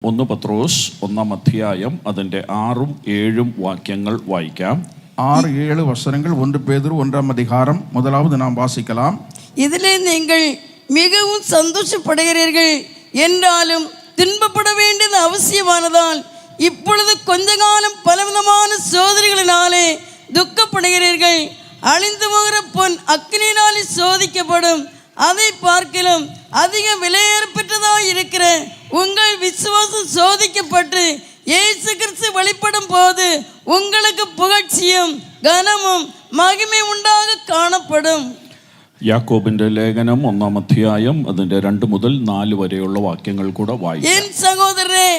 1 പത്രോസ് 1-ാം അധ്യായം അതിൻ്റെ 6ഉം 7ഉം വാക്യങ്ങൾ വായിക്കാം. 6-7 வசனங்கள் 1 பேதுரு 1-ாம் அதிகாரம் முதலாவது நாம் வாசிக்கலாம். இதிலே நீங்கள் மிகவும் சந்தோஷப்படுகிறீர்கள் என்றாலும் துன்பப்பட வேண்டியது அவசியமானதால் இப்பொழுது கொஞ்ச காலம் பலவிதமான சோதனைகளினாலே துக்கப்படுகிறீர்கள். அழிந்து போகிற பொன் அக்கினியினாலே சோதிக்கப்படும், அதை பார்க்கிலும் அதிக விலையேறப்பெற்றதாக இருக்கிற உங்கள் விசுவாசம் சோதிக்கப்பட்டு இயேசு கிறிஸ்து வெளிப்படும் போது உங்களுக்கு புகழ்ச்சியும் கனமும் மகிமை உண்டாக காணப்படும். യാക്കോബിന്റെ ലേഖനം 1-ാം അധ്യായം അതിന്റെ 2 മുതൽ 4 വരെയുള്ള വാക്യങ്ങൾ കൂടെ വായിക്കാം. என் சகோதரரே,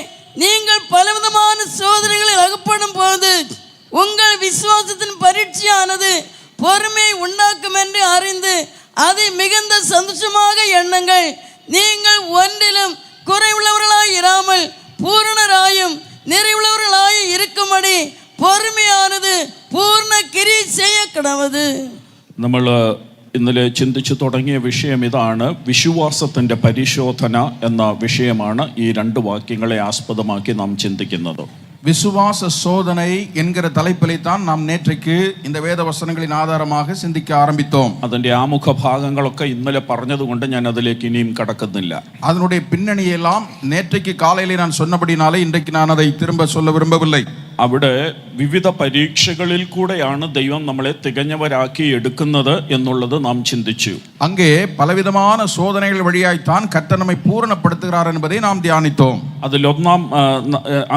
நீங்கள் பலவிதமான சோதனைகளில் அகப்படும் போது உங்கள் விசுவாசத்தின் பரீட்சையானது பொறுமையை உண்டாக்கும் என்று அறிந்து அதை மிகுந்த சந்தோஷமாக எண்ணுங்கள். நீங்கள் ஒன்றிலும் குறைவுள்ளவர்களாய் இராமல் பூரணராயும் நிறைவுள்ளவர்களாய் இருக்கும்படி பொறுமையானது പൂർണ്ണ கிரியை செய்ய கடவுது. നമ്മൾ ഇന്നലെ ചിന്തിച്ചു തുടങ്ങിയ വിഷയം ഇതാണ്. വിശ്വാസത്തിൻ്റെ പരിശോധന എന്ന വിഷയമാണ് ഈ 2 വാക്യങ്ങളെ ആസ്പദമാക്കി നാം ചിന്തിക്കുന്നത്. விசுவாச சோதனை என்கிற தலைப்பிலை தான் நாம் நேற்றைக்கு இந்த வேத வசனங்களின் ஆதாரமாக சிந்திக்க ஆரம்பித்தோம். അതിൻ്റെ ആമുഖ ഭാഗങ്ങളൊക്കെ ഇന്നലെ പറഞ്ഞതുകൊണ്ട് ഞാൻ അതിലേക്ക് ഇനിയും കടക്കുന്നില്ല. அதனுடைய பின்னணியெல்லாம் நேற்றைக்கு காலையிலே நான் சொன்னபடினாலே இன்றைக்கு நான் அதை திரும்ப சொல்ல விரும்பவில்லை. അവിടെ വിവിധ പരീക്ഷകളിൽ കൂടെയാണ് ദൈവം നമ്മളെ തികഞ്ഞവരാക്കി എടുക്കുന്നത് എന്നുള്ളത് നാം ചിന്തിച്ചു. அங்கே பலவிதமான சோதனைகள் வழியாய்த்தான் கர்த்தர் நம்மை பூரணப்படுத்துகிறார் என்பதை நாம் தியானித்தோம். അതിലൊന്നാം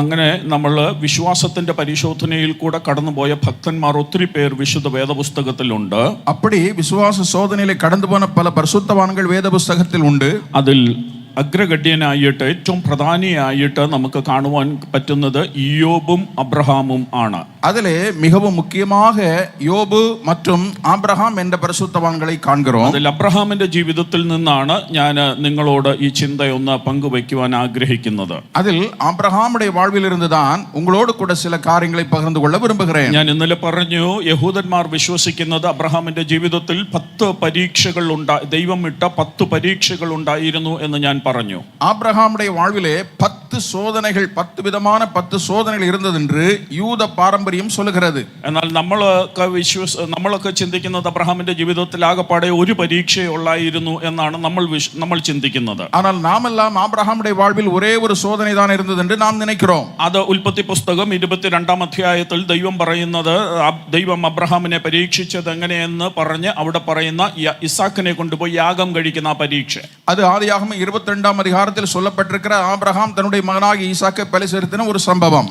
അങ്ങനെ നമ്മൾ വിശ്വാസത്തിന്റെ പരിശോധനയിൽ കൂടെ കടന്നുപോയ ഭക്തന്മാർ ഒത്തിരി പേർ വിശുദ്ധ വേദപുസ്തകത്തിലുണ്ട്. அப்படி விசுவாச சோதனையிலே கடந்து போன பல பரிசுத்தவான்கள் வேத புஸ்தகத்தில் உண்டு. അതിൽ അഗ്രഗണ്യനായിട്ട് ഏറ്റവും പ്രധാനിയായിട്ട് നമുക്ക് കാണുവാൻ പറ്റുന്നത് ഇയ്യോബും അബ്രഹാമും ആണ്. அதிலே மிகவும் முக்கியமாக யோபு மற்றும் ஆபிரகாம் என்ற பரிசுத்தவான்களை காண்கிறோம். അതിൽ അബ്രഹാമിന്റെ ജീവിതത്തിൽ നിന്നാണ് ഞാൻ നിങ്ങളോട് ഈ ചിന്തയൊന്ന് പങ്കുവയ്ക്കുവാൻ ആഗ്രഹിക്കുന്നത്. அதில் ஆபிரகாமுடைய வாழ்வில் இருந்துதான் உங்களோடு கூட சில காரியங்களை பகிர்ந்து கொள்ள விரும்புகிறேன். ഞാൻ ഇന്നലെ പറഞ്ഞു, യഹൂദന്മാർ വിശ്വസിക്കുന്നത് അബ്രഹാമിന്റെ ജീവിതത്തിൽ 10 പരീക്ഷകൾ ദൈവം ഇട്ട 10 പരീക്ഷകൾ ഉണ്ടായിരുന്നു എന്ന് ഞാൻ പറഞ്ഞു. ஆபிரகாமுடைய வாழ்விலே 10 சோதனைகள், 10 விதமான 10 சோதனைகள் இருந்தது என்று யூத பாரம்பரியம் சொல்லுகிறது. എന്നാൽ നമ്മളൊക്കെ ചിന്തിക്കുന്നത് അബ്രഹാമിന്റെ ജീവിതത്തിൽ ആകപ്പാടെ ഒരു പരീക്ഷയെ ഉള്ളായിരുന്നു എന്നാണ് നമ്മൾ ചിന്തിക്കുന്നത്. ஆனால் நாமெல்லாம் ஆபிரகாமுடைய வாழ்வில் ஒரே ஒரு சோதனை தான் இருந்தது என்று நாம் நினைக்கிறோம். അത് ഉൽപ്പത്തി പുസ്തകം 22-ാം അധ്യായത്തിൽ ദൈവം പറയുന്നത്, ദൈവം അബ്രഹാമിനെ പരീക്ഷിച്ചത് എങ്ങനെയെന്ന് പറഞ്ഞ് അവിടെ പറയുന്ന ഇസാക്കിനെ കൊണ്ടുപോയി യാഗം കഴിക്കുന്ന ആ പരീക്ഷ. அது ஆதியாகமம் 22-ாம் அதிகாரத்தில் சொல்லப்பட்டிருக்கிற ஆபிரகாம் தன்னுடைய மகனாகிய ஈசாக்கை பலி செலுத்தின ஒரு சம்பவம்.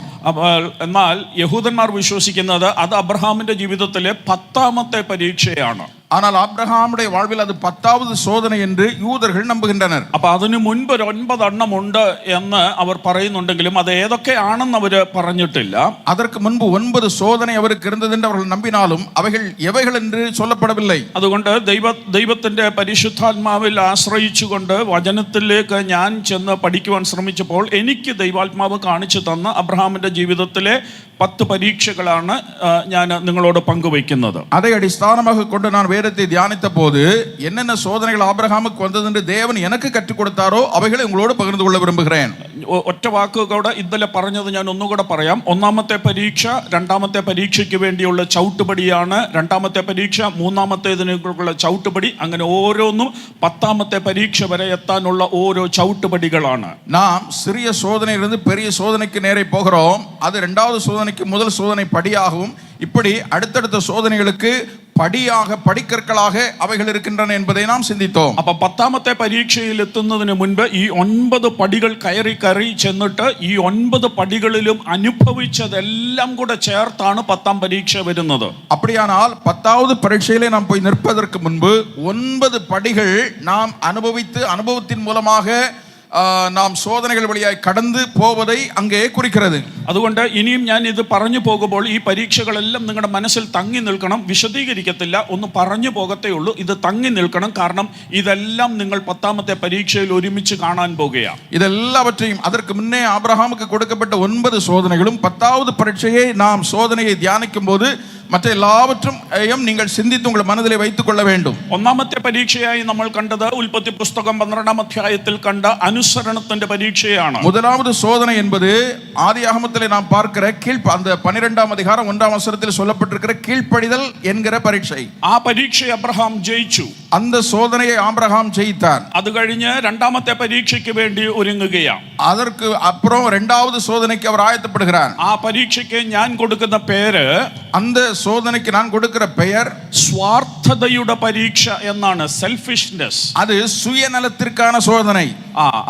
എന്നാൽ യഹൂദന്മാർ വിശ്വസിക്കുന്നത് അത് അബ്രഹാമിന്റെ ജീവിതത്തിലെ 10ാമത്തെ പരീക്ഷയാണ്. ஆனால் ஆபிரகாமுடைய வாழ்வில் அது 10வது சோதனை என்று யூதர்கள் நம்புகின்றனர். അപ്പൊ അതിനു മുൻപ് 9 എണ്ണം ഉണ്ട് എന്ന് അവർ പറയുന്നുണ്ടെങ്കിലും അത് ഏതൊക്കെയാണെന്ന് അവർ പറഞ്ഞിട്ടില്ല. அதற்கு முன்பு 9 சோதனை அவருக்கு இருந்தது என்று அவர்கள் நம்பினாலும் அவைகள் எவைகள் என்று சொல்லப்படவில்லை. അതുകൊണ്ട് ദൈവത്തിന്റെ പരിശുദ്ധാത്മാവിൽ ആശ്രയിച്ചുകൊണ്ട് വചനത്തിലേക്ക് ഞാൻ ചെന്ന് പഠിക്കുവാൻ ശ്രമിച്ചപ്പോൾ എനിക്ക് ദൈവാത്മാവ് കാണിച്ചു തന്ന അബ്രഹാമിന്റെ ജീവിതത്തിലെ 10 പരീക്ഷകളാണ് ഞാൻ നിങ്ങളോട് പങ്കുവയ്ക്കുന്നത്. அதை அடிസ്ഥാനமாக கொண்டு நான் வேதத்தை தியானித்த போது என்னென்ன சோதனைகள் ஆபிரகாமுக்கு வந்தது என்று தேவன் எனக்கு கற்றுக் கொடுத்தாரோ அவைகளை உங்களோடு பகிர்ந்து கொள்ள விரும்புகிறேன். ഒറ്റ വാക്കുകൂടെ ഇന്നലെ പറഞ്ഞത് ഞാൻ ഒന്നുകൂടെ പറയാം. 1ാമത്തെ പരീക്ഷ 2ാമത്തെ പരീക്ഷയ്ക്ക് വേണ്ടിയുള്ള ചവിട്ടുപടിയാണ്. 2ാമത്തെ പരീക്ഷ 3ാമത്തേതിനുള്ള ചവിട്ടുപടി. അങ്ങനെ ഓരോന്നും 10ാമത്തെ പരീക്ഷ വരെ എത്താനുള്ള ഓരോ ചവിട്ടുപടികളാണ്. நாம் சிறிய சோதனையிலிருந்து பெரிய சோதனைக்கு நேரே போகிறோம். அது 2வது சோதனைக்கு முதல் சோதனை படியாகவும் இப்படி அடுத்தடுத்த சோதனைகளுக்கு படியாக படிக்கற்களாக அவைகள் இருக்கின்றன என்பதை நாம் சிந்தித்தோம். അപ്പൊ 10ാമത്തെ പരീക്ഷയിൽ എത്തുന്നതിന് മുൻപ് ഈ 9 പടികൾ കയറി ചെന്നിട്ട് ഈ 9 പടികളിലും അനുഭവിച്ചതെല്ലാം കൂടെ ചേർത്താണ് 10ാം പരീക്ഷ വരുന്നത്. அப்படியானால் 10வது பரீட்சையிலே நாம் போய் நிற்பதற்கு முன்பு 9 படிகள் நாம் அனுபவித்து அனுபவத்தின் மூலமாக നാം സോധനകൾ വഴിയായി കടന്നു പോവதை അங்கே കുറിക്കുന്നത്. അതുകൊണ്ട് ഇനിയും ഞാൻ ഇത് പറഞ്ഞു പോകുമ്പോൾ ഈ പരീക്ഷകളെല്ലാം നിങ്ങളുടെ മനസ്സിൽ തങ്ങി നിൽക്കണം. വിശദീകരിക്കത്തില്ല, ഒന്ന് പറഞ്ഞു പോകത്തേ ഉള്ളൂ. ഇത് തങ്ങി നിൽക്കണം. കാരണം ഇതെല്ലാം നിങ്ങൾ 10ാമത്തെ പരീക്ഷയിൽ ഒരുമിച്ച് കാണാൻ പോകുകയാണ്. ഇതെല്ലാവற்றைയും அதற்கு முன்னே ஆபிரகாமுக்கு கொடுக்கப்பட்ட 9 சோதனைகளும் 10வது பரீட்சையை நாம் சோதனையை தியானிக்கும் போது மற்ற எல்லாவற்றையும் நீங்கள் சிந்தித்து உங்கள் மனதிலே வைத்துக் கொள்ள வேண்டும். ഒന്നാമത്തെ പരീക്ഷയായി നമ്മൾ കണ്ടത് ഉൽപ്പത്തി പുസ്തകം 12-ാം അധ്യായത്തിൽ കണ്ട അനുസരണത്തിന്റെ പരീക്ഷയാണ്. முதலாவது சோதனை என்பது ஆதியாகமத்திலே நாம் பார்க்கிற அந்த 12ஆம் அதிகாரம் 1ஆம் வசனத்தில் சொல்லப்பட்டிருக்கிற கீழ்ப்படிதல் என்கிற பரீட்சை. ആ പരീക്ഷയെ അബ്രഹാം ജയിച്ചു. அந்த சோதனையை ஆபிரகாம் ஜெயித்தான். അത് കഴിഞ്ഞ് രണ്ടാമത്തെ പരീക്ഷയ്ക്ക് വേണ്ടി ഒരുങ്ങുകയാണ്. அதற்கு அப்புறம் இரண்டாவது சோதனைக்கு அவர் ஆயத்தப்படுகிறார். ആ പരീക്ഷയ്ക്ക് ഞാൻ കൊടുക്കുന്ന പേര്, அந்த சோதனைக்கு நான் கொடுக்கிற பெயர் സ്വാർത്ഥതയുടെ പരീക്ഷ എന്നാണ്. സെൽഫിഷ്നെസ്. அது சுயநலத்திற்கான சோதனை.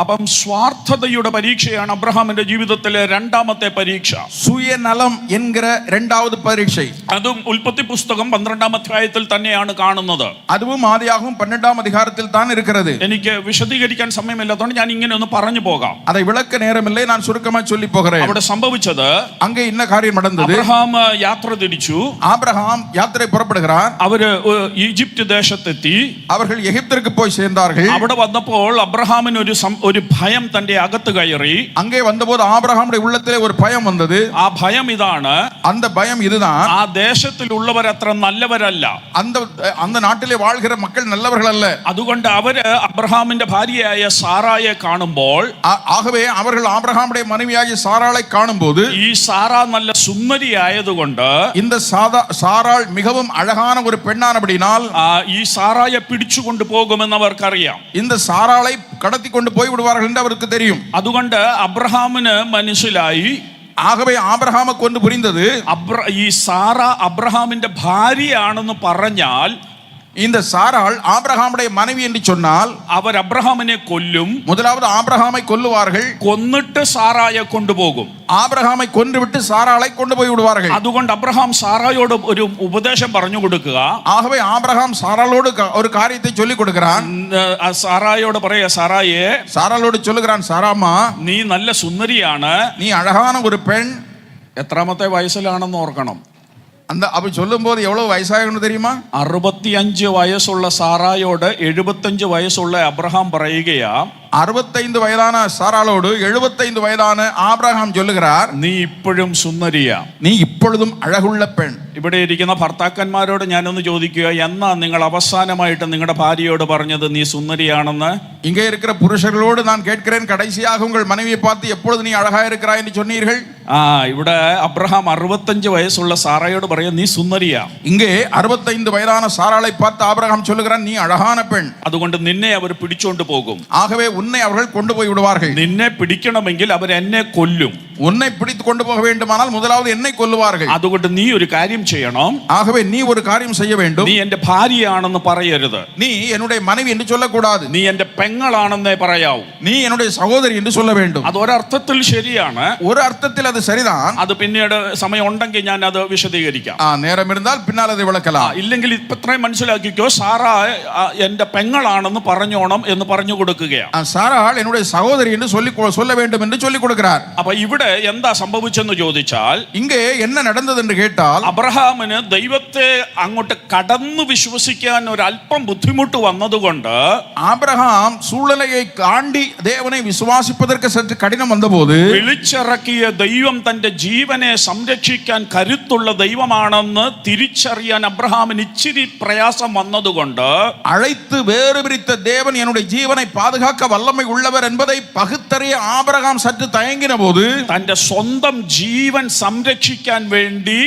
അപ്പം സ്വാർത്ഥതയുടെ പരീക്ഷയാണ് അബ്രഹാമിന്റെ ജീവിതത്തിലെ രണ്ടാമത്തെ പരീക്ഷ. சுயநலம் என்கிற இரண்டாவது பரீட்சை. അതും ഉൽപ്പത്തി പുസ്തകം 12-ാം അധ്യായത്തിൽ തന്നെയാണ് കാണുന്നത്. அதுவும் ஆதியாகமம் 12ஆம் அதிகாரத்தில் தான் இருக்கிறது. എനിക്ക് വിശദീകരിക്കാൻ സമയമില്ലാത്തതുകൊണ്ട് ഞാൻ ഇങ്ങനെ ഒന്ന് പറഞ്ഞു പോകാം. அதை விளக்க நேரமில்லை, நான் சுருக்கமாக சொல்லி போகிறேன். അവിടെ സംഭവിച്ചത്, அங்கே என்ன காரியம் நடந்தது? അബ്രഹാം യാത്ര തിരിച്ചു. ஆபிரகாம் யாத்திரை புறப்படுகிறார். അവര് ഈജിപ്ത് ദേശത്തെത്തി. அவர்கள் எகிப்திற்கு போய் சேர்ந்தார்கள். അവിടെ വന്നപ്പോൾ അബ്രഹാമിന് ഒരു ഭയം തന്റെ അകത്ത് കയറി. அங்கே வந்தபோது ஆபிரகாமுடைய உள்ளத்திலே ஒரு பயம் வந்தது. ആ ഭയം ഇതാണ്, அந்த பயம் இதுதான், ആ ദേശത്തിലുള്ളവർ അത്ര നല്ലവരല്ല, அந்த നാട്ടിലെ வாழ்கிற மக்கள் நல்லவர்கள் அல்ல. അതുകൊണ്ട് അവര് അബ്രഹാമിന്റെ ഭാര്യയായ സാറായെ കാണുമ്പോൾ, ஆகவே அவர்கள் ஆபிரகாமுடைய மனைவியாகிய சாராளை காணும்போது, ഈ സാറ നല്ല സുന്ദരിയായതുകൊണ്ട്, இந்த சாராள் மிகவும் அழகான ஒரு பெண்ணானபடினால் ഈ സാറായെ പിടിച്ചുകൊണ്ട് പോകുമെന്ന് അവർക്കറിയാം. இந்த சாராளை கடத்தி கொண்டு போய் விடுவார்கள் என்று அவருக்கு தெரியும். അതുകൊണ്ട് അബ്രഹാമിന് മനസ്സിലായി, ஆகவே ஆபிரகாமுக்கு ஒன்று புரிந்தது, ഈ സാറ അബ്രഹാമിന്റെ ഭാര്യയാണെന്ന് പറഞ്ഞാൽ, இந்த சாராள் ஆபிரகாமுடைய மனைவி என்று சொன்னால் അവർ അബ്രഹാമിനെ കൊല്ലും. முதலாவது ஆபிரகாமை கொல்லுவார்கள், കൊന്നിട്ട് സാറായെ കൊണ്ടുപോകും. ஆபிரகாமை கொன்றுவிட்டு சாராளை கொண்டு போய் விடுவார்கள். അതുകൊണ്ട് അബ്രഹാം സാറായോട് ഒരു ഉപദേശം പറഞ്ഞു കൊടുക്കുക. ஆகவே ஆபிரகாம் சாராளோடு ஒரு காரியத்தை சொல்லி கொடுக்கிறான். സാറായോട് പറയാ, സാറായെ, சாராளோடு சொல்லுகிறான், சாராமா, നീ നല്ല സുന്ദരിയാണ്, நீ அழகான ஒரு பெண். എത്രാമത്തെ വയസ്സിലാണെന്ന് ഓർക്കണം. அப்ப சொல்லும் போது எவ்வளவு வயசாகணும் தெரியுமா? 65 വയസ്സുള്ള സാറായോട് 75 വയസ്സുള്ള അബ്രഹാം പറയുകയാ, 65 വയதான சாராளோடு 75 வயதான ஆபிரகாம் சொல்லுகிறார், നീ ഇപ്പോഴും സുന്ദരിയാ, നീ ഇപ്പോഴും അഴകുള്ള പെൺ. ഇവിടെ ഇരിക്കുന്ന ഭർത്താക്കന്മാരോട് ഞാനൊന്ന് ചോദിക്കുക, എന്നാ നിങ്ങൾ അവസാനമായിട്ട് നിങ്ങളുടെ ഭാര്യയോട് പറഞ്ഞത് നീ സുന്ദരിയാണെന്ന്? இங்கே இருக்கிற புருஷர்களோடு நான் கேட்கிறேன், கடைசியாக உங்கள் மனைவியை பார்த்து எப்பொழுது நீ அழகா இருக்கிறாய் என்று சொன்னீர்கள்? ഇവിടെ അബ്രഹാം 65 വയസ്സുള്ള സാറായോട് പറയാ, നീ സുന്ദരിയാ. இங்கே 65 வயதான சாராளை பார்த்து ஆபிரகாம் சொல்லுகிறான், நீ அழகான பெண். അതുകൊണ്ട് നിന്നെ അവർ പിടിച്ചോണ്ട് പോകും. ஆகவே உன்னை அவர்கள் கொண்டு போய் விடுவார்கள். നിന്നെ പിടിക്കണമെങ്കിൽ അവർ എന്നെ കൊല്ലും. உன்னை பிடித்து கொண்டு போக வேண்டுமானால் முதலாவது என்னை கொல்லுவார்கள். അതുകൊണ്ട് നീ ഒരു കാര്യം ചെയ്യണം. ஆகவே நீ ஒரு காரியம் செய்ய வேண்டும். നീ എന്റെ ഭാര്യയാണെന്ന് പറയരുത്. நீ என்னுடைய மனைவி என்று சொல்லக்கூடாது. നീ എന്റെ പെങ്ങളാണെന്നേ പറയാവൂ. நீ என்னுடைய சகோதரி என்று சொல்ல வேண்டும். അത് ഒരർത്ഥത്തിൽ ശരിയാണ്. ஒரு அர்த்தத்தில் அது சரிதான். അത് പിന്നീട് സമയം ഉണ്ടെങ്കിൽ ഞാൻ അത് വിശദീകരിക്കാം. நேரம் இருந்தால் பின்னால் அதை விளக்கலாம். ഇല്ലെങ്കിൽ ഇത്രയും മനസ്സിലാക്കിക്കോ, സാറ എന്റെ പെങ്ങളാണെന്ന് പറഞ്ഞോണം എന്ന് പറഞ്ഞു കൊടുക്കുകയാണ്. സാറാൾ என்னுடைய சகோதரி என்று சொல்ல வேண்டும் என்று சொல்லி கொடுக்கிறார். അപ്പൊ ഇവിടെ എന്താ സംഭവിച്ചെന്ന് ചോദിച്ചാൽ, இங்கே என்ன நடந்தது என்று கேட்டால், അബ്രഹാമിന് ദൈവത്തെ അങ്ങോട്ട് കടന്നു വിശ്വസിക്കാൻ ഒരു അല്പം ബുദ്ധിമുട്ട് വന്നതുകൊണ്ട്, ആബ്രഹാം സൂഴലയെ കാണ്ടി ദേവനെ വിശ്വാസിപ്പதற்கு சற்று കഠിനം വന്നപ്പോൾ, വിളിച്ചിറക്കിയ ദൈവം തന്റെ ജീവനെ സംരക്ഷിക്കാൻ കരുത്തുള്ള ദൈവമാണെന്ന് തിരിച്ചറിയാൻ അബ്രഹാമിന് ഇച്ചിരി പ്രയാസം വന്നതുകൊണ്ട്, அழைத்து வேறு பிரித்த தேவன் என்னுடைய ஜீவனை பாதுகாக்க வல்லமை உள்ளவர் என்பதை பகுத்தறிய ஆபிரகாம் சற்று தயங்கின போது, തന്റെ സ്വന്തം ജീവൻ സംരക്ഷിക്കാൻ വേണ്ടി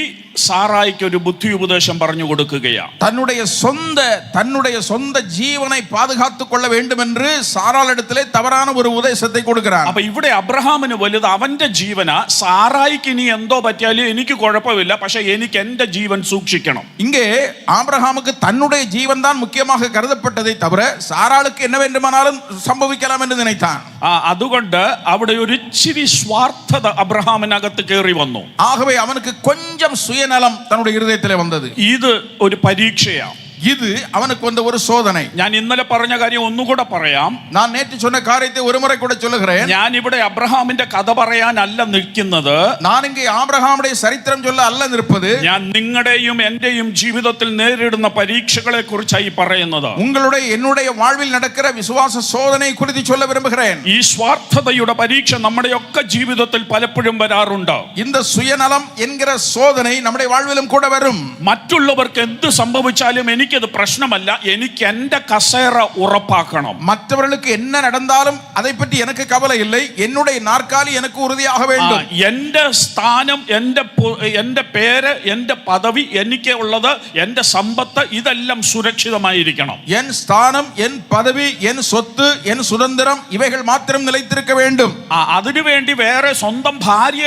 സാറായിക്ക് ഒരു ബുദ്ധി ഉപദേശം പറഞ്ഞു കൊടുക്കുകയാണ്. தன்னுடைய சொந்த ஜீவனை பாதுகாத்துக் கொள்ள வேண்டும் என்று சாராளிடத்திலே தவறான ஒரு உபதேசத்தை கொடுக்கிறார். അപ്പൊ ഇവിടെ അബ്രഹാമിന് വലുത് അവന്റെ ജീവനാ. സാറായിക്ക് ഇനി എന്തോ പറ്റിയാലും എനിക്ക് കുഴപ്പമില്ല, പക്ഷെ എനിക്ക് എന്റെ ജീവൻ സൂക്ഷിക്കണം. இங்கே ஆபிரகாமுக்கு தன்னுடைய ஜீவன் தான் முக்கியமாக கருதப்பட்டதை தவிர சாராளுக்கு என்ன வேண்டுமானாலும் சம்பவிக்கலாம் என்று நினைத்தான். അതുകൊണ്ട് അവിടെ ഒരു ഇച്ചിരി സ്വാർത്ഥത അബ്രഹാമിനകത്ത് കയറി വന്നു. ஆகவே அவனுக்கு கொஞ்சம் சுயநலம் தன்னுடைய இருதயத்திலே வந்தது. ഇത് ഒരു പരീക്ഷയാണ്. இது அவனுக்கு வந்த ஒரு சோதனை. ഞാൻ ഇന്നലെ പറഞ്ഞ കാര്യം ഒന്നുകൂടെ പറയാം. நான் நேற்று சொன்ன காரியத்தை ஒரு முறை கூட சொல்லுகிறேன். ഞാൻ ഇവിടെ അബ്രഹാമിന്റെ കഥ പറയാനല്ല നിൽക്കുന്നത്. நான் இங்கே ஆபிரகாமுடைய சரித்திரம் சொல்ல அல்ல நிற்பது. ഞാൻ നിങ്ങളുടെയും എന്റെയും ജീവിതത്തിൽ നേരിടുന്ന പരീക്ഷകളെ കുറിച്ചായി പറയുന്നത്. உங்களுடைய என்னுடைய வாழ்வில் நடக்கிற விசுவாச சோதனை குறித்து சொல்ல விரும்புகிறேன். ഈ സ്വാർത്ഥതയുടെ പരീക്ഷ നമ്മുടെയൊക്കെ ജീവിതത്തിൽ പലപ്പോഴും വരാറുണ്ട്. இந்த சுயநலம் என்கிற சோதனை நம்முடைய வாழ்விலும் கூட வரும். മറ്റുള്ളവർക്ക് എന്ത് സംഭവിച്ചാലും എനിക്കത് പ്രശ്നമല്ല, എനിക്ക് എന്റെ കസേര ഉറപ്പാക്കണം. மற்றவர்களுக்கு என்ன நடந்தாலும் அதை பற்றி எனக்கு கவலை இல்லை, என்னுடைய நாற்காலி எனக்கு உறுதியாக வேண்டும். എന്റെ സ്ഥാനം, എന്റെ പേര്, എന്റെ പദവി, എനിക്ക് ഉള്ളത്, എന്റെ സമ്പത്ത് ഇതെല്ലാം സുരക്ഷിതമായിരിക്കണം. என் ஸ்தானம், என் பதவி, என் சொத்து, என் சுதந்திரம் இவைகள் மாத்திரம் நிலைத்திருக்க வேண்டும். അതിനുവേണ്ടി വേറെ സ്വന്തം ഭാര്യ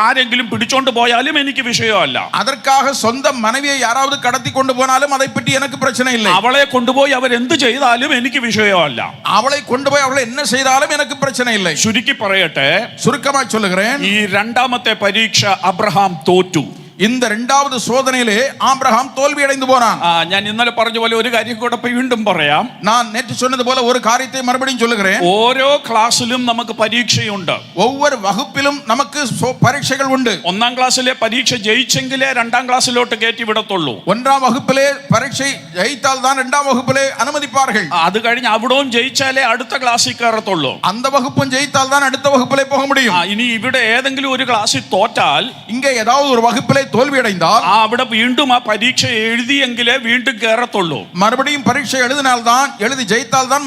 ആരെങ്കിലും പിടിച്ചോണ്ട് പോയാലും എനിക്ക് വിഷയമല്ല. அதற்காக சொந்த மனைவியை யாராவது கடத்தி கொண்டு போனாலும் அதை பற்றி எனக்கு பிரச்சனை இல்லை. അവളെ കൊണ്ടുപോയി അവരെന്ത് ചെയ്താലും എനിക്ക് വിഷയമല്ല. அவளை கொண்டு போய் அவளை என்ன செய்தாலும் எனக்கு பிரச்சனை இல்லை. ചുരുക്കി പറയട്ടെ, சுருக்கமாய் சொல்லுகிறேன், ഈ രണ്ടാമത്തെ പരീക്ഷ അബ്രഹാം തോറ്റു. இந்த இரண்டாவது சோதனையிலே ஆபிரகாம் தோல்வி அடைந்து போனான். ഞാൻ ഇന്നലെ പറഞ്ഞ പോലെ ഒരു കാര്യം കൂടെ വീണ്ടും പറയാം. நான் நேற்று சொன்னது போல ஒரு காரியத்தை மறுபடியும் சொல்லுகிறேன். ഓരോ ക്ലാസ്സിലും നമുക്ക് പരീക്ഷയുണ്ട്. ஒவ்வொரு வகுப்பிலும் நமக்கு பரீட்சைகள் உண்டு. ഒന്നാം ക്ലാസ്സിലെ പരീക്ഷ ജയിച്ചെങ്കിലേ രണ്ടാം ക്ലാസ്സിലോട്ട് കയറ്റി വിടത്തുള്ളൂ. ஒன்றாம் வகுப்பிலே பரீட்சை ஜெயித்தால் தான் இரண்டாம் வகுப்பிலே அனுமதிப்பார்கள். അത് കഴിഞ്ഞ് അവിടവും ജയിച്ചാലേ അടുത്ത ക്ലാസ്സിൽ കയറത്തുള്ളൂ. அந்த வகுப்பும் ஜெயித்தால் தான் அடுத்த வகுப்பிலே போக முடியும். ഇനി ഇവിടെ ഏതെങ്കിലും ഒരു ക്ലാസ്സിൽ തോറ്റാൽ, இங்கே ஏதாவது ஒரு வகுப்பிலே தோல்வி அடைந்தால் അവിടെ വീണ്ടും ആ പരീക്ഷ എഴുതിയെങ്കിലേ വീണ്ടും കയറത്തുള്ളൂ. மறுபடியும் பரீட்சை எழுதினால்தான், எழுதி ஜெயித்தால் தான்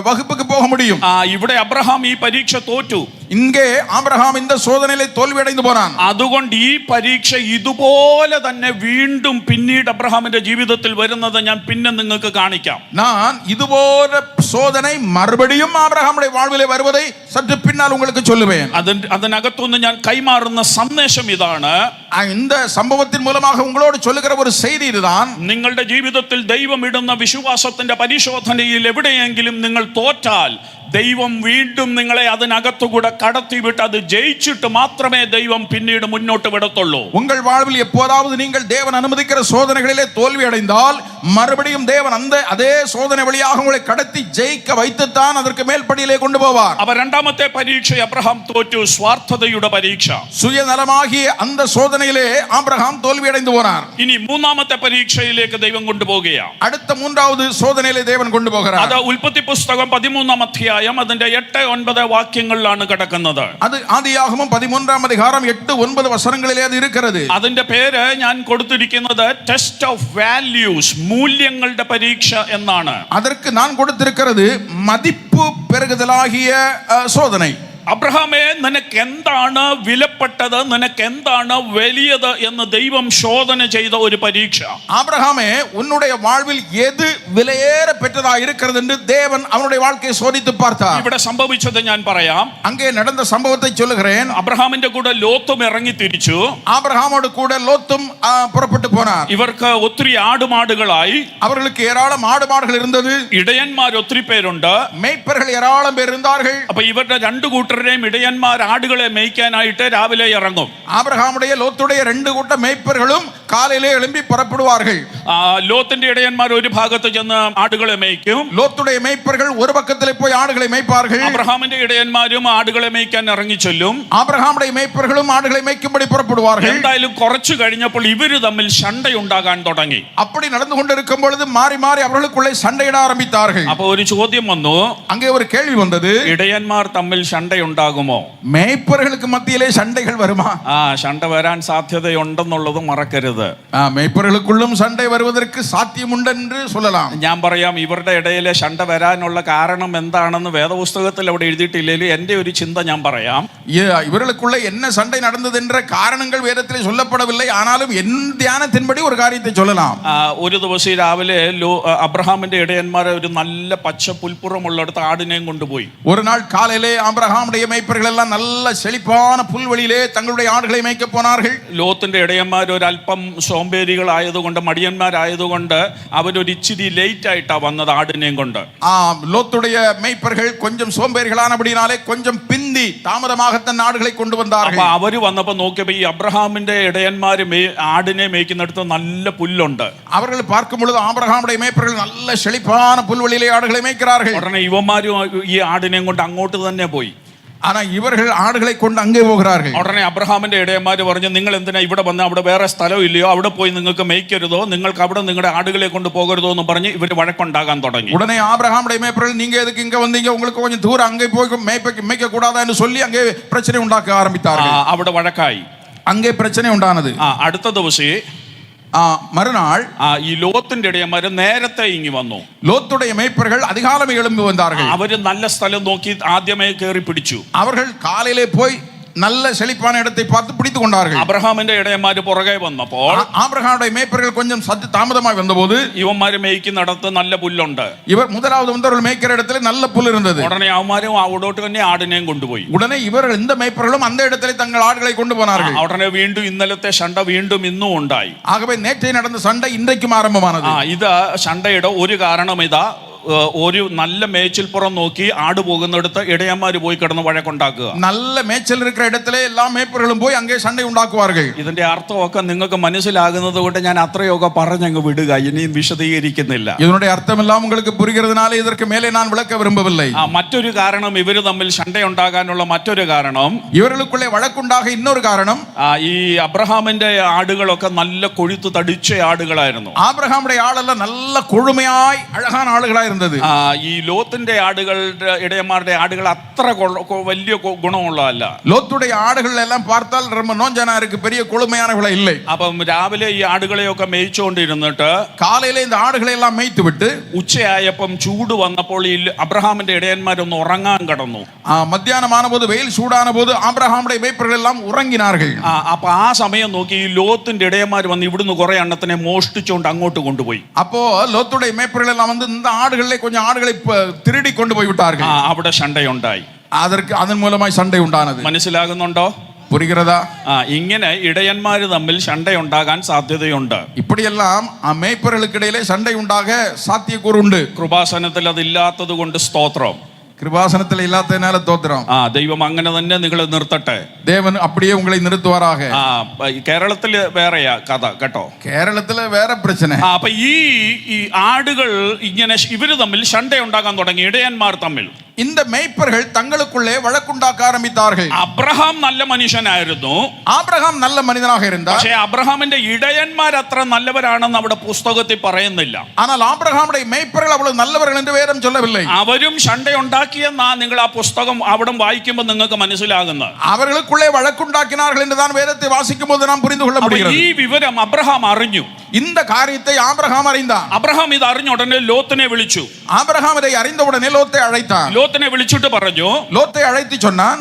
வகுப்புக்கு போக முடியும். ഇവിടെ അബ്രഹാം ഈ പരീക്ഷ തോറ്റു. இங்கே ஆபிரகாம் இந்த சோதனையிலே தோல்வி அடைந்து போனான். അതുകൊണ്ട് ഈ പരീക്ഷ ഇതുപോലെ തന്നെ വീണ്ടും പിന്നീട് അബ്രഹാമിന്റെ ജീവിതത്തിൽ വരുന്നത് ഞാൻ പിന്നെ നിങ്ങൾക്ക് കാണിക്കാം. நான் இதுபோல சோதனை மறுபடியும் ஆபிரகாமுடைய வாழ்விலே வருவதை சற்று பின்னால் உங்களுக்கு சொல்லுவேன். അതിനകത്തുനിന്ന് ഞാൻ കൈമാറുന്ന സന്ദേശം ഇതാണ്. இந்த சம்பவத்தின் மூலமாக உங்களோடு சொல்லுகிற ஒரு செய்தி இதுதான். നിങ്ങളുടെ ജീവിതത്തിൽ ദൈവം ഇടുന്ന വിശ്വാസത്തിന്റെ പരിശോധനയിൽ എവിടെയെങ്കിലും നിങ്ങൾ തോറ്റാൽ, ദൈവം വീണ്ടും നിങ്ങളെ അതിനകത്തുകൂടെ കടത്തിവിട്ട് അത് ജയിച്ചിട്ട് മാത്രമേ ദൈവം പിന്നീട് മുന്നോട്ട് വിടത്തുള്ളൂ. உங்கள் வாழ்வில் எப்போதாவது நீங்கள் தேவன் அனுமதிக்கிற சோதனைகளிலே தோல்வி அடைந்தால் மறுபடியும் தேவன் அதே சோதனை வழியாக உங்களை கடத்தி ஜெயிக்க வைத்துத்தான் அதற்கு மேல்படியிலே கொண்டு போவார். அப்ப രണ്ടാമത്തെ പരീക്ഷ അബ്രഹാം തോറ്റു, സ്വാർത്ഥതയുടെ പരീക്ഷ. சுயநலமாகிய அந்த சோதனையிலே ஆபிரகாம் தோல்வி அடைந்து போனார். ഇനി മൂന്നാമത്തെ പരീക്ഷയിലേക്ക് ദൈവം കൊണ്ടുപോവുകയാണ്. அடுத்த மூன்றாவது சோதனையிலே தேவன் கொண்டு போகிறார். അത് ഉൽപ്പത്തി പുസ്തകം 13-ാം അധ്യായം അതിന്റെ 8-9 വാക്യങ്ങളിലാണ് കിടക്കുന്നത്. அது ஆதியாகமம் 13-ാം அதிகாரம் 8-9 വചനങ്ങളിലേ അത് இருக்கிறது. അതിന്റെ പേര് ഞാൻ കൊടുത്തിരിക്കുന്നത് ടെസ്റ്റ് ഓഫ് വാല്യൂസ്, മൂല്യങ്ങളുടെ പരീക്ഷ എന്നാണ്. அதற்கு நான் கொடுத்திருக்கிறது மதிப்பு பெருகுதலாகிய சோதனை. അബ്രഹാമേ, നിനക്ക് എന്താണ് വിലപ്പെട്ടത്, നിനക്ക് എന്താണ് വലിയത് എന്ന് ദൈവം ശോധന ചെയ്ത ഒരു പരീക്ഷ. ஆபிரகாமே, உன்னுடைய வாழ்வில் எது விலையேற பெற்றதா இருக்கிறது என்று தேவன் அவனுடைய வாழ்க்கையை சோதித்து பார்த்தார். ഇവിടെ സംഭവിച്ചത് ഞാൻ പറയാം. அங்கே நடந்த சம்பவத்தை சொல்லுகிறேன். അബ്രഹാമിന്റെ കൂടെ ലോത്തും ഇറങ്ങി തിരിച്ചു. ஆபிரகாமோடு கூட லோத்தும் புறப்பட்டு போனார். ഇവർക്ക് ഒത്തിരി ആടുമാടുകളായി. அவர்களுக்கு ஏராளம் ஆடு மாடுகள் இருந்தது. ഇടയന്മാർ ഒത്തിരി പേരുണ്ട്. மேய்ப்பர்கள் ஏராளம் பேர் இருந்தார்கள். അപ്പൊ ഇവരുടെ രണ്ടു കൂട്ടരെയും ഇടയന്മാർ ആടുകളെ മേയ്ക്കാനായിട്ട് രാവിലെ ഇറങ്ങും. ஆபிரகாமுடைய லோத்துடைய ரெண்டு கூட்ட மேய்ப்பர்களும் காலையிலே எழும்பி புறப்படுவார்கள். ലോത്തിന്റെ ഇടയന്മാർ ഒരു ഭാഗത്ത് ചെന്ന് ആടുകളെ മേയ്ക്കും. லோத்துடைய மேய்ப்பர்கள் ஒரு பக்கத்திலே போய் ஆடுகளை மேய்ப்பார்கள். അബ്രഹാമിന്റെ ഇടയന്മാരും ആടുകളെ മേയ്ക്കാൻ ഇറങ്ങി ചെല്ലും. ஆபிரகாமுடைய மேய்ப்பர்களும் ஆடுகளை மேய்க்கும்படி புறப்படுவார்கள். എന്തായാലും കുറച്ചു കഴിഞ്ഞപ്പോൾ ഇവര് തമ്മിൽ ശണ്ടയുണ്ടാകാൻ തുടങ്ങി. அப்படி நடந்து கொண்டிருக்கும் பொழுது மாறி மாறி அவர்களுக்குள்ளே சண்டையிட ஆரம்பித்தார்கள். അപ്പൊ ഒരു ചോദ്യം വന്നു. அங்கே ஒரு கேள்வி வந்தது. ഇടയന്മാർ തമ്മിൽ ശണ്ടയുണ്ടാകുമോ? மேய்ப்பர்களுக்கு மத்தியிலே சண்டைகள் வருமா? ശണ്ട വരാൻ സാധ്യതയുണ്ടെന്നുള്ളത് മറക്കരുത്. மேய்ப்பர்களுக்குள்ளும் சண்டை வருவதற்கு சாத்தியம் உண்டு என்று சொல்லலாம். ഞാൻ പറയാം, ഇവരുടെ ഇടയിലെ ശണ്ട വരാനുള്ള കാരണം എന്താണെന്ന് വേദപുസ്തകത്തിൽ അവിടെ എഴുതിയിട്ടില്ലെങ്കിൽ എന്റെ ഒരു ചിന്ത ഞാൻ പറയാം. இவர்களுக்குள்ள என்ன சண்டை நடந்தது என்ற காரணங்கள் வேதத்திலே சொல்லப்படவில்லை. ஆனாலும் என் தியானத்தின்படி ஒரு காரியத்தை சொல்லலாம். ഒരു ദിവസം രാവിലെ അബ്രഹാമിന്റെ ഇടയന്മാരെ ഒരു നല്ല പച്ച പുൽപ്പുറമുള്ളിടത്ത് ആടിനെയും കൊണ്ടുപോയി. ஒரு நாள் காலையிலே ஆபிரகாமுடைய மேய்ப்பர்கள் எல்லாம் நல்ல செழிப்பான புல்வெளியிலே தங்களுடைய ஆடுகளை மேய்க்க போனார்கள். ലോത്തിന്റെ ഇടയന്മാർ ഒരല്പം സോംബേരികളായതുകൊണ്ട്, മടിയന്മാരായതുകൊണ്ട് അവരൊരു ഇച്ചിരി ലേറ്റ് ആയിട്ടാ വന്നത് ആടിനെയും കൊണ്ട്. லோத்துடைய மேய்ப்பர்கள் கொஞ்சம் சோம்பேறிகளானபடினாலே கொஞ்சம் பிந்தி தாமதமாக தன் ஆடுகளை கொண்டு അപ്പൊ வந்தார்கள். അവര് വന്നപ്പോ നോക്കിയപ്പോ ഈ അബ്രഹാമിന്റെ ഇടയന്മാര് ആടിനെ മേയ്ക്കുന്നിടത്ത് നല്ല പുല്ലുണ്ട്. அவர்கள் பார்க்கும் பொழுது ஆபிரகாமுடைய மேய்ப்பர்கள் நல்ல செழிப்பான புல்வெளியிலே ஆடுகளை மேய்க்கிறார்கள். ഉടനെ ഇവന്മാരും ഈ ആടിനെയും കൊണ്ട് അങ്ങോട്ട് തന്നെ പോയി. ஆனா இவர்கள் ஆடுகளை கொண்டு அங்கே போகிறார்கள். ഉടനെ അബ്രഹാമിന്റെ ഇടയന്മാര് പറഞ്ഞു, നിങ്ങൾ എന്തിനാ ഇവിടെ വന്ന്, അവിടെ വേറെ സ്ഥലം ഇല്ലയോ, അവിടെ പോയി നിങ്ങൾക്ക് മേയ്ക്കരുതോ, നിങ്ങൾക്ക് അവിടെ നിങ്ങളുടെ ആടുകളെ കൊണ്ട് പോകരുതോ എന്ന് പറഞ്ഞ് ഇവർ വഴക്കുണ്ടാകാൻ തുടങ്ങി. உடனே ஆபிரகாமுடைய மேய்ப்பர்கள் நீங்க எதுக்கு இங்க வந்தீங்க, உங்களுக்கு கொஞ்சம் தூரம் அங்கே போய் மேய்க்க கூடாதான்னு சொல்லி அங்கே பிரச்சனை உண்டாக்க ஆரம்பித்தார்கள். അവിടെ വഴക്കായി, அங்கே பிரச்சனை உண்டானது. അടുത്ത ദിവസം மறுநாள் ഈ ലോത്തിന്റെ ഇടയന്മാര് നേരത്തെ ഇങ്ങി വന്നു. லோத்துடைய மேய்ப்பர்கள் அதிகாலமே எழும்பி வந்தார்கள். അവര് നല്ല സ്ഥലം നോക്കി ആദ്യമേ കയറി പിടിച്ചു. அவர்கள் காலையிலே போய் நல்ல செழிப்பான இடத்தை பார்த்து பிடித்துக் கொண்டார்கள். അബ്രഹാമിന്റെ ഇടയന്മാര് പുറകെ വന്നപ്പോൾ ஆபிரகாமுடைய மேய்ப்பர்கள் கொஞ்சம் சற்று தாமதமாய் வந்தபோது ഇവന്മാര് മേയ്ക്കുന്നിടത്ത് നല്ല പുല്ലുണ്ട്. இவர் முதலாவது வந்தவர்கள் மேய்க்கிற இடத்துல நல்ல புல் இருந்தது. ഉടനെ അവന്മാരും അവിടോട്ട് തന്നെ ആടിനെയും കൊണ്ടുപോയി. உடனே இவர்கள் இந்த மேய்ப்பர்களும் அந்த இடத்திலே தங்கள் ஆடுகளை கொண்டு போனார்கள். ഉടനെ വീണ്ടും ഇന്നലത്തെ ശണ്ട വീണ്ടും ഇന്നും ഉണ്ടായി. ஆகவே நேற்றே நடந்த சண்டை இன்றைக்கும் ஆரம்பமானது. ഇത് ശണ്ടയുടെ ഒരു കാരണം ഇതാ, ഒരു നല്ല മേച്ചിൽപ്പുറം നോക്കി ആട് പോകുന്നിടത്ത് ഇടയന്മാര് പോയി കിടന്ന് വഴക്കുണ്ടാക്കുക. நல்ல மேய்ச்சல் இருக்கிற இடத்திலே எல்லா மேய்ப்பர்களும் போய் அங்கே சண்டை உண்டாக்குவார்கள். ഇതിന്റെ അർത്ഥമൊക്കെ നിങ്ങൾക്ക് മനസ്സിലാകുന്നത് കൊണ്ട് ഞാൻ അത്രയൊക്കെ പറഞ്ഞങ്ങ് വിടുക, ഇനിയും വിശദീകരിക്കുന്നില്ല. இதனுடைய அர்த்தம் எல்லாம் உங்களுக்கு புரிகிறதுனால இதற்கு மேலே நான் விளக்க விரும்பவில்லை. മറ്റൊരു കാരണം, ഇവര് തമ്മിൽ ശണ്ടയുണ്ടാകാനുള്ള മറ്റൊരു കാരണം, இவர்களுக்குள்ளே வழக்குண்டாக இன்னொரு காரணம், ഈ അബ്രഹാമിന്റെ ആടുകളൊക്കെ നല്ല കൊഴുത്തു തടിച്ച ആടുകളായിരുന്നു. ஆபிரகாமுடைய ஆளெல்லாம் நல்ல கொழுமையாய் அழகான ஆடுகளா இருந்தது. ഈ ലോത്തിന്റെ ആടുകളുടെ ഇടയന്മാരുടെ ആടുകൾ അത്ര വലിയ ഗുണമുള്ളതല്ല. லோத்துடைய ஆடுகள் எல்லாம் பார்த்தால் ரொம்ப நோஞ்சனா இருக்கு, பெரிய கொழுமையானவள இல்லை. അപ്പം രാവിലെ ഈ ആടുകളെയൊക്കെ മേയിച്ചുകൊണ്ടിരുന്നിട്ട് காலையிலே இந்த ஆடுகளை எல்லாம் மேய்த்து விட்டு ഉച്ചയായപ്പം ചൂട് വന്നപ്പോൾ ഈ അബ്രഹാമിന്റെ ഇടയന്മാരൊന്ന് ഉറങ്ങാൻ കടന്നു. மத்தியானமான போது வெயில் சூடான போது ஆபிரகாமுடைய மேய்ப்பர்கள் எல்லாம் உறங்கினார்கள். അപ്പൊ ആ സമയം നോക്കി ഈ ലോത്തിന്റെ ഇടയന്മാർ വന്ന് ഇവിടുന്ന് കുറെ എണ്ണത്തിനെ മോഷ്ടിച്ചുകൊണ്ട് അങ്ങോട്ട് കൊണ്ടുപോയി. அப்போ லோத்துடைய மேய்ப்பர்கள் எல்லாம் வந்து இந்த ஆடுகளிலே கொஞ்சம் ஆடுகளை திருடி கொண்டு போய் விட்டார்கள். അവിടെ ശണ്ടയുണ്ടായി. அதன் மூலமாய் சண்டை உண்டானது. മനസ്സിലാകുന്നുണ്ടോ? புரிகிறதா? ഇങ്ങനെ ഇടയന്മാര് തമ്മിൽ ശണ്ടയുണ്ടാകാൻ സാധ്യതയുണ്ട്. இப்படியெல்லாம் மேய்ப்பர்களுக்கு இடையிலே சண்டை உண்டாக சாத்தியக்கூறு உண்டு. കൃപാസനത്തിൽ അതില്ലാത്തത് കൊണ്ട് സ്തോത്രം. கிருபாசனத்தில் இல்லாததனால தோத்திரம். ദൈവം അങ്ങനെ തന്നെ നിങ്ങളെ നിർത്തട്ടെ. தேவன் அப்படியே உங்களை நிறுத்துவாராக. കേരളത്തില് വേറെയാ കഥ കേട്ടോ. കേരളത്തിലെ വേറെ പ്രശ്ന. അപ്പൊ ഈ ആടുകൾ ഇങ്ങനെ ഇവര് തമ്മിൽ ശണ്ടയുണ്ടാകാൻ തുടങ്ങി, ഇടയന്മാർ തമ്മിൽ. இந்த மேய்ப்பர்கள் தங்களுக்குள்ளே வழக்குண்டாக்க ஆரம்பித்தார்கள். അബ്രഹാം നല്ല മനുഷ്യനായിരുന്നു. ஆபிரகாம் நல்ல மனிதனாக இருந்தார். പക്ഷേ അബ്രഹാമിന്റെ ഇടയന്മാർ അത്ര നല്ലവരാണെന്ന് അവിടെ പുസ്തകത്തിൽ പറയുന്നില്ല. ஆனால் ஆபிரகாமுடைய மேய்ப்பர்கள் அவ்வளவு நல்லவர்கள் என்று வேதம் சொல்லவில்லை. അവരും ശണ്ടയുണ്ടാക്കിയെന്നാ നിങ്ങൾ ആ പുസ്തകം അവിടെ വായിക്കുമ്പോൾ നിങ്ങൾക്ക് മനസ്സിലാകുന്നത്. அவர்களுக்குள்ளே வழக்குண்டாக்கினார்கள் என்றுதான் வேதத்தை வாசிக்கும் போது நாம் புரிந்து கொள்ள முடிகிறது. ഈ വിവരം അബ്രഹാം അറിഞ്ഞു. இந்த காரியத்தை ஆபிரகாம் அறிந்தான். അബ്രഹാം ഇത് അറിഞ്ഞ ഉടനെ ലോത്തിനെ വിളിച്ചു. ஆபிரகாம் இதை அறிந்த உடனே லோத்தை அழைத்தான். ലോത്തിനെ വിളിച്ചിട്ട് പറഞ്ഞു, லோத்தை அழைத்து சொன்னான்,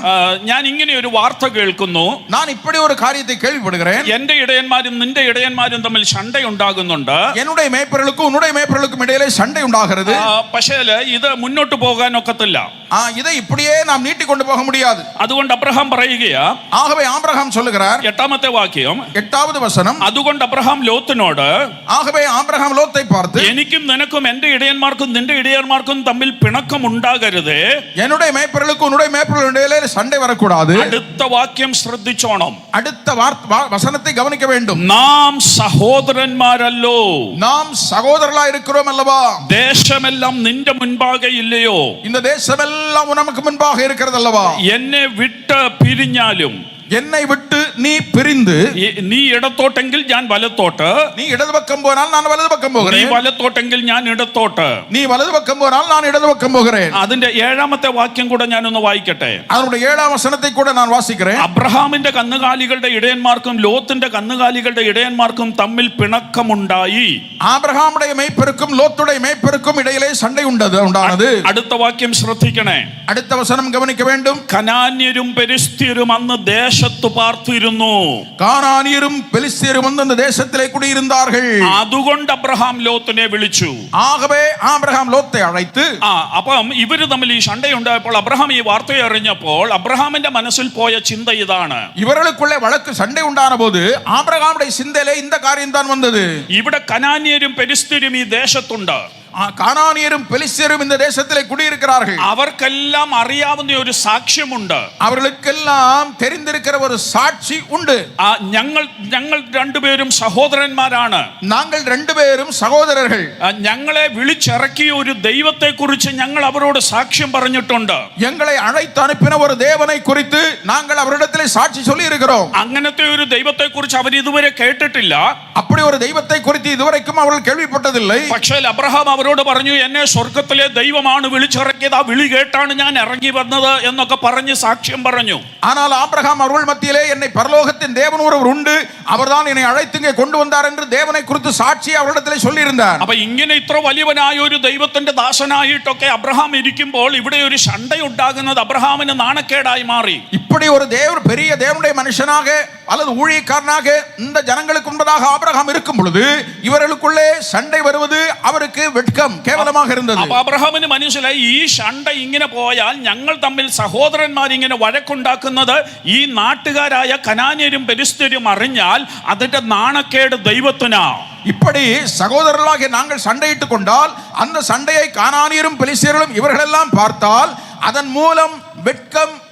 ഞാൻ ഇങ്ങനെ ഒരു വാർത്ത കേൾക്കുന്നു, நான் இப்படி ஒரு காரியத்தை கேள்விப்படுகிறேன். എന്റെ ഇടയന്മാരും നിന്റെ ഇടയന്മാരും തമ്മിൽ ശണ്ടയുണ്ടാകുന്നുണ്ട്. என்னுடைய மேய்ப்பர்களுக்கும் உன்னுடைய மேய்ப்பர்களுக்கும் இடையிலே சண்டை உண்டாகிறது. പക്ഷേ ഇത് മുന്നോട്ട് പോകാൻ ഒക്കത്തില്ല. இதை இப்படியே நாம் நீட்டி கொண்டு போக முடியாது. അതുകൊണ്ട് അബ്രഹാം പറയുകയാ, ஆகவே ஆபிரகாம் சொல்லுகிறார், 8ാമത്തെ വാക്യം, 8வது வசனம், അതുകൊണ്ട് അബ്രഹാം ലോത്തിനോട്, ஆகவே ஆபிரகாம் லோத்தை பார்த்து, എനിക്കും നിനക്കും എന്റെ ഇടയന്മാർക്കും നിന്റെ ഇടയന്മാർക്കും തമ്മിൽ പിണക്കം ഉണ്ടാകരുത്, என்னுடைய மேய்ப்பர்களுக்கும் உன்னுடைய மேய்ப்பர்களுக்கும் இடையிலே சண்டை வரக்கூடாது. അടുത്ത വാക്യം ശ്രദ്ധിച്ചോണം. அடுத்த வசனத்தை கவனிக்க வேண்டும். നാം സഹോദരന്മാരല്ലോ, நாம் சகோதரர்களாய் இருக்கிறோம் அல்லவா? ദേശമെല്ലാം നിന്റെ മുൻപാകെ ഇല്ലയോ, இந்த தேசமெல்லாம் நமக்கு முன்பாக இருக்கிறது அல்லவா? എന്നെ വിട്ട് പിരിഞ്ഞാലും, என்னை விட்டு நீ பிரிந்து, നീ ഇടത്തോട്ടെങ്കിൽ ഞാൻ വലത്തോട്ട്, நீ இடது பக்கம் போனால் நான் வலது பக்கம் നീ போகிறேன், വലത്തോട്ടെങ്കിൽ ഞാൻ ഇടത്തോട്ട്, நீ வலது பக்கம் போனால் நான் இடது பக்கம் போகிறேன். അതിന്റെ 7ാമത്തെ വാക്യം കൂടെ ഞാനൊന്ന് വായിക്കട്ടെ. அதனுடைய 7ஆம் வசனத்தை கூட நான் வாசிக்கிறேன். അബ്രഹാമിന്റെ കന്നുകാലികളുടെ ഇടയന്മാർക്കും ലോത്തിന്റെ കന്നുകാലികളുടെ ഇടയന്മാർക്കും തമ്മിൽ പിണക്കമുണ്ടായി. ஆபிரகாமுடைய மேய்ப்பருக்கும் லோத்துடைய மேய்ப்பருக்கும் இடையிலே சண்டை உண்டானது. അടുത്ത വാക്യം ശ്രദ്ധിക്കണേ. அடுத்த வசனம் கவனிக்க வேண்டும். കനാന്യരും പെരിസ്ത്യരും അന്ന് ദേശത്ത് പാർത്തിരുന്നു. கானானியரும் பெலிஸ்தியரும் வந்து அந்த தேசத்திலே குடியிருந்தார்கள். അതുകൊണ്ട് അബ്രഹാം ലോത്തിനെ വിളിച്ചു. ஆகவே ஆபிரகாம் லோத்தை அழைத்து, അപ്പം ഇവര് തമ്മിൽ ഈ ശണ്ടയുണ്ടായപ്പോൾ അബ്രഹാം ഈ വാർത്തയെ അറിഞ്ഞപ്പോൾ അബ്രഹാമിന്റെ മനസ്സിൽ പോയ ചിന്ത ഇതാണ്. இவர்களுக்குள்ளே வழக்கு சண்டை உண்டான போது ஆபிரகாமுடைய சிந்தையிலே இந்த காரியம் தான் வந்தது. ഇവിടെ കനാന്യരും പെരിസ്ത്യരും ഈ ദേശത്തുണ്ട്. കാനാനിയരും പെലിസ്ത്യരും இந்த தேசத்திலே குடியிருக்கிறார்கள். അവർക്കെല്ലാം അറിയാവുന്ന ഒരു സാക്ഷ്യമുണ്ട്. அவர்களுக்கெல்லாம் தெரிந்திருக்கிற ஒரு சாட்சி உண்டு. ഞങ്ങൾ രണ്ടുപേരും സഹോദരന്മാരാണ്. நாங்கள் ரெண்டு பேரும் சகோதரர்கள். ഞങ്ങളെ വിളിച്ചിറക്കിയ ഒരു ദൈവത്തെ കുറിച്ച് ഞങ്ങൾ അവരോട് സാക്ഷ്യം പറഞ്ഞിട്ടുണ്ട്. எங்களை அழைத்து அனுப்பின ஒரு தேவனை குறித்து நாங்கள் அவரிடத்திலே சாட்சி சொல்லி இருக்கிறோம். അങ്ങനത്തെ ഒരു ദൈവത്തെ കുറിച്ച് അവർ ഇതുവരെ കേട്ടിട്ടില്ല. அப்படி ஒரு தெய்வத்தை குறித்து இதுவரைக்கும் அவர்கள் கேள்விப்பட்டதில்லை. പക്ഷേ അബ്രഹാം അവരോട് പറഞ്ഞു, എന്നെ സ്വർഗ്ഗത്തിലെ ദൈവമാണ് വിളിച്ചിറക്കിയത്, ആ വിളി കേട്ടാണ് ഞാൻ ഇറങ്ങി വന്നത് എന്നൊക്കെ പറഞ്ഞ് സാക്ഷ്യം പറഞ്ഞു. ஆனால் ஆபிரகாம் அவர்கள் மத்தியிலே என்னை பரலோகத்தின் தேவன் ஒருவர் உண்டு, அவர்தான் என்னை அழைத்து இங்கே கொண்டு வந்தார் என்று தேவனை குறித்து சாட்சி அவரிடத்திலே சொல்லி இருந்தார். അപ്പൊ ഇങ്ങനെ ഇത്ര വലിയവനായ ഒരു ദൈവത്തിന്റെ ദാസനായിട്ടൊക്കെ അബ്രഹാം ഇരിക്കുമ്പോൾ ഇവിടെ ഒരു ശണ്ട ഉണ്ടാകുന്നത് അബ്രഹാമിന് നാണക്കേടായി മാറി. இப்படி ஒரு பெரிய தேவனுடைய மனுஷனாக அல்லது ஊழியக்காரனாக இந்த ஜனங்களுக்கு முன்பதாக ஆபிரகாம் இருக்கும் பொழுது இவர்களுக்குள்ளே சண்டை வருவது அவருக்கு வெட்கம், கேவலமாக இருந்தது. അപ്പൊ അബ്രഹാമിന് മനസ്സിലായി, ഈ ശണ്ട ഇങ്ങനെ പോയാൽ ഞങ്ങൾ തമ്മിൽ സഹോദരന്മാർ ഇങ്ങനെ വഴക്കുണ്ടാക്കുന്നത് ഈ നാട്ടുകാരായ കനാന്യരും പെലിസ്ത്യരും അറിഞ്ഞാൽ അതിന്റെ നാണക്കേട് ദൈവത്തിനാ. இப்படி சகோதரர்களாக நாங்கள் சண்டையிட்டுக் கொண்டால் அந்த சண்டையை கானானியரும் பெலிஸ்தியரும் இவர்களெல்லாம் பார்த்தால் அதன் மூலம்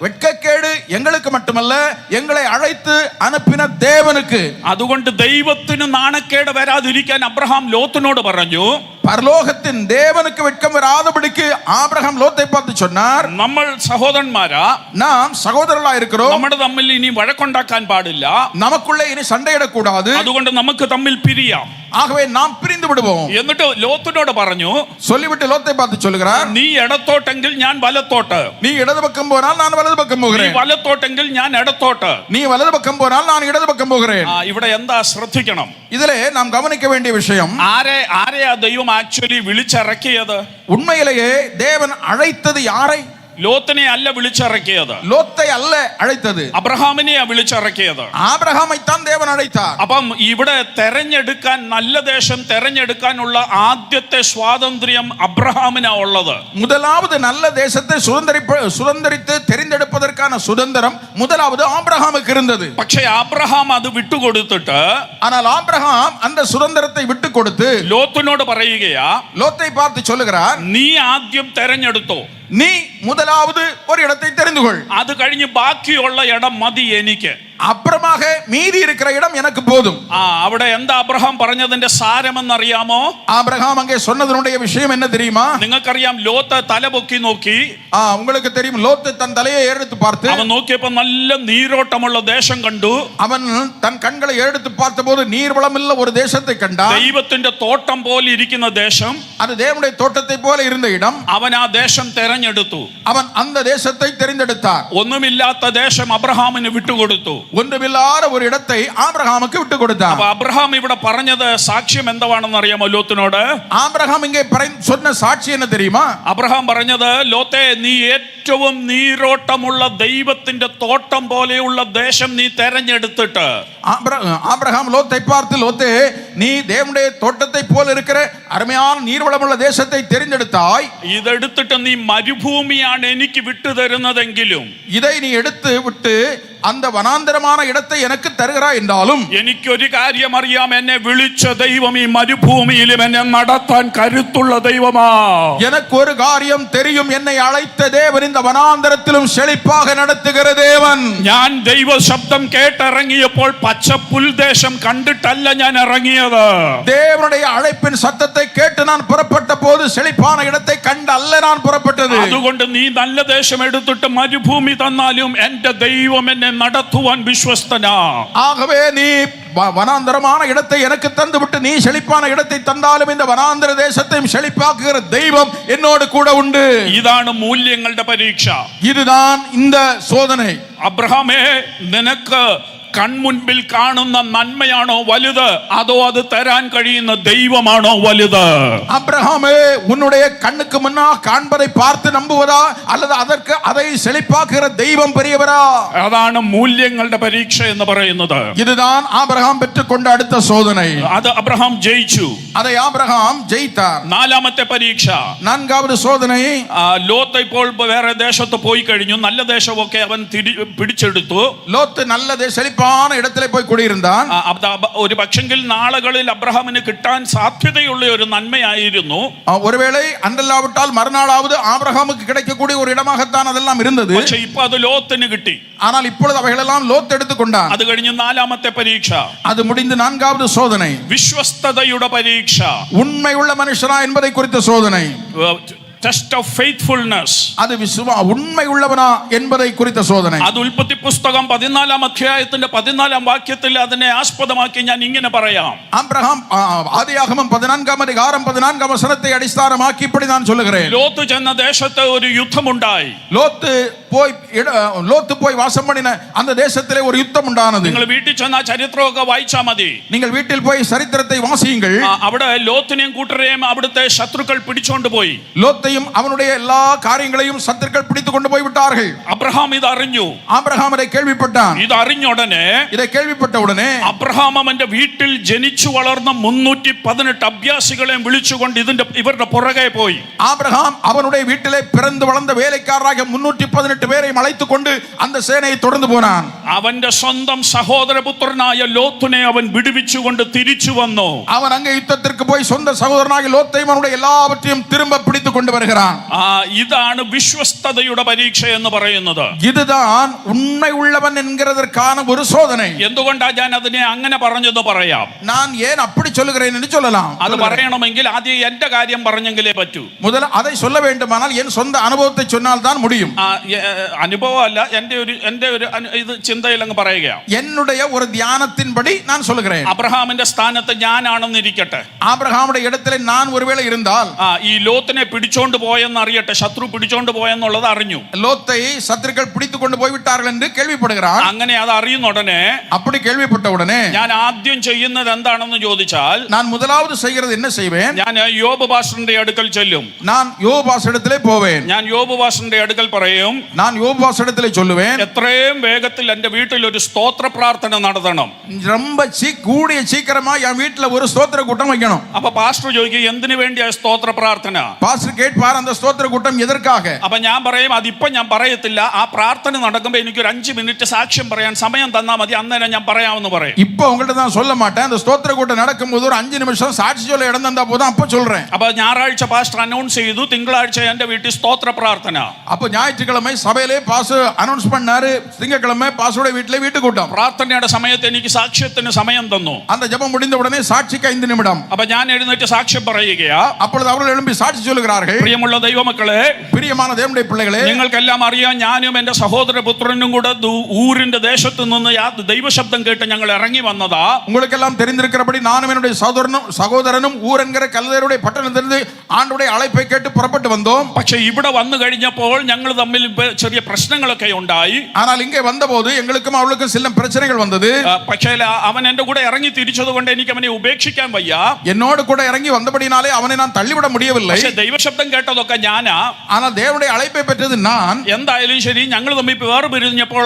வெட்கக்கேடு எங்களுக்கு மட்டுமல்ல, எங்களை அழைத்து அனுப்பின தேவனுக்கு. അതുകൊണ്ട് ദൈവത്തിന് നാണക്കേട് വരാതിരിക്കാൻ അബ്രഹാം ലോത്തിനോട് പറഞ്ഞു, பரலோகத்தின் தேவனுக்கு வெட்கம் வராதபடிக்கு ஆபிரகாம் லோத்தை பார்த்து சொன்னார், നമ്മൾ സഹോദരന്മാരാ, நாம் சகோதரர்களா இருக்கிறோம், നമ്മുടെ തമ്മിൽ ഇനി വഴക്കുണ്ടാക്കാൻ പാടില്ല, நமக்குள்ளே இனி சண்டையிடக்கூடாது, അതുകൊണ്ട് നമുക്ക് തമ്മിൽ പിരിയാം, ஆகவே நாம் பிரிந்து விடுவோம். എന്നിട്ട് ലോത്തിനോട് പറഞ്ഞു, சொல்லிவிட்டு லோத்தை பார்த்து சொல்லுகிறார், നീ ഇടത്തോട്ടെങ്കിൽ ഞാൻ വലത്തോട്ട്, நீ இடது பக்கம் போனால் நான் வலது பக்கம் നീ போகிறேன், വലത്തോട്ടെങ്കിൽ ഞാൻ ഇടത്തോട്ട്, நீ வலது பக்கம் போனால் நான் இடது பக்கம் போகிறேன். ഇവിടെ എന്താ ശ്രദ്ധിക്കണം, இதிலே நாம் கவனிக்க வேண்டிய விஷயம், ആരെയാ ദൈവം ആക്ച്വലി വിളിച്ചിറക്കിയത്? உண்மையிலேயே தேவன் அழைத்தது யாரை? ലോത്തിനെ അല്ല വിളിച്ചിറക്കിയത്, லோத்தை அல்ல அழைத்தது, അബ്രഹാമിനെയാ വിളിച്ചിറക്കിയത്. ஆபிரகாமை தான் தேவன் அழைத்தார். അപ്പം ഇവിടെ തെരഞ്ഞെടുക്കാൻ, നല്ല ദേശം തെരഞ്ഞെടുക്കാനുള്ള ആദ്യത്തെ സ്വാതന്ത്ര്യം അബ്രഹാമിനാ ഉള്ളത്. முதலாவது நல்ல தேசத்தை சுதந்தரித்து தெரிந்தெடுப்பதற்கான சுதந்திரம் முதலாவது ஆபிரகாமுக்கு இருந்தது. പക്ഷേ അബ്രഹാം അത് വിട്ടുകൊടുത്തിട്ട്, ஆனால் ஆபிரகாம் அந்த சுதந்திரத்தை விட்டு கொடுத்து ലോത്തിനോട് പറയുകയാ, லோத்தை பார்த்து சொல்லுகிறார், നീ ആദ്യം തെരഞ്ഞെടുത്തോ, நீ முதலாவது ஒரு இடத்தை தெரிந்து கொள், അത് കഴിഞ്ഞ് ബാക്കിയുള്ള ഇടം മതി എനിക്ക്, அப்புறமாக மீதி இருக்கிற இடம் எனக்கு போதும். അവിടെ എന്താ അബ്രഹാം പറഞ്ഞതിന്റെ സാരമെന്നറിയാമോ? ஆபிரகாம் அங்கே சொன்னதனுடைய விஷயம் என்ன தெரியுமா? നിങ്ങൾക്കറിയാം, ലോത്ത് തലപൊക്കി നോക്കി, உங்களுக்கு தெரியும், லோத்து தன் தலையை ஏறெடுத்து பார்த்து, അവൻ നോക്കിയപ്പോ നല്ല നീരോട്ടമുള്ള ദേശം കണ്ടു. அவன் தன் கண்களை ஏறெடுத்து பார்த்தபோது நீர்வளமுள்ள ஒரு தேசத்தை கண்டான். ദൈവത്തിന്റെ തോട്ടം പോലെ ഇരിക്കുന്ന ദേശം, அது தேவனுடைய தோட்டத்தை போல இருந்த இடம். അവൻ ആ ദേശം തെരഞ്ഞെടുത്തു. அவன் அந்த தேசத்தை தெரிந்தெடுத்தார். ഒന്നുമില്ലാത്ത ദേശം അബ്രഹാമിന് വിട്ടുകൊടുത്തു. ஒன்றுமில்லாத ஒரு இடத்தை ஆபிரகாமுக்கு விட்டு கொடுத்தார். അപ്പൊ അബ്രഹാം ഇവിടെ പറഞ്ഞത് സാക്ഷ്യം എന്താണെന്ന് അറിയാമോ ലോത്തിനോട്? ஆபிரகாம் இங்கே சொன்ன சாட்சி என்ன தெரியுமா? അബ്രഹാം പറഞ്ഞത്, ലോത്തേ, നീ ഏറ്റവും നീരോട്ടമുള്ള ദൈവത്തിന്റെ തോട്ടം പോലെയുള്ള ദേശം നീ തെരഞ്ഞെടുത്തിട്ട്, ஆபிரகாம் லோத்தை பார்த்து, லோத்தே, நீ தேவனுடைய தோட்டத்தை போல இருக்கிற அருமையான நீர்வளமுள்ள தேசத்தை தெரிந்தெடுத்தாய். ഇതെടുത്തിട്ട് നീ മരുഭൂമിയാണ് എനിക്ക് വിട്ടു തരുന്നതെങ്കിലും, இதை நீ எடுத்து விட்டு அந்த வனாந்தரமான இடத்தை எனக்கு தருகிறாய் என்றாலும், എനിക്കൊരു കാര്യം അറിയാം, എന്നെ വിളിച്ച ദൈവം ഈ മരുഭൂമിയിലും എന്നെ നടത്താൻ കരുത്തുള്ള ദൈവമാ. எனக்கு ஒரு காரியம் தெரியும், என்னை அழைத்த தேவன் இந்த வனாந்தரத்திலும் செழிப்பாக நடத்துகிற தேவன். ഞാൻ ദൈവ ശബ്ദം കേട്ടിറങ്ങിയപ്പോൾ പച്ച പുൽദേശം കണ്ടിട്ടല്ല ഞാൻ ഇറങ്ങിയത്. தேவனுடைய அழைப்பின் சத்தத்தை கேட்டு நான் புறப்பட்ட போது செழிப்பான இடத்தை கண்டு அல்ல நான் புறப்பட்டது. അതുകൊണ്ട് നീ നല്ല ദേശം എടുത്തിട്ട് മരുഭൂമി തന്നാലും എന്റെ ദൈവം എന്നെ നടത്തുവാൻ വിശ്വസ്തനാ. ஆகவே நீ வனாந்தரமான இடத்தை எனக்கு தந்து விட்டு நீ செழிப்பான இடத்தை தந்தாலும் இந்த வனாந்தர தேசத்தையும் செழிப்பாக்குகிற தெய்வம் என்னோடு கூட உண்டு. ഇതാണ് മൂല്യങ്ങളുടെ പരീക്ഷ. இதுதான் இந்த சோதனை. അബ്രഹാമേ, നിനക്ക് കൺമുൻപിൽ കാണുന്ന നന്മയാണോ വലുത്, അതോ അത് തരാൻ കഴിയുന്ന ദൈവമാണോ വലുത്? அப்ரஹாமே, உன்னுடைய கண்ணுக்கு முன்னால் காண்பதை பார்த்து நம்புவதா அல்லது அதற்கு அதை செழிப்பாக்குகிற தெய்வம் பெரியவரா? അതാണ് മൂല്യങ്ങളുടെ പരീക്ഷ എന്ന് പറയുന്നത്. இதுதான் ஆபிரகாம் பெற்றுக்கொண்ட அடுத்த சோதனை. അത് അബ്രഹാം ജയിച്ചു. அதை ஆபிரகாம் ஜெயித்தார். നാലാമത്തെ പരീക്ഷ, நான்காவது சோதனை, ലോത്ത് ഇപ്പോൾ വേറെ ദേശത്ത് പോയി കഴിഞ്ഞു. നല്ല ദേശമൊക്കെ അവൻ പിടിച്ചെടുത്തു. லோத்து நல்ல செழிப்பான செழிப்பான இடத்திலே போய் குடியிருந்தான். ഒരു പക്ഷെങ്കിൽ നാളുകളിൽ അബ്രഹാമിന് കിട്ടാൻ സാധ്യതയുള്ള ഒരു നന്മയായിരുന്നു. ஒருவேளை அன்றல்லாவிட்டால் மறுநாளாவது ஆபிரகாமுக்கு கிடைக்கக்கூடிய ஒரு இடமாகத்தான் அதெல்லாம் இருந்தது. പക്ഷേ ഇപ്പൊ അത് ലോത്തിന് കിട്ടി. ஆனால் இப்பொழுது அவைகளெல்லாம் லோத் எடுத்துக்கொண்டான். അത് കഴിഞ്ഞ് നാലാമത്തെ പരീക്ഷ, அது முடிந்து நான்காவது சோதனை, വിശ്വസ്തതയുടെ പരീക്ഷ, உண்மையுள்ள மனுஷனா என்பதை குறித்த சோதனை, ടെസ്റ്റ് ഓഫ് ഫെയ്ത്ത്ഫുൾനെസ്. அது உண்மை உள்ளவனா என்பதை குறித்த சோதனை. അത് ഉൽപ്പത്തി പുസ്തകം 14-ാം അധ്യായത്തിന്റെ 14-ാം വാക്യത്തിൽ അതിനെ ആസ്പദമാക്കി ഞാൻ ഇങ്ങനെ പറയാം. ஆபிரகாம் ஆதியாகமம் 14-ാം அதிகாரம் 14-ാം വചനത്തെ അടിസ്ഥാനമാക്കി இப்படி நான் சொல்லுகிறேன். ലോത്ത് ചെന്ന ദേശത്ത് ഒരു യുദ്ധമുണ്ടായി. லோத்து போய் வாசம் பண்ணின அந்த தேசத்திலே ஒரு யுத்தம் உண்டானது. നിങ്ങൾ വീട്ടിൽ ചെന്ന ചരിത്രമൊക്കെ വായിച്ചാൽ മതി. நீங்கள் வீட்டில் போய் சரித்திரத்தை வாசியுங்கள். അവിടെ ലോത്തിനെയും കൂട്ടരെയും അവിടുത്തെ ശത്രുക്കൾ പിടിച്ചോണ്ട് പോയി. லோத்தையும் அவனுடைய எல்லா காரியங்களையும் சத்துருக்கள் பிடித்துக் கொண்டு போய் விட்டார்கள். അബ്രഹാം ഇത് അറിഞ്ഞു. ஆபிரகாம் இதை கேள்விப்பட்டான். ഇത് അറിഞ്ഞ ഉടനെ, இதை കേൾവിപ്പെട്ട ഉടനെ അബ്രഹാം അവന്റെ വീട്ടിൽ ജനിച്ചു വളർന്ന 318 അഭ്യാസികളെയും വിളിച്ചുകൊണ്ട് ഇവരുടെ പുറകെ പോയി. ஆபிரகாம் அவனுடைய வீட்டிலே பிறந்து வளர்ந்த வேலைக்காரராக 318 பேரையும் அழைத்துக் கொண்டு அந்த சேனையை தொடர்ந்து போனான். അവന്റെ സ്വന്തം സഹോദരപുത്രനായ ലോത്തിനെ അവൻ വിടുവിച്ചുകൊണ്ട് തിരിച്ചു വന്നു. அவன் அங்கே யுத்தத்திற்கு போய் சொந்த சகோதரனாகிய லோத்தையும் அவனுடைய எல்லாவற்றையும் திரும்ப பிடித்துக் கொண்டு வருகிறான். ഇതാണ് വിശ്വസ്തതയുടെ പരീക്ഷ എന്ന് പറയുന്നത്. இதுதான் உண்மை உள்ளவன் என்கிறதற்கான ஒரு சோதனை. എന്തുകൊണ്ടാ ഞാൻ അതിനെ അങ്ങനെ പറഞ്ഞെന്ന് പറയാം. நான் ஏன் அப்படி சொல்லுகிறேன் என்று சொல்லலாம். അത് പറയണമെങ്കിൽ ആദ്യം എന്റെ കാര്യം പറഞ്ഞെങ്കിലേ പറ്റൂ. முதல்ல அதை சொல்ல வேண்டுமானால் என் சொந்த அனுபவத்தை சொன்னால் தான் முடியும். അനുഭവമല്ല, എന്റെ ഒരു ഇത് ചിന്തയിൽ അങ്ങ് പറയുകയാണ്. என்னுடைய ஒரு தியானத்தின்படி நான் சொல்லுகிறேன். അബ്രഹാമിന്റെ സ്ഥാനത്ത് ഞാനാണെന്ന് ഇരിക്കട്ടെ. ஆபிரகாமுடைய இடத்திலே நான் ஒருவேளை இருந்தால், ഈ ലോത്തിനെ പിടിച്ചോണ്ട് പോയെന്ന് അറിയട്ടെ, ശത്രു പിടിച്ചോണ്ട് പോയെന്നുള്ളത് അറിഞ്ഞു. லோத்தை சத்துருக்கள் பிடித்துக் கொண்டு போய்விட்டார்கள் என்று கேள்விப்படுகிறான். അങ്ങനെ അത് അറിയുന്ന ഉടനെ, அப்படி கேள்விப்பட்ட உடனே ഞാൻ ആദ്യം ചെയ്യുന്നത് എന്താണെന്ന് ചോദിച്ചാൽ, நான் முதலாவது செய்கிறது என்ன செய்வேன்? ഞാൻ യോബ് പാസ്റ്ററിന്റെ അടുക്കൽ ചെല്ലും. நான் யோபு பாஸ்டரிடத்திலே போவேன். ഞാൻ യോബ് പാസ്റ്ററിന്റെ അടുക്കൽ പറയും, நான் யோபு பாஸ்டரிடத்திலே சொல்லுவேன், എത്രയും വേഗത്തിൽ എന്റെ വീട്ടിൽ ഒരു സ്തോത്ര പ്രാർത്ഥന നടത്തണം. ரொம்ப கூடிய சீக்கிரமா என் வீட்டுல ஒரு ஸ்தோத்திர கூட்டம் வைக்கணும். അപ്പൊ പാസ്റ്റർ ചോദിക്കും, എന്തിനു വേണ്ടിയാ സ്തോത്ര പ്രാർത്ഥന? பாஸ்டர் கேட்பார், அந்த ஸ்தோத்திர கூட்டம் எதற்காக? അപ്പൊ ഞാൻ പറയും, അതിപ്പോ ഞാൻ പറയത്തില്ല, ആ പ്രാർത്ഥന നടക്കുമ്പോ എനിക്ക് ഒരു 5 മിനിറ്റ് സാക്ഷ്യം പറയാൻ സമയം തന്നാ മതി, അന്നേരം ഞാൻ പറയാമെന്ന് പറയും. இப்போ உங்கள்ட்ட நான் சொல்ல மாட்டேன். அந்த ஸ்தோத்திர கூட்டம் நடக்கும்போது ஒரு 5 நிமிஷம் சாட்சி சொல்ல இடம் தந்தா போதும், அப்ப சொல்றேன். അപ്പൊ ഞായറാഴ്ച പാസ്റ്റർ അനൗൺസ് ചെയ്തു, തിങ്കളാഴ്ച എന്റെ വീട്ടിൽ സ്തോത്ര പ്രാർത്ഥന. அப்ப ஞாயிற்றுக்கிழமை சபையிலே பாஸ்டர் அனௌன்ஸ் பண்ணாரு, திங்கட்கிழமை பாஸ்டரோட வீட்டிலே வீட்டு கூட்டம். പ്രാർത്ഥനയുടെ സമയത്ത് എനിക്ക് സാക്ഷ്യത്തിന് സമയം തന്നു. அந்த ஜெபம் முடிந்த உடனே சாட்சிக்கு 5 நிமிடம். അപ്പൊ ഞാൻ എഴുന്നേറ്റ് സാക്ഷ്യം പറയുകയാ. அப்பொழுது அவர்கள் எழும்பி சாட்சி சொல்லுகிறார்கள். പ്രിയമുള്ള ദൈവമക്കളെ, பிரியமான தேவனுடைய பிள்ளைகளே, നിങ്ങൾക്കെല്ലാം അറിയാം, ഞാനും എന്റെ സഹോദരപുത്രനും കൂടെ ഊരിന്റെ ദേശത്ത് നിന്ന് ദൈവശബ്ദം കേട്ട് ഞങ്ങൾ ഇറങ്ങി വന്നതാ. உங்களுக்கெல்லாம் தெரிந்திருக்கிறபடி நானும் என்னுடைய சகோதரனும் ஊர் என்கிற கல்லேருடைய பட்டணத்திலிருந்து ஆண்டவருடைய அழைப்பை கேட்டு புறப்பட்டு வந்தோம். പക്ഷേ ഇവിടെ വന്നു കഴിഞ്ഞപ്പോൾ ഞങ്ങൾ തമ്മിൽ ചെറിയ പ്രശ്നങ്ങളൊക്കെ ഉണ്ടായി. ஆனால் இங்கே வந்தபோது எங்களுக்கும் அவளுக்கும் சில பிரச்சனைகள் வந்தது. പക്ഷേ അവൻ എന്റെ കൂടെ ഇറങ്ങി തിരിച്ചതുകൊണ്ട് എനിക്ക് അവനെ ഉപേക്ഷിക്കാൻ വയ്യ. என்னோடு கூட இறங்கி வந்தபடினாலே அவனை நான் தள்ளிவிட முடியவில்லை. പക്ഷേ ദൈവശബ്ദം കേട്ടതൊക്കെ ഞാനാ. ஆனால் தேவனுடைய அழைப்பை பெற்றது நான். എന്തായാലും ശരി, ഞങ്ങൾ തമ്മിൽ വേർപിരിഞ്ഞപ്പോൾ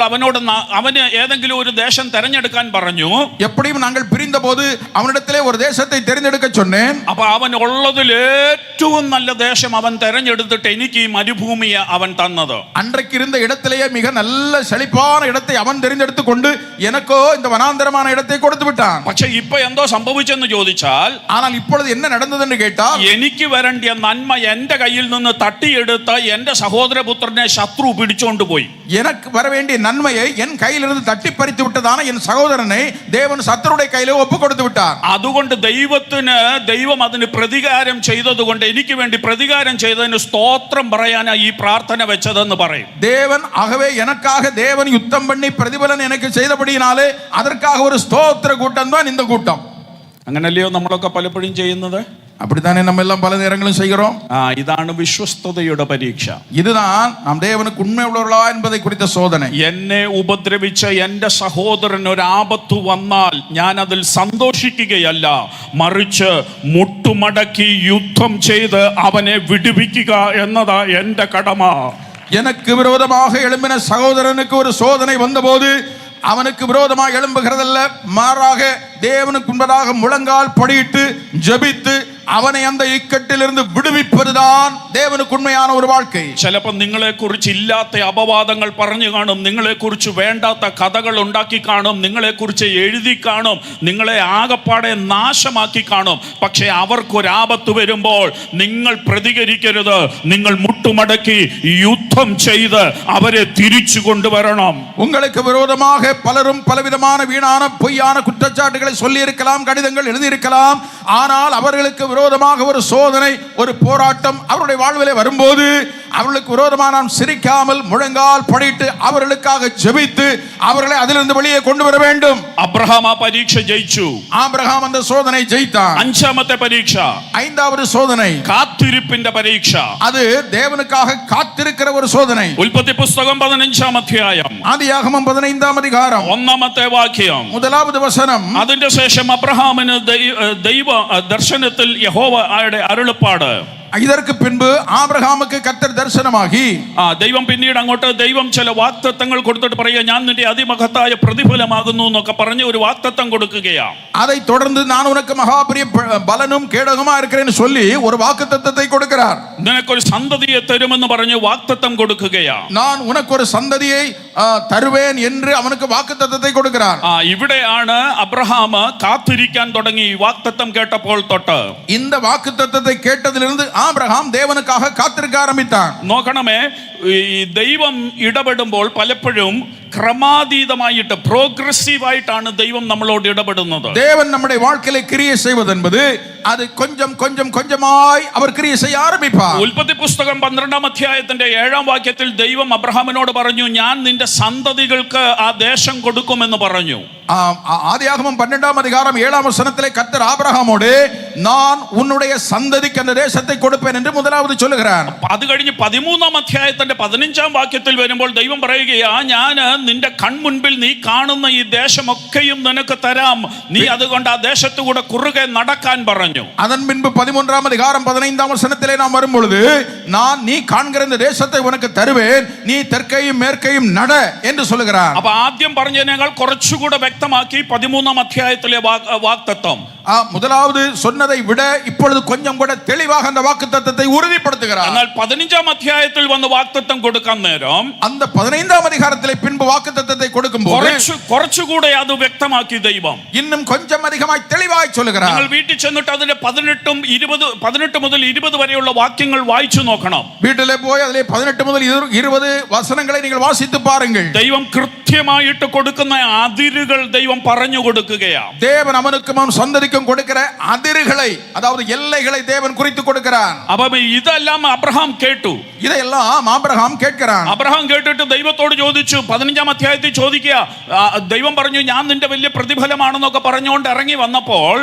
അവന് ഏതെങ്കിലും ഒരു ദേശം തെരഞ്ഞെടുക്കാൻ പറഞ്ഞു. எப்படியும் நாங்கள் பிரிந்தபோது அவனிடத்திலே ஒரு தேசத்தை தேர்ந்தெடுக்க சொன்னேன். അപ്പൊ അവൻ ഉള്ളതിൽ ഏറ്റവും നല്ല ദേശം അവൻ തെരഞ്ഞെടുത്തിട്ട് എനിക്ക് ഈ മരുഭൂമിയെ അവൻ തന്നത്. அன்றைக்கு இருந்த இடத்திலேயே மிக நல்ல செழிப்பான இடத்தை அவன் தெரிந்தெடுத்து கொண்டு எனக்கோ இந்த வனாந்தரமான இடத்தை கொடுத்து விட்டான். പക്ഷെ ഇപ്പൊ എന്തോ സംഭവിച്ചെന്ന് ചോദിച്ചാൽ, ஆனால் இப்பொழுது என்ன நடந்தது என்று கேட்டால், എനിക്ക് വരേണ്ടിയ നന്മ എന്റെ കയ്യിൽ നിന്ന് തട്ടിയെടുത്ത എന്റെ സഹോദരപുത്രനെ ശത്രു പിടിച്ചോണ്ട് പോയി. எனக்கு வர வேண்டிய நன்மையை என் கையிலிருந்து தட்டி பறித்து விட்டதான என் சகோதரனை தேவன் சத்துருடைய கையிலே ஒப்பு கொடுத்து விட்டார். അതുകൊണ്ട് ദൈവം അതിന് പ്രതികാരം ചെയ്തതുകൊണ്ട്, എനിക്ക് വേണ്ടി പ്രതികാരം ചെയ്തതിന് സ്തോത്രം പറയാനാ ഈ പ്രാർത്ഥന വെച്ചതെന്ന് പറയും. தேவன் ஆகவே எனக்காக தேவன் யுத்தம் பண்ணி பிரதிபலன் எனக்கு செய்தபடியினாலே அதற்காக ஒரு ஸ்தோத்திர கூட்டம் தான் இந்த கூட்டம். അങ്ങനല്ലയോ നമ്മളൊക്കെ പലപ്പോഴും ചെയ്യുന്നത്? அப்படித்தானே நம்ம எல்லாம் பல நேரங்களும் செய்கிறோம். ഇതാണ് വിശ്വസ്തതയുടെ പരീക്ഷ. இதுதான் நாம் தேவனுக்கு உண்மை உள்ளவர்களா என்பதை குறித்த சோதனை. എന്നെ ഉപദ്രവിച്ച എന്റെ സഹോദരൻ ഒരു ആപത്ത് വന്നാൽ ഞാൻ അതിൽ സന്തോഷിക്കുകയല്ല, മറിച്ച് മുട്ടുമടക്കി യുദ്ധം ചെയ്ത് അവനെ വിടുവിക്കുക എന്നതാ എന്റെ കടമ. எனக்கு விரோதமாக எழும்பின சகோதரனுக்கு ஒரு சோதனை வந்தபோது அவனுக்கு விரோதமாக எழும்புகிறதல்ல, மாறாக தேவனுக்கு முன்பதாக முழங்கால் படியிட்டு ஜெபித்து அவனை அந்த இக்கட்டிலிருந்து விடுவிப்பதுதான் தேவனுக்கு உண்மையான ஒரு வாழ்க்கை. ചിലപ്പോൾ നിങ്ങളെ കുറിച്ച് ഇല്ലാത്ത അപവാദങ്ങൾ പറഞ്ഞു കാണും, നിങ്ങളെ കുറിച്ച് വേണ്ടാത്ത കഥകൾ ഉണ്ടാക്കി കാണും, നിങ്ങളെ കുറിച്ച് എഴുതി കാണും, നിങ്ങളെ ആകപ്പാടെ നാശമാക്കി കാണും. പക്ഷേ അവർക്കൊരാപത്ത് വരുമ്പോൾ നിങ്ങൾ പ്രതികരിക്കരുത്. നിങ്ങൾ മുട്ടുമടക്കി യുദ്ധം ചെയ്ത് അവരെ തിരിച്ചു കൊണ്ടുവരണം. உங்களுக்கு விரோதமாக பலரும் பலவிதமான வீணான பொய்யான குற்றச்சாட்டுகளை சொல்லி இருக்கலாம், கடிதங்கள் எழுதியிருக்கலாம். ஆனால் அவர்களுக்கு விரோதமாக ஒரு சோதனை, ஒரு போராட்டம் அவருடைய வாழ்விலே வரும்போது அவர்களுக்கு விரோதமாக நாம் சிரிக்காமல் முழங்கால் படிட்டு அவர்களுக்காக ஜெபித்து அவர்களை அதிலிருந்து வெளியே கொண்டு வர வேண்டும். അബ്രഹാം ആ പരീക്ഷ ജയിച്ചു. ஆபிரகாம் அந்த சோதனை ஜெயித்தான். അഞ്ചാമത്തെ പരീക്ഷ, ஐந்தாவது சோதனை, കാത്തിരിപ്പിന്റെ പരീക്ഷ. அது தேவனுக்காக காத்திருக்கிற ஒரு சோதனை. ഉൽപ്പത്തി പുസ്തകം 15-ാം അധ്യായം ஆதியாகமம் 15-ஆம் அதிகாரம் 1-ാമത്തെ വാക്യം. முதலாவது வசனம். അതിന്റെ ശേഷം അബ്രഹാമിന് ദൈവ ദർശനത്തിൽ യഹോവയുടെ അരുളപ്പാട്. இதற்கு பின்பு ஆபிரகாமுக்கு கர்த்தர் தரிசனமாகி ദൈവം പിന്നീട് അങ്ങോട്ട് ദൈവം ചില വാഗ്ദത്തങ്ങൾ കൊടുത്തിട്ട് പറയുക, ഞാൻ നിന്റെ അതിമഹത്തായ പ്രതിഫലമാകുന്നു എന്നൊക്കെ പറഞ്ഞ് ഒരു വാഗ്ദത്തം കൊടുക്കുകയാണ്. அதை தொடர்ந்து நான் உனக்கு மகாபெரிய பலனும் கேடகமா இருக்கிறேன்னு சொல்லி ஒரு வாக்குத்தத்தத்தை கொடுக்கிறார். നിനക്കൊരു സന്തതിയെ തരുമെന്ന് പറഞ്ഞ് വാഗ്ദത്തം കൊടുക്കുകയാണ്. நான் உனக்கு ஒரு சந்ததியை தருவேன் என்று அவனுக்கு வாக்குத்தத்தத்தை கொடுக்கிறார். ഇവിടെയാണ് അബ്രഹാം കാത്തിരിക്കാൻ തുടങ്ങി വാഗ്ദത്തം കേട്ടപ്പോൾ തൊട്ട്. இந்த வாக்குத்தத்தத்தை கேட்டதிலிருந்து ஆபிரகாம் தேவனுக்காக காத்திருக்க ஆரம்பித்தான். നോക്കണമേ, ഈ ദൈവം ഇടപെടുമ്പോൾ പലപ്പോഴും ക്രമാതീതമായിട്ട് പ്രോഗ്രസീവായിട്ടാണ് ദൈവം നമ്മളോട് ഇടപെടുന്നത്. தேவன் நம்முடைய வாழ்க்கையிலே கிரியை செய்வது என்பது அது கொஞ்சம் கொஞ்சம் கொஞ்சமாய் அவர் கிரியை செய்ய ஆரம்பிப்பார். ഉൽപ്പത്തി പുസ്തകം 12-ാം അധ്യായത്തിന്റെ 7-ാം വാക്യത്തിൽ ദൈവം അബ്രഹാമിനോട് പറഞ്ഞു, ഞാൻ നിന്റെ സന്തതികൾക്ക് ആ ദേശം കൊടുക്കുമെന്ന് പറഞ്ഞു. ஆதியாகமம் 12-ஆம் அதிகாரம் 7-ஆம் வசனத்திலே கர்த்தர் ஆபிரகாமோடு நான் உன்னுடைய சந்ததிக்கு அந்த தேசத்தை கொடுப்பேன் என்று முதலாவது சொல்லுகிறார். അത് കഴിഞ്ഞ് 13-ാം അധ്യായത്തിന്റെ 15-ാം വാക്യത്തിൽ വരുമ്പോൾ ദൈവം പറയുകയാ, ഞാൻ നിന്റെ കൺമുൻപിൽ നീ കാണുന്ന ഈ ദേശമൊക്കെയും നിനക്ക് തരാം, നീ അതുകൊണ്ട് ആ ദേശത്തുകൂടെ കുറുകെ നടക്കാൻ പറഞ്ഞു. அதன் பின்பு 13-ஆம் அதிகாரம் 15-ஆம் வசனத்திலே நாம் வரும்பொழுது நான் நீ காண்கிற இந்த தேசத்தை உனக்கு தருவேன், நீ தெற்கையும் மேற்கையும் நட என்று சொல்லுகிறார். അപ്പൊ ആദ്യം പറഞ്ഞതിനേക്കാൾ കുറച്ചുകൂടെ വ്യക്തമാക്കി 13-ാം അധ്യായത്തിലെ വാഗ്ദത്തം. முதலாவது சொன்னதை விட இப்பொழுது கொஞ்சம் கூட தெளிவாக அந்த வாக்குத்தத்தத்தை உறுதிப்படுத்துகிறார். എന്നാൽ 15-ാം അധ്യായത്തിൽ വന്ന് വാഗ്ദത്തം കൊടുക്കാൻ നേരം அந்த 15-ஆம் அதிகாரத்திலே பின்பு வாக்குத்தத்தத்தை கொடுக்கும்போது കുറച്ചുകൂടെ അത് വ്യക്തമാക്കി ദൈവം. இன்னும் கொஞ்சம் அதிகமாய் தெளிவாய் சொல்லுகிறார். നിങ്ങൾ വീട്ടിൽ ചെന്നിട്ട് അതിന്റെ 18 മുതൽ 20 വരെയുള്ള വാക്യങ്ങൾ വായിച്ചു നോക്കണം. വീട്ടിലെ പോയി അതിലെ 18 മുതൽ 20 വസനങ്ങളെ നിങ്ങൾ വാസിத்து பாருங்கள். ദൈവം കൃത്യമായിട്ട് കൊടുക്കുന്ന അതിരുകൾ ദൈവം പറഞ്ഞു കൊടുക്കുകയാണ്. தேவன் அவனுக்கும் அவன் சந்ததிக்கும் கொடுக்கிற அதிர்களை, அதாவது எல்லைகளை தேவன் குறித்து கொடுக்கிறான். അപ്പം ഇതെല്ലാം അബ്രഹാം കേട്ടു. ഇതെല്ലാം ആബ്രഹാം കേൾക്கிறான். അബ്രഹാം കേട്ടിട്ട് ദൈവത്തോട് ചോദിച്ചു. 15-ാം അധ്യായത്തിൽ ചോദിക്കുക, ദൈവം പറഞ്ഞു ഞാൻ നിന്റെ വലിയ പ്രതിഫലമാണെന്നൊക്കെ പറഞ്ഞുകൊണ്ട് ഇറങ്ങി വന്നപ്പോൾ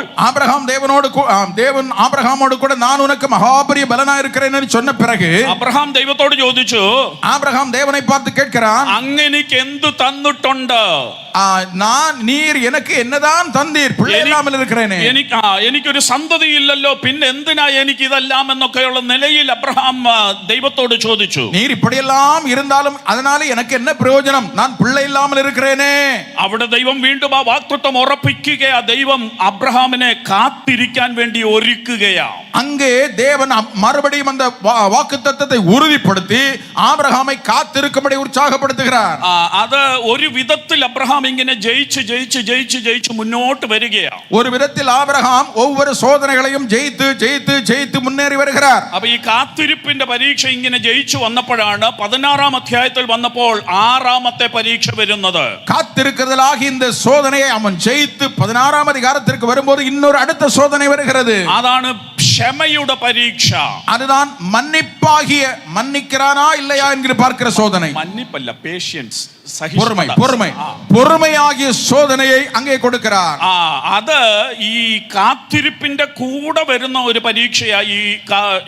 தேவன் ஆபிரகாமோடு கூட நான் உனக்கு மகாபெரிய பலனா இருக்கிறேன் என்று சொன்ன பிறகு അബ്രഹാം ദൈവത്തോട് ചോദിച്ചു, ஆபிரகாம் தேவனை பார்த்து கேட்கிறான், അങ്ങനെക്ക് എന്തു തന്നിട്ടുണ്ട്? நான் நீர் எனக்கு என்னதான் தந்தீர், பிள்ளை இல்லாமல் இருக்கிறேனே, എനിക്കൊരു സന്തതി ഇല്ലല്ലോ, പിന്നെ എന്തിനാ എനിക്ക് ഇതെല്ലാം എന്നൊക്കെയുള്ള നിലയിൽ അബ്രഹാം ദൈവത്തോട് ചോദിച്ചു. நீர் இப்படியெல்லாம் இருந்தாலும் அதனால எனக்கு என்ன பிரயோஜனம், நான் பிள்ளை இல்லாமல் இருக்கிறேனே. അവിടെ ദൈവം വീണ്ടും ആ വാഗ്ദത്തം ഉറപ്പിക്കുകയാ. ദൈവം അബ്രഹാമിനെ കാത്തിരിക്കാൻ വേണ്ടി ഒരുക്കുകയാ. அங்கே தேவன் மறுபடியும் அந்த வாக்குத்தத்தத்தை உறுதிப்படுத்தி ஆபிரகாமை காத்திருக்கும்படி உற்சாகப்படுத்துகிறார். അത് ഒരു വിധത്തിൽ അബ്രഹാം ഇങ്ങനെ ജയിച്ച് മുന്നോട്ട് വരികയാണ്. ഒരു വിധത്തിൽ ആബ്രഹാം ഒവ്വൊരു സോധനകളെയും ജയിച്ച് മുന്നേറി വരുகிறார். അപ്പൊ ഈ കാത്തിരിപ്പിന്റെ പരീക്ഷ ഇങ്ങനെ ജയിച്ചു വന്നപ്പോഴാണ് 16-ാം അധ്യായത്തിൽ വന്നപ്പോൾ 6-ാമത്തെ പരീക്ഷ വരുന്നത്. காத்திருக்கிறதாகி இந்த சோதனையை அவன் ஜெயித்து 16-ஆம் அதிகாரத்திற்கு வரும்போது இன்னொரு அடுத்த சோதனை வருகிறது. അതാണ് ക്ഷമയുടെ പരീക്ഷ. அதுதான் மன்னிப்பாகிய, மன்னிக்கிறானா இல்லையா என்று பார்க்கிற சோதனை. മன்നിപ്പല്ല, പേഷ്യൻസ്, பொறுமையாகிய சோதனையை அங்கே கொடுக்கிறார். അത് ഈ കാത്തിരിപ്പിന്റെ കൂടെ വരുന്ന ഒരു പരീക്ഷയായി ഈ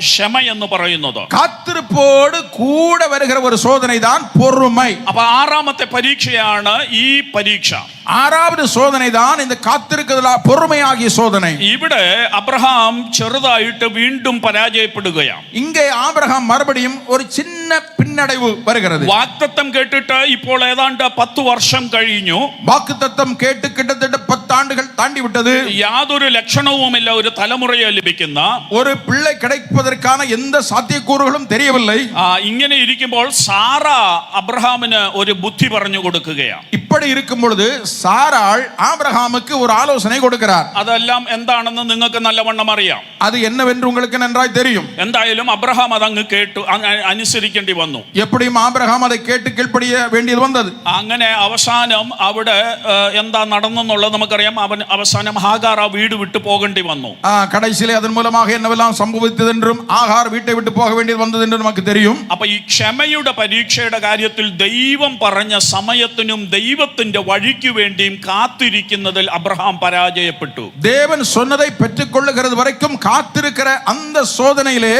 ക്ഷമ എന്ന് പറയുന്നത്. കാത്തിരിപ്പോട് കൂടെ വരുகிற ഒരു സോധனை தான் பொறுமை. അപ്പൊ 6-ാമത്തെ പരീക്ഷയാണ് ഈ പരീക്ഷ. 6வது சோதனை தான் இந்த காத்திருக்கிறதுல பொறுமையாகிய சோதனை. ഇവിടെ അബ്രഹാം ചെറുതായിട്ട് വീണ്ടും പരാജയപ്പെടുകയാണ്. இங்கே ஆபிரகாம் மறுபடியும் ஒரு சின்ன பின்னடைவு பின்னடைவு வருகிறது. വാഗ്ദത്തം കേട്ടിട്ട് ഇപ്പോൾ ഏതാണ്ട് 10 വർഷം കഴിഞ്ഞു. வாக்குத்தத்தம் கேட்டு கிட்டத்தட்ட 10 ஆண்டுகள் தாண்டி விட்டது. യാതൊരു ലക്ഷണവുമില്ല ഒരു തലമുറയെ ലഭിക്കുന്ന. ஒரு பிள்ளை கிடைப்பதற்கான எந்த சாத்தியக்கூறுகளும் தெரியவில்லை. ഇങ്ങനെ ഇരിക്കുമ്പോൾ സാറ അബ്രഹാമിന് ഒരു ബുദ്ധി പറഞ്ഞു കൊടുക്കുകയാണ്. இப்படி இருக்கும் பொழுது சாராள் ஆபிரகாமுக்கு ஒரு ஆலோசனை கொடுக்கிறார். അതെല്ലാം എന്താണെന്ന് നിങ്ങൾക്ക് നല്ലവണ്ണം അറിയാം. அது என்னவென்று உங்களுக்கு நன்றாய் தெரியும். എന്തായാലും അബ്രഹാം അതങ്ങ് കേട്ടു, അനുസരിക്കേണ്ടി വന്നു. எப்படியும் ஆபிரகாம் அதை கேட்டு கீழ்ப்படிய வேண்டியது வந்தது. അങ്ങനെ അവസാനം അവിടെ എന്താ നടന്നെന്നുള്ളത് നമുക്കറിയാം. അവൻ അവസാനം ഹാഗാർ ആ വീട് വിട്ടു പോകേണ്ടി വന്നു. கடைசியிலே அதன் மூலமாக என்னவெல்லாம் சம்பவித்தது என்றும் ஆகார் வீட்டை விட்டு போக வேண்டியது வந்தது என்று நமக்கு தெரியும். അപ്പൊ ഈ ക്ഷമയുടെ പരീക്ഷയുടെ കാര്യത്തിൽ ദൈവം പറഞ്ഞ സമയത്തിനും ദൈവത്തിന്റെ വഴിക്ക് വേണ്ടിയും കാത്തിരിക്കുന്നതിൽ അബ്രഹാം പരാജയപ്പെട്ടു. தேவன் சொன்னதை பெற்றுக்கொள்ளுகிறது வரைக்கும் காத்திருக்கிற அந்த சோதனையிலே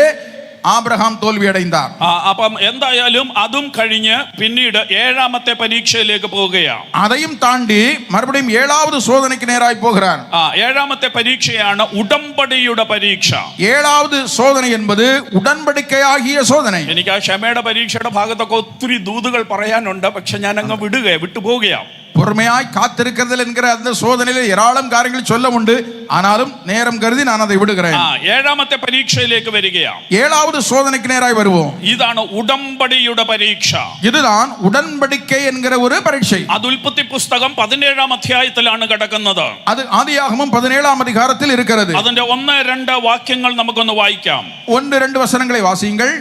ആബ്രഹാം തോൽവി അടൈந்தார். അപ്പം എന്തായാലും അതും കഴിഞ്ഞ് പിന്നീട് 7ാമത്തെ പരീക്ഷയിലേക്ക് പോവുകയാണ്. അதையும் താണ്ടി മറുപടിയും 7ാவது സോധനയ്ക്ക് നേരായി പോകുகிறார். 7ാമത്തെ പരീക്ഷയാണ് ഉടമ്പടിയുടെ പരീക്ഷ. 7ാவது സോധന என்பது ഉടമ്പടിക്കയാകിയ സോധന. എനിക്ക് ആ ക്ഷമയുടെ പരീക്ഷയുടെ ഭാഗത്തൊക്കെ ഒത്തിരി ദൂതുകൾ പറയാനുണ്ട്. പക്ഷെ ഞാൻ അങ്ങ് വിട്ടുപോവുകയാണ്. பொறுமையாய் காத்திருக்கிறதில் என்கிற அந்த சோதனையில ஏராளம் காரியங்கள் சொல்ல உண்டு. ஆனாலும் நேரம் கருதி நான் அதை விடுகிறேன். 7ാമത്തെ പരീക്ഷയിലേക്ക് വരികയാണ്. 7ാவது சோதனைக்கு நேராய் வருவோம். ഇതാണ് ഉടമ്പടിയുടെ പരീക്ഷ. இதுதான் உடன்படிக்கை என்கிற ஒரு பரீட்சை. അത് ഉൽപ്പത്തി പുസ്തകം 17ാം അധ്യായത്തിലാണ് കിടക്കുന്നത്. அது ஆதியாகமம் 17ാം அதிகாரத்தில் இருக்கிறது. അതിന്റെ 1-2 വാക്യങ്ങൾ നമുക്കൊന്ന് വായിക്കാം. 1-2 வசனங்களை வாசியுங்கள்.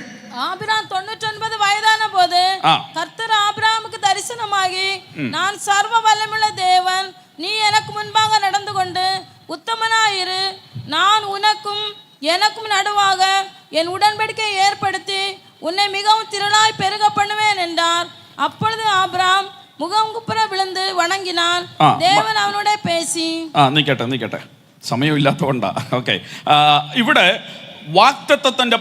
ஆபிராம் 99 வயதான போது கர்த்தர் ஆபிராமுக்கு தரிசனமாகி, நான் சர்வ வல்லமுள்ள தேவன், நீ எனக்கு முன்பாக நடந்து கொண்டு உத்தமனாயிரு, நான் உனக்கும் எனக்கும் நடுவாக என் உடன்படிக்கை ஏற்படுத்தி உன்னை மிகவும் திரளாய் பெருக பண்ணுவேன் என்றார். அப்பொழுது ஆபிராம் முகம் குப்புற விழுந்து வணங்கினான். தேவன் അവനോട് பேசி നിക്കട്ടെ സമയമില്ലാത്തതുകൊണ്ടാ. ഓക്കെ, ഇവിടെ വാഗ്ദത്തത്തിന്റെ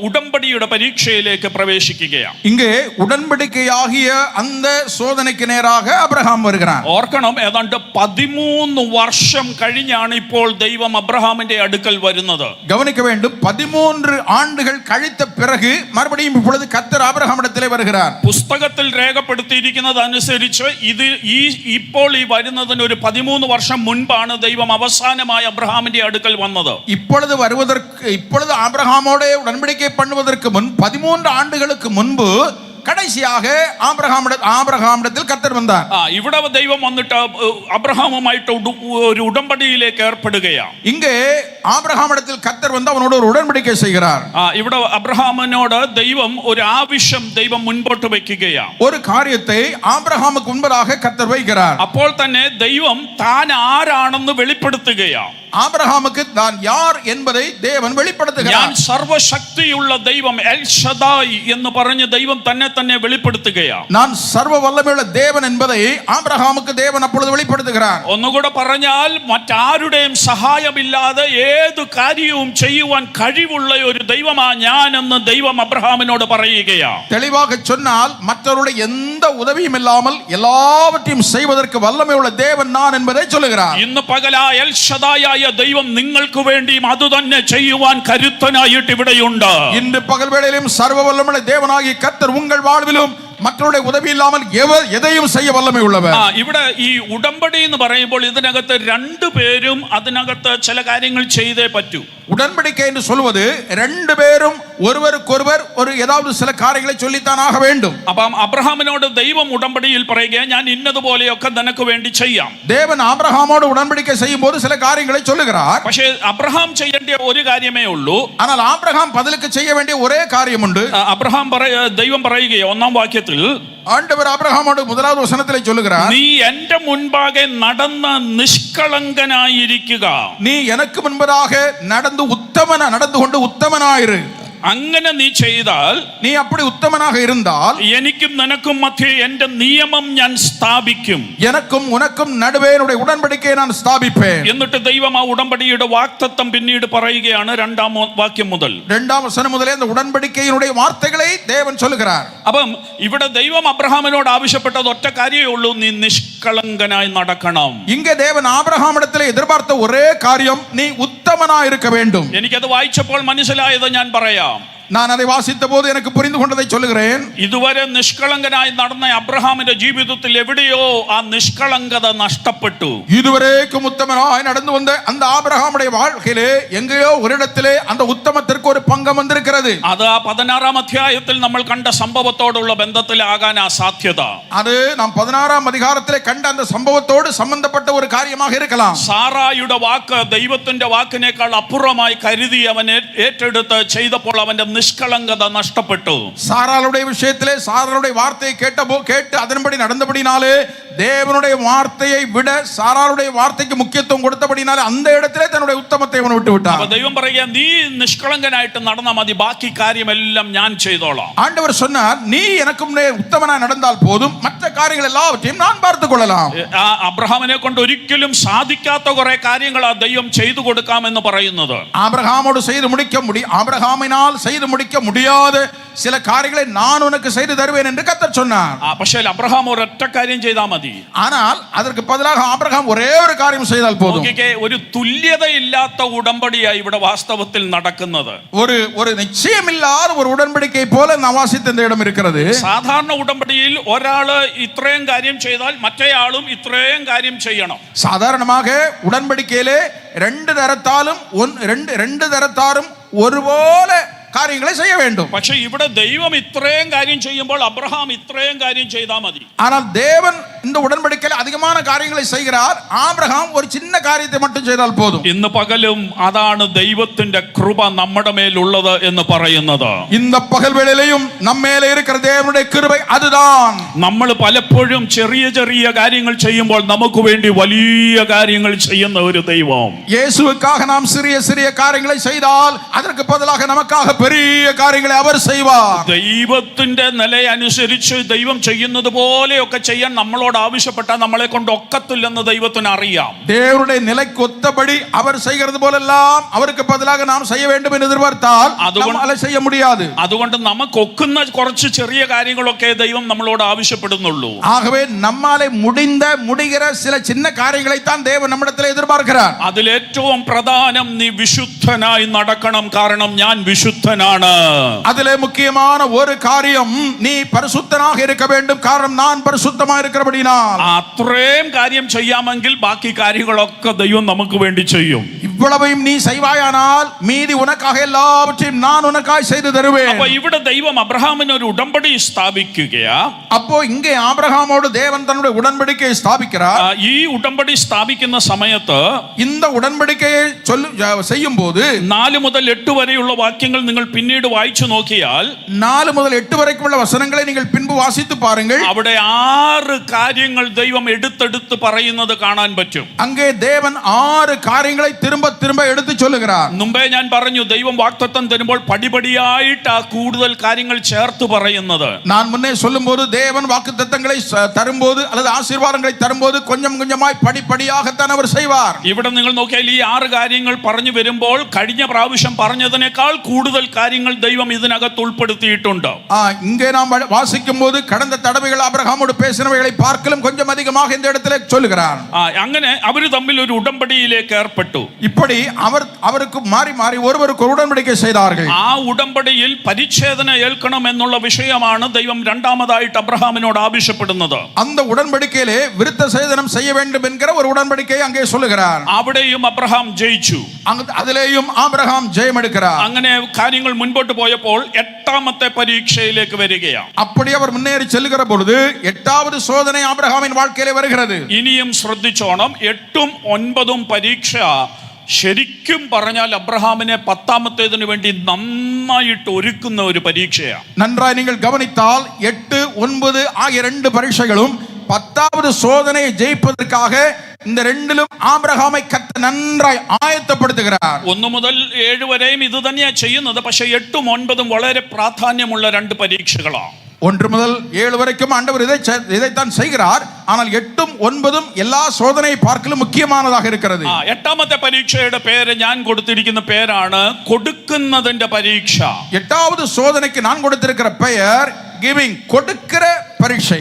ഉടമ്പടിയുടെ പരീക്ഷയിലേക്ക് പ്രവേശിക്കുകയാണ്. இங்கே உடன்படிக்கையாகிய அந்த சோதனைக்கு நேராக அப்ரஹாம் வருகிறான். ഓർക്കണം, ഏതാണ്ട് 13 വർഷം കഴിഞ്ഞാണ് ഇപ്പോൾ ദൈവം അബ്രഹാമിന്റെ അടുക്കൽ വരുന്നത്. கவனிக்க வேண்டும், 13 ஆண்டுகள் கழித்த பிறகு மறுபடியும் இப்பொழுது கர்த்தர் ஆபிரகாமிடத்திலே வருகிறார். പുസ്തകത്തിൽ രേഖപ്പെടുത്തിയിരിക്കുന്നത് അനുസരിച്ച് ഇപ്പോൾ ഈ വരുന്നതിന് ഒരു 13 വർഷം മുൻപാണ് ദൈവം അവസാനമായി അബ്രഹാമിന്റെ അടുക്കൽ വന്നത്. இப்பொழுது ஆபிரகாமோடு உடன்படிக்கை பண்ணுவதற்கு முன் 13 ஆண்டுகளுக்கு முன்பு கடைசியாக ആബ്രഹാമിടത്തിൽ കർത്തർ വந்தார். ഇവിടെ ദൈവം വന്നിട്ട് അബ്രഹാമുമായിട്ട് ഒരു ഉടമ്പടിയിലേക്ക് ഏർപ്പെടുകയാണ്. ഇங்கே ആബ്രഹാമിടത്തിൽ കർത്തർ വന്ന് അവനോട് ഒരു ഉടമ്പടിക്കை செய்கிறார். ഇവിടെ അബ്രഹാമിനോട് ദൈവം ഒരു ആവശ്യം മുൻപോട്ട് വെക്കുകയാണ്. ഒരു കാര്യത്തെ ആബ്രഹാമുക്ക് മുൻപാக കർത്തർ வைக்கிறார். അപ്പോൾ തന്നെ ദൈവം താൻ ആരാണെന്ന് വെളിപ്പെടുത്തുകയാണ്. ആബ്രഹാമുക്ക് താൻ യാർ என்பதை தேவன் வெளிப்படுத்துகிறார். ഞാൻ സർവശക്തിയുള്ള ദൈവം എൽ ഷദായ് എന്ന് പറഞ്ഞ് ദൈവം തന്നെ വെളിപ്പെടുത്തുകയാണ്. நான் சர்வ வல்லமையுள்ள தேவன் என்பதை ஆபிரகாமுக்கு தேவன் அப்பொழுது வெளிப்படுத்துகிறார். ഒന്നുകൂടെ പറഞ്ഞാൽ മറ്റാരുടെയും സഹായമില്ലാതെ ഏത് കാര്യവും ചെയ്യുവാൻ കഴിവുള്ള ഒരു ദൈവമാണ് ഞാൻ എന്ന് ദൈവം അബ്രഹാമിനോട് പറയുകയാണ്. தெளிவாக சொன்னால் மற்றவருடைய எந்த உதவியும் இல்லாமல் எல்லாவற்றையும் செய்வதற்கு வல்லமையுள்ள தேவன் நான் என்பதை சொல்லுகிறார். ഇന്ന് പകലാ എൽ ഷദായായ ദൈവം നിങ്ങൾക്ക് വേണ്ടിയും അതുതന്നെ ചെയ്യുവാൻ കരുത്തനായിട്ട് ഇവിടെയുണ്ട്. ഇന്ന് പകൽ വേളയിലും സർവ്വ വല്ലമുള്ള ദേവനാകിയ കർത്തർ ഉங்கள் வாழ்விலும் മറ്റുള്ള ഉദവി ഇല്ലാமல் എதைയും செய்ய വല്ലമേ ഉള്ളവർ. ഇവിടെ ഈ ഉടമ്പടി എന്ന് പറയുമ്പോൾ ഇതിനകത്ത് 2 പേരും അതിനകത്ത് ചില കാര്യങ്ങൾ ചെയ്തേ പറ്റൂ. ഉടമ്പടിക്കை என்று சொல்வது 2 பேரும் ஒருவருக்கொருவர் ஒரு ஏதாவது சில காரியங்களை சொல்லித்தான் ஆக வேண்டும். അപ്പം അബ്രഹാമിനോട് ദൈവം ഉടമ്പടിയിൽ പറയുക, ഞാൻ ഇന്നതുപോലെയൊക്കെ നിനക്ക് വേണ്ടി ചെയ്യാം. ദേവൻ ആബ്രഹാമോട് ഉടമ്പടിക്കை ചെയ്യുമ്പോൾ ചില കാര്യങ്ങളെ சொல்லுகிறார். പക്ഷേ അബ്രഹാം ചെയ്യേണ്ട ഒരു കാര്യമേ ഉള്ളൂ. ஆனால் ആബ്രഹാം பதிலுக்கு செய்ய வேண்டிய ஒரே காரியமுண்டு. ദൈവം പറയുകയോ 1-ാം വാക്യത്തിൽ ஆண்டவர் ஆபிரகாமோடு 1வது வசனத்திலே சொல்லுகிறார், നീ എന്റെ മുൻപാകെ നടന്ന് നിഷ്കളങ്കനായിരിക്കുക. നീ എനിക്ക് മുൻപാக നടந்து കൊണ്ട് ഉത്തമനായിരു. അങ്ങനെ നീ ചെയ്താൽ, നീ அப்படி ഉത്തമനാக இருந்தால், എനിക്കും നിനക്കും മധ്യേ എന്റെ നിയമം ഞാൻ സ്ഥാപിക്കും. எனக்கும் உனக்கும் நடுவே என்னுடைய உடன்படிக்கையை நான் ஸ்தாபிப்பேன். എന്നിട്ട് ദൈവം ആ ഉടമ്പടിയുടെ വാഗ്ദത്തം പിന്നീട് പറയുകയാണ് 2-ാം വാക്യം മുതൽ. 2ാം വചനം മുതലേ அந்த உடன்படிக்கையினுடைய வார்த்தைகளை தேவன் சொல்லுகிறார். അപ്പം ഇവിടെ ദൈവം അബ്രഹാമിനോട് ആവശ്യപ്പെട്ടത് ഒറ്റ കാര്യമേ ഉള്ളൂ, നീ നിഷ്കളങ്കനായി നടക്കണം. இங்கே தேவன் ஆபிரகாமிடத்திலே எதிர்பார்த்த ஒரே காரியம், நீ உத்தமனாய் இருக்க வேண்டும். എനിക്കത് വായിച്ചപ്പോൾ മനസ്സിലായത് ഞാൻ പറയാം. நான் அதை வாசித்த போது எனக்கு புரிந்து கொண்டதை சொல்லுகிறேன். ഇതുവരെ നിഷ്കളങ്കനായി നടന്ന അബ്രഹാമിന്റെ ജീവിതത്തിൽ എവിടെയോ ആ നിഷ്കളങ്കത നഷ്ടപ്പെട്ടു. இதுவரைக்கும் உத்தமனாய் நடந்து வந்த அந்த ஆபிரகாமுடைய வாழ்க்கையிலே எங்கேயோ ஒரு இடத்திலே அந்த உத்தமத்திற்கு ஒரு பங்கம் வந்திருக்கிறது. അത് ആ 16-ാം അധ്യായത്തിൽ നമ്മൾ കണ്ട സംഭവത്തോടുള്ള ബന്ധത്തിലാകാൻ ആ സാധ്യത. அது நாம் 16-ാം அதிகாரத்திலே കണ്ട அந்த சம்பவத்தோடு சம்பந்தப்பட்ட ஒரு காரியமாக இருக்கலாம். സാറായുടെ വാക്ക് ദൈവത്തിന്റെ വാക്കിനേക്കാൾ അപ്പുറമായി കരുതി അവൻ ഏറ്റെടുത്ത് ചെയ്തപ്പോൾ അവന്റെ നിഷ്കളങ്കത നഷ്ടപ്പെട്ടു. சாராளுடைய விஷயத்திலே சாராளுடைய வார்த்தையை கேட்டு அதன்படி நடந்தபடினாலே தேவனுடைய வார்த்தையை விட சாராளுடைய வார்த்தைக்கு முக்கியத்துவம் கொடுத்தபடினாலே அந்த இடத்திலே தன்னுடைய உத்தமத்தை அவன் விட்டு விட்டான். അപ്പോൾ ദൈവം പറയുക, നീ നിഷ്കളങ്കനായിട്ട് നടന്നാൽ മതി, ബാക്കി കാര്യമെല്ലാം ഞാൻ ചെയ്തോളാം. ஆண்டவர் சொன்னார், நீ எனக்கு முன்னே உத்தமனாய் நடந்தால் போதும், மற்ற காரியங்கள் எல்லாவற்றையும் நான் பார்த்துக் கொள்ளலாம். അബ്രഹാമിനെ കൊണ്ട് ഒരിക്കലും സാധിക്കാത്ത കുറെ കാര്യങ്ങൾ ആ ദൈവം ചെയ്തു കൊടുക്കാമെന്ന് പറയുന്നത്. ஆபிரகாமோடு ஆபிரகாமினால் செய்து முடிக்க முடியாத சில காரியங்களை நான் உனக்கு செய்து தருவேன் என்று கர்த்தர் சொன்னார். പക്ഷേ അബ്രഹാം ഒരൊറ്റ കാര്യം ചെയ്താൽ മതി. ஆனால் அதற்கு பதிலாக ஆபிரகாம் ஒரே ஒரு காரியம் செய்தால் போதும். ഒരു തുല്യതയില്ലാത്ത ഉടമ്പടിയായി ഇവിടെ വാസ്തവത്തിൽ നടക്കുന്നത്. ஒரு നിശ്ചയമില്ലാത്ത ഒരു ഉടമ്പടിക്കൈ പോലെ നവാസിത്ത இந்த இடம் இருக்கிறது. സാധാരണ ഉടമ്പടിയിൽ ഒരാള് ഇത്രയും കാര്യം ചെയ്താൽ മറ്റേയാളും ഇത്രയും കാര്യം ചെയ്യണം. സാധാരണமாக ഉടമ്പടിക്കയിലെ രണ്ട് തരത്താരും ഒരുപോലെ കാര്യങ്ങളെ செய்ய வேண்டும். പക്ഷേ ഇവിടെ ദൈവം ഇത്രയും കാര്യം ചെയ്യുമ്പോൾ അബ്രഹാം ഇത്രയും കാര്യം ചെയ്താൽ മതി. ஆனால் தேவன் இந்த உடன்படிக்கையில் அதிகமான காரியங்களை செய்கிறார். ஆபிரகாம் ஒரு சின்ன காரியத்தை மட்டும் செய்தால் போதும். ഇന്ന് പകലും അതാണ് ദൈവത്തിന്റെ കൃപ നമ്മുടെ മേലുള്ളത് എന്ന് പറയുന്നത്. இந்த பகல் வேளையிலும் நம்மேலே இருக்கிற தேவனுடைய கிருபை அதுதான். നമ്മൾ പലപ്പോഴും ചെറിയ ചെറിയ കാര്യങ്ങൾ ചെയ്യുമ്പോൾ നമുക്ക് വേണ്ടി വലിയ കാര്യങ്ങൾ ചെയ്യുന്ന ഒരു ദൈവം. இயேசுவுக்காக நாம் சிறிய சிறிய காரியங்களை செய்தால் அதற்கு பதிலாக நமக்காக பெரிய காரியங்களை அவர் செய்வார். ദൈവത്തിന്റെ നിലയനുസരിച്ച് ദൈവം ചെയ്യുന്നത് പോലെയൊക്കെ ചെയ്യാൻ നമ്മളോട് ആവശ്യപ്പെട്ടാൽ നമ്മളെ കൊണ്ട് ഒക്കത്തില്ലെന്ന് ദൈവത്തിന് അറിയാം. தேவனுடைய நிலைக்கு ஒத்தபடி அவர் செய்கிறது போலெல்லாம் அவருக்கு பதிலாக நாம் செய்ய வேண்டும் என்று எதிர்பார்த்தால் நம்மால செய்ய முடியாது. അതുകൊണ്ട് നമുക്ക് ഒക്കുന്ന കുറച്ച് ചെറിയ കാര്യങ്ങളൊക്കെ ദൈവം നമ്മളോട് ആവശ്യപ്പെടുന്നുള്ളൂ. ஆகவே நம்மாலே முடிகிற சில சின்ன காரியங்களை தான் தேவன் நம்மிடத்தில் எதிர்பார்க்கிறார். അതിലേറ്റവും പ്രധാനം നീ വിശുദ്ധനായി നടക്കണം, കാരണം ഞാൻ വിശുദ്ധനാണ്. அதிலே முக்கியமான ஒரு காரியம், நீ பரிசுத்தனாக இருக்க வேண்டும், காரணம் நான் பரிசுத்தமாக இருக்கிறபடியால். അത്രയും കാര്യം ചെയ്യാമെങ്കിൽ ബാക്കി കാര്യങ്ങളൊക്കെ ദൈവം നമുക്ക് വേണ്ടി ചെയ്യും. இவ்வளவையும் நீ செய்வாயானால் மீதி உனக்காக எல்லாவற்றையும் நான் உனக்காய் செய்து தருவேன். അപ്പോൾ ഇവിടെ ദൈവം അബ്രഹാമിന് ഒരു ഉടമ്പടി സ്ഥാപിക്കുകയാ. அப்போ இங்கே ஆபிரகாமோடு தேவன் தன்னுடைய உடன்படிக்கையை ஸ்தாபிக்கிறார். ഈ ഉടമ്പടി സ്ഥാപിക്കുന്ന സമയത്ത് இந்த உடன்படிக்கையை செய்யும் போது 4 മുതൽ 8 വരെയുള്ള വാക്യങ്ങൾ നിങ്ങൾ പിന്നീട് വായിച്ചു നോക്കിയാൽ 4 മുതൽ 8 വരെയുള്ള വചനങ്ങളെ നിങ്ങൾ പിൻപ് വാസിத்து பாருங்கள். അവിടെ 6 കാര്യങ്ങൾ ദൈവം എടുത്തെടുത്ത് പറയുന്നത് കാണാൻ പറ്റും. அங்கே தேவன் 6 காரியங்களை திரும்ப எடுத்து சொல்லுகிறார். മുമ്പേ ഞാൻ പറഞ്ഞു, ദൈവം വാഗ്ദത്തം തരുമ്പോൾ പടിപടിയായിട്ട് ആ കൂടുതൽ കാര്യങ്ങൾ ചേർത്ത് പറയുന്നത്. நான் முன்னே சொல்லும்போது தேவன் வாக்குத்தத்தங்களை தரும்போது அல்லது ஆசீர்வாதங்களை தரும்போது கொஞ்சம் கொஞ்சமாய் படிப்படியாகத்தான் அவர் செய்வார். ഇവിടെ നിങ്ങൾ നോക്കിയാൽ ഈ 6 കാര്യങ്ങൾ പറഞ്ഞു വരുമ്പോൾ കഴിഞ്ഞ പ്രാവശ്യം പറഞ്ഞതിനേക്കാൾ കൂടുതൽ കാര്യങ്ങൾ ദൈവം ഇതിനകത്ത് ഉൾപ്പെടുത്തിയിട്ടുണ്ട്. இங்கே நாம் வாசிக்கும் போது கடந்த தடவைகள் ஆபிரகாமோடு பேசினவைகளை பார்க்கலும் கொஞ்சம் அதிகமாக இந்த இடத்திலே சொல்லுகிறார். അങ്ങനെ അവർ തമ്മിൽ ഒരു ഉടമ്പടിയിലേക്ക് ഏർപ്പെട്ടു. இப்படி அவருக்கு மாறி ஒருவருக்கு உடன்படிக்கை செய்தார்கள். ആ ഉടമ്പടിയിൽ പരിച്ഛേദന ഏൽക്കണം എന്നുള്ള വിഷയമാണ് ദൈവം രണ്ടാമതായിട്ട് അബ്രഹാമിനോട് ആവശ്യപ്പെടുന്നത്. அந்த உடன்படிக்கையிலே விருத்த சேதனம் செய்ய வேண்டும் என்கிற ஒரு உடன்படிக்கையை அங்கே சொல்லுகிறார். അവിടെയും അബ്രഹാം ജയിച്ചു. അതിലെയും ஆபிரகாம் ஜெயம் எடுக்கிறார். അങ്ങനെ കാര്യങ്ങൾ മുൻപോട്ട് പോയപ്പോൾ 8ാമത്തെ പരീക്ഷയിലേക്ക് വരികയാണ്. அப்படி அவர் முன்னேறி செல்லுகிற பொழுது 8வது சோதனை ஆபிரகாமின் வாழ்க்கையிலே வருகிறது. ഇനിയും ശ്രദ്ധിച്ചോണം, 8ഉം 9ഉം പരീക്ഷ ശരിക്കും പറഞ്ഞാൽ അബ്രഹാമിനെ 10ാമത്തേതിനു വേണ്ടി നന്നായിട്ട് ഒരുക്കുന്ന ഒരു പരീക്ഷയാണ്. நன்றாய் நீங்கள் கவனித்தால் 8, 9 ஆகிய 2 பரீட்சைகளும் 10வது சோதனையை ஜெயிப்பதற்காக இந்த ரெண்டிலும் ஆபிரகாமை கர்த்தர் நன்றாய் ஆயத்தப்படுத்துகிறார். 1 മുതൽ 7 വരെയും ഇത് തന്നെയാണ് ചെയ്യുന്നത്. പക്ഷേ 8ഉം 9ഉം വളരെ പ്രാധാന്യമുള്ള 2 പരീക്ഷകളാണ്. 1 முதல் 7 வரைக்கும் ஆண்டவர் இதைத்தான் செய்கிறார். ஆனால் 8ഉം 9ഉം எல்லா சோதனையை பார்க்கலும் முக்கியமானதாக இருக்கிறது. 8ാമത്തെ പരീക്ഷയുടെ പേര് ഞാൻ കൊടുത്തിരിക്കുന്ന പേരാണ് കൊടുക്കുന്നതിന്റെ പരീക്ഷ. 8வது சோதனைக்கு நான் கொடுத்திருக்கிற பெயர் கிவிங், கொடுக்கிற പരീക്ഷை.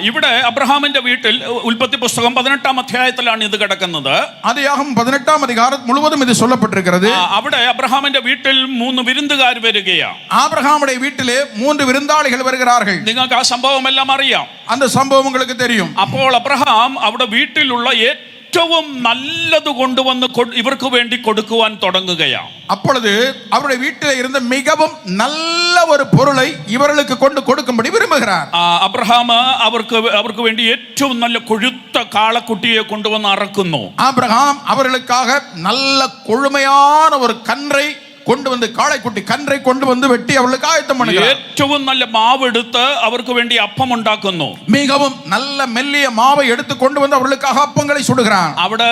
ഇവിടെ അബ്രഹാമിന്റെ വീട്ടിൽ ഉൽപ്പത്തി പുസ്തകം 18-ാം അധ്യായത്തിലാണ് ഇത് കിടക്കുന്നത്. ആദിയാഗമം 18-ാം അധികാരം മുഴുവതും ഇത് சொல்லப்பட்டிருக்கிறது. അവിടെ അബ്രഹാമിന്റെ വീട്ടിൽ 3 വിരുന്നുകാർ വരികയാണ്. ആബ്രഹാമുടെ വീട്ടിലെ 3 വിരുന്നാളികൾ വരുகிறார்கள். നിങ്ങൾക്ക് ആ സംഭവം എല്ലാം അറിയാം. அந்த സംഭവം உங்களுக்கு தெரியும். അപ്പോൾ അബ്രഹാം അവിടെ വീട്ടിലുള്ള ഏറ്റവും നല്ലത് കൊണ്ടുവന്ന് ഇവർക്ക് വേണ്ടി കൊടുക്കുവാൻ തുടങ്ങുകയാണ്. அப்பொழுது அவருடைய வீட்டில் இருந்த மிகவும் நல்ல ஒரு பொருளை இவர்களுக்கு கொண்டு கொடுக்கும்படி விரும்புகிறார். അബ്രഹാം അവർക്ക് വേണ്ടി ഏറ്റവും നല്ല കൊഴുത്ത കാളക്കുട്ടിയെ കൊണ്ടുവന്ന് അറക്കുന്നു. ஆபிரகாம் அவர்களுக்காக நல்ல கொழுமையான ஒரு கன்றை கொண்டு வந்து, காளைக்குட்டி கன்றை கொண்டு வந்து வெட்டி அவர்களுக்கு ஆயத்தம் பண்ணுகிறார். ഏറ്റവും നല്ല മാവ് എടുത്ത് അവർക്ക് വേണ്ടി അപ്പം ഉണ്ടാക്കുന്നു. மிகவும் நல்ல மெல்லிய மாவை எடுத்து கொண்டு வந்து அவர்களுக்காக அப்பங்களை சுடுகிறார். അവിടെ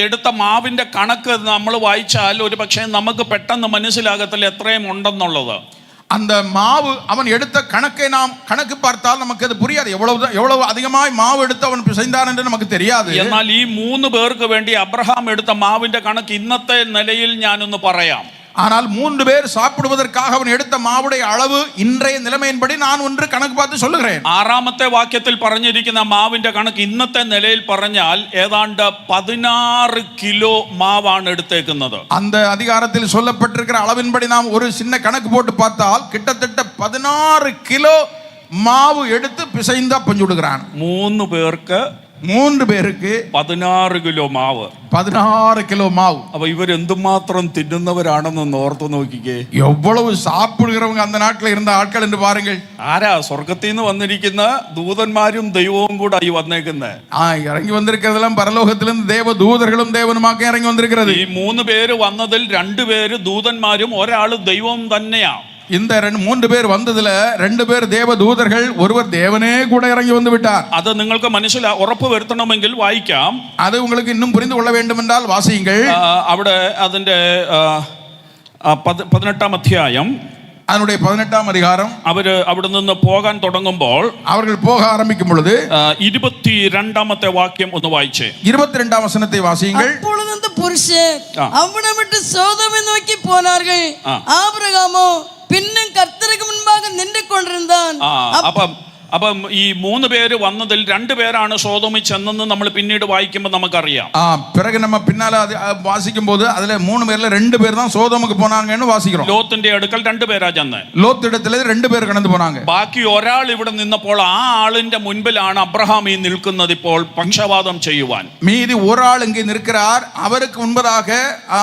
എടുത്ത മാവിന്റെ കണക്ക് നമ്മൾ വായിച്ചാൽ ഒരു പക്ഷേ നമുക്ക് പെട്ടെന്ന് മനസ്സിലാകത്തില്ല എത്രയും ഉണ്ടെന്നുള്ളത്. அந்த மாவு அவன் எடுத்த கணக்கை நாம் கணக்கு பார்த்தால் நமக்கு அது புரியாது. எவ்வளவு அதிகமாய் மாவு எடுத்து அவன் செய்தான் என்று நமக்கு தெரியாது. എന്നാൽ ഈ 3 പേർക്ക് വേണ്ടി അബ്രഹാം എടുത്ത മാവിന്റെ കണക്ക് ഇന്നത്തെ നിലയിൽ ഞാനൊന്ന് പറയാം. ஆனால் 3 பேர் சாப்பிடுவதற்காக அவன் எடுத்த மாவுடைய அளவு இன்றைய நிலைமையின்படி நான் ஒன்று கணக்கு பார்த்து சொல்லுகிறேன். 6-ാമത്തെ വാക്യത്തിൽ പറഞ്ഞിരിക്കുന്ന മാവിന്റെ കണക്ക് ഇന്നത്തെ നിലയിൽ പറഞ്ഞാൽ ഏതാണ്ട് 16 കിലോ മാവാണ് എടുത്തേക്കുന്നത്. அந்த அதிகாரத்தில் சொல்லப்பட்டிருக்கிற அளவின்படி நாம் ஒரு சின்ன கணக்கு போட்டு பார்த்தால் கிட்டத்தட்ட 16 கிலோ மாவு எடுத்து பிசைந்து பஞ்சுடுகிறான். 3 പേർക്ക് 16 കിലോ മാവ്, 16 കിലോ മാവ്. അപ്പൊ ഇവരെന്തുമാത്രം തിന്നുന്നവരാണെന്ന് ഓർത്തു നോക്കിക്കേ. எவ்வளவு சாப்பிடுகிறவங்க அந்த நாட்டில் இருந்த ஆட்கள் என்று பாருங்கள். ആരാ? സ്വർഗത്തിൽ നിന്ന് വന്നിരിക്കുന്ന ദൂതന്മാരും ദൈവവും കൂടെ ആയി വന്നേക്കുന്നത്. ഇറങ്ങി വന്നിരിക്കുന്നതെല്ലാം പരലോകത്തിലും ദേവ ദൂതர்களும் தேவனுமாக ഇറങ്ങി വന്നിരിക്കുന്നത്. ഈ 3 പേര് വന്നതിൽ 2 പേര് ദൂതന്മാരും ഒരാള് ദൈവവും തന്നെയാ. இந்த 3 பேர் வந்ததுல 2 பேர் தேவ தூதர்கள், ஒருவர் தேவனே கூட இறங்கி வந்து விட்டார். അത് നിങ്ങൾക്ക് ഉറപ്പ് വരുത്തണമെങ്കിൽ വായിക്കാം. அது உங்களுக்கு இன்னும் புரிந்து கொள்ள வேண்டும் என்றால் வாசியுங்கள். അവിടെ അതിന്റെ 18-ാം അധ്യായം, அதனுடைய 18-ாம் அதிகாரம். അവര് അവിടെ നിന്ന് പോകാൻ തുടങ്ങുമ്പോൾ, அவர்கள் போக ஆரம்பிக்கும் பொழுது 22-ാമത്തെ വാക്യം ഒന്ന് വായിച്ചേ. 22-ாம் வசனத்தை வாசியுங்கள். அப்பொழுது அந்த புருஷர் அவ்விடம் விட்டு சோதோமை நோக்கி போனார்கள். ஆபிரகாமோ பின்னும் கர்த்தருக்கு முன்பாக நின்று கொண்டிருந்தான். അപ്പം ഈ 3 പേര് വന്നതിൽ 2 പേരാണ് സോദോമിൽ ചെന്നെന്ന് നമ്മൾ പിന്നീട് വായിക്കുമ്പോൾ നമുക്കറിയാം. பிறகு நம்ம பின்னால வாசிக்கும் போது அதுல 3 பேர்ல 2 பேர் தான் சோதோமுக்கு போனாங்கன்னு வாசிக்கிறோம். ലോത്തിന്റെ അടുക്കൽ 2 പേരാ ചെന്ന്. ലോത്ത് இடத்துல 2 പേർ കടന്നു പോனாங்க. ബാക്കി ഒരാൾ ഇവിടെ നിന്നപ്പോൾ ആ ആളിന്റെ മുൻപിലാണ് അബ്രഹാം ഈ നിൽക്കുന്നത് ഇപ്പോൾ പക്ഷവാദം ചെയ്യുവാൻ. மீதி ஒரு ஆள் இங்கே நிற்கிறார், அவருக்கு முன்பதாக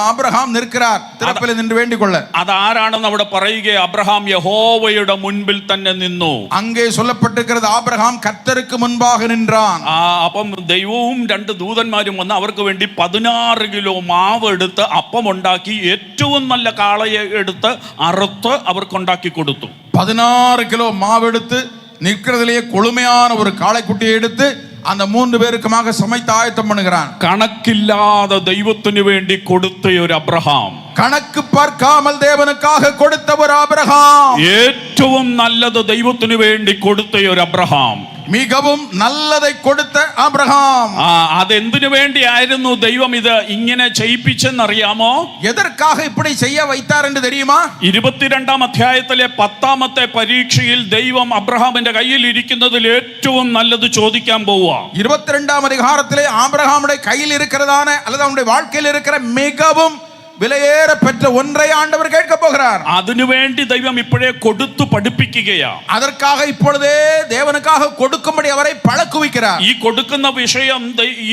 ஆபிரகாம் நிற்கிறார் திறப்பில் நின்று வேண்டிக் கொள்ள. അതാരാണെന്ന് അവിടെ പറയുക, അബ്രഹാം യഹോവയുടെ മുൻപിൽ തന്നെ നിന്നു. அங்கே சொல்லப்பட்ட ആബ്രഹാം കർത്തർക്ക് മുൻപാകെ നിன்றான். അപ്പം ദൈവവും 2 ദൂതന്മാരും വന്ന് അവർക്ക് വേണ്ടി 16 കിലോ മാവ് എടുത്ത് അപ്പം ഉണ്ടാക്കി ഏറ്റവും നല്ല കാളയെ എടുത്ത് അറുത്ത് അവർക്കുണ്ടാക്കി കൊടുത്തു. 16 കിലോ മാവ് എടുത്ത് നിൽക്കുന്നതിലെ കൊളുമயான ഒരു കാളക്കുട്ടിയെ എടുത്ത് அந்த 3 பேருக்குமாக சமைத்து ஆயத்தம் பண்ணுகிறான். കണക്കില്ലാതെ ദൈവത്തിന് വേണ്ടി കൊടുത്ത ഒരു അബ്രഹാം, കണക്ക് பார்க்காமல் தேவனுக்காக கொடுத்த ஒரு ஆபிரகாம், ഏറ്റവും നല്ലത് ദൈവത്തിന് വേണ്ടി കൊടുത്ത ഒരു അബ്രഹാം, மிகவும் நல்லதை கொடுத்த ஆபிரகாம். അതെന്തിനു വേണ്ടിയായിരുന്നു ദൈവം ഇത് ഇങ്ങനെ ചെയ്യിപ്പിച്ചെന്നറിയാമോ? എதற்காக இப்படி செய்ய வைத்தார் என்று தெரியுமா? 22-ാം അധ്യായത്തിലെ 10-ാമത്തെ പരീക്ഷയിൽ ദൈവം അബ്രഹാമിന്റെ കയ്യിൽ ഇരിക്കുന്നതിൽ ഏറ്റവും നല്ലത് ചോദിക്കാൻ പോവുക. 22-ാം அதிகாரத்திலே ஆபிரகாமுடைய கையில் இருக்கிறதான அல்லது அவனுடைய வாழ்க்கையில் இருக்கிற மிகவும் വിലയേറ പെറ്റ ഒന്നേ ആണ്ടവർ കേൾക്ക പോகிறார். അതിനുവേണ്ടി ദൈവം ഇപ്പോഴേ കൊടുത്തു പഠിപ്പിക്കുകയാണ്. அதற்காக இப்பொழுதே தேவனுக்காக கொடுக்கும்படி அவரை பழக்குவிக்கிறார். ഈ കൊടുക്കുന്ന വിഷയം,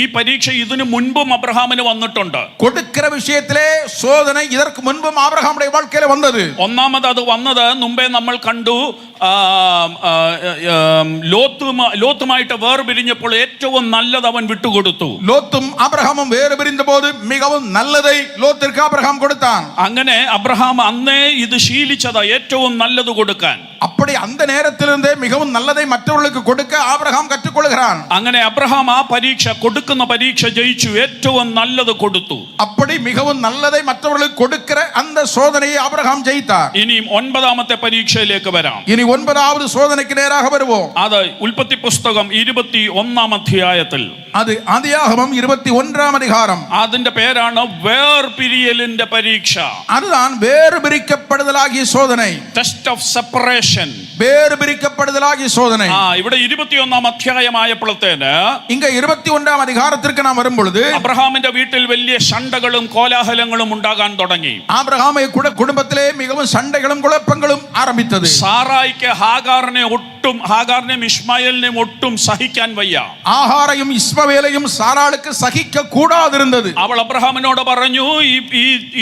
ഈ പരീക്ഷ ഇതിനു മുൻപും അബ്രഹാമിന് വന്നിട്ടുണ്ട്. കൊടുക്കുന്ന വിഷയത്തിലെ സോദന இதற்கு മുൻപും ആബ്രഹാമുடைய வாழ்க்கையில വന്നത്. ഒന്നാമത് അത് വന്നത് മുമ്പേ നമ്മൾ കണ്ടു. ലോത്തുമായിട്ട് വേർപിരിഞ്ഞപ്പോൾ ഏറ്റവും നല്ലത് അവൻ വിട്ടുകൊടുത്തു. ലോത്തും അബ്രഹാമും വേർപിരിഞ്ഞപ്പോൾ മികവും നല്ലதை ലോത്തിற்கு അബ്രഹാം കൊടുത്താൻ. അങ്ങനെ അബ്രഹാം അന്നേ ഇത് ശീലിച്ചതാ ഏറ്റവും നല്ലത് കൊടുക്കാൻ. அப்படி அந்த நேரத்திலிருந்தே மிகவும் நல்லதை மற்றவர்களுக்கு கொடுக்க ஆபிரகாம் கற்றுக்கொள்கிறான். അങ്ങനെ അബ്രഹാം ആ കൊടുക്കുന്ന പരീക്ഷ ജയിച്ചു, ഏറ്റവും നല്ലത് കൊടുത്തു. அப்படி மிகவும் நல்லதை மற்றவர்களுக்கு கொடுக்கிற அந்த சோதனையை ஆபிரகாம் ஜெயித்தார். ഇനി 9-ാമത്തെ പരീക്ഷയിലേക്ക് വരാം. ഇനി 9வது சோதனைக்கு நேராக வருவோம். അത് ഉൽപ്പത്തി പുസ്തകം 21-ാം അധ്യായത്തിൽ, അത് ആദിയാഗമം 21-ാം அதிகாரம். അതിന്റെ പേരാണ് വേർപിരിയലിന്റെ പരീക്ഷ. அதுதான் வேறுபிரிக்கப்படுதலாகிய சோதனை. ടെസ്റ്റ് ഓഫ് സെപ്പറേഷൻ, വേർ പിരിക്കപ്പെടുതലാകിയ ശോധனை. ഇവിടെ 21-ാം അധ്യായമായപ്പോഴത്തേന് ഇങ്ങ 21-ാം അധികാരത്തിലേക്ക് നാം വരുമ്പൊழுது അബ്രഹാമിന്റെ വീട്ടിൽ വലിയ ശണ്ടകളും കോലാഹലങ്ങളും ഉണ്ടാകാൻ തുടങ്ങി. ആബ്രഹാമെ കുടുംബത്തിലെ മികവും ശണ്ടകളും കുഴപ്പങ്ങളും ആരംഭിച്ചത്. സാറായിക്ക് ഹാഗാറിനെയും ഇസ്മായേലിനെയും ഒട്ടും സഹിക്കാൻ വയ്യ. ആഹാറയും ഇസ്മവേലയും സാറാൾക്ക് സഹിക്ക കൂടാതിരുന്നത്. അവൾ അബ്രഹാമിനോട് പറഞ്ഞു,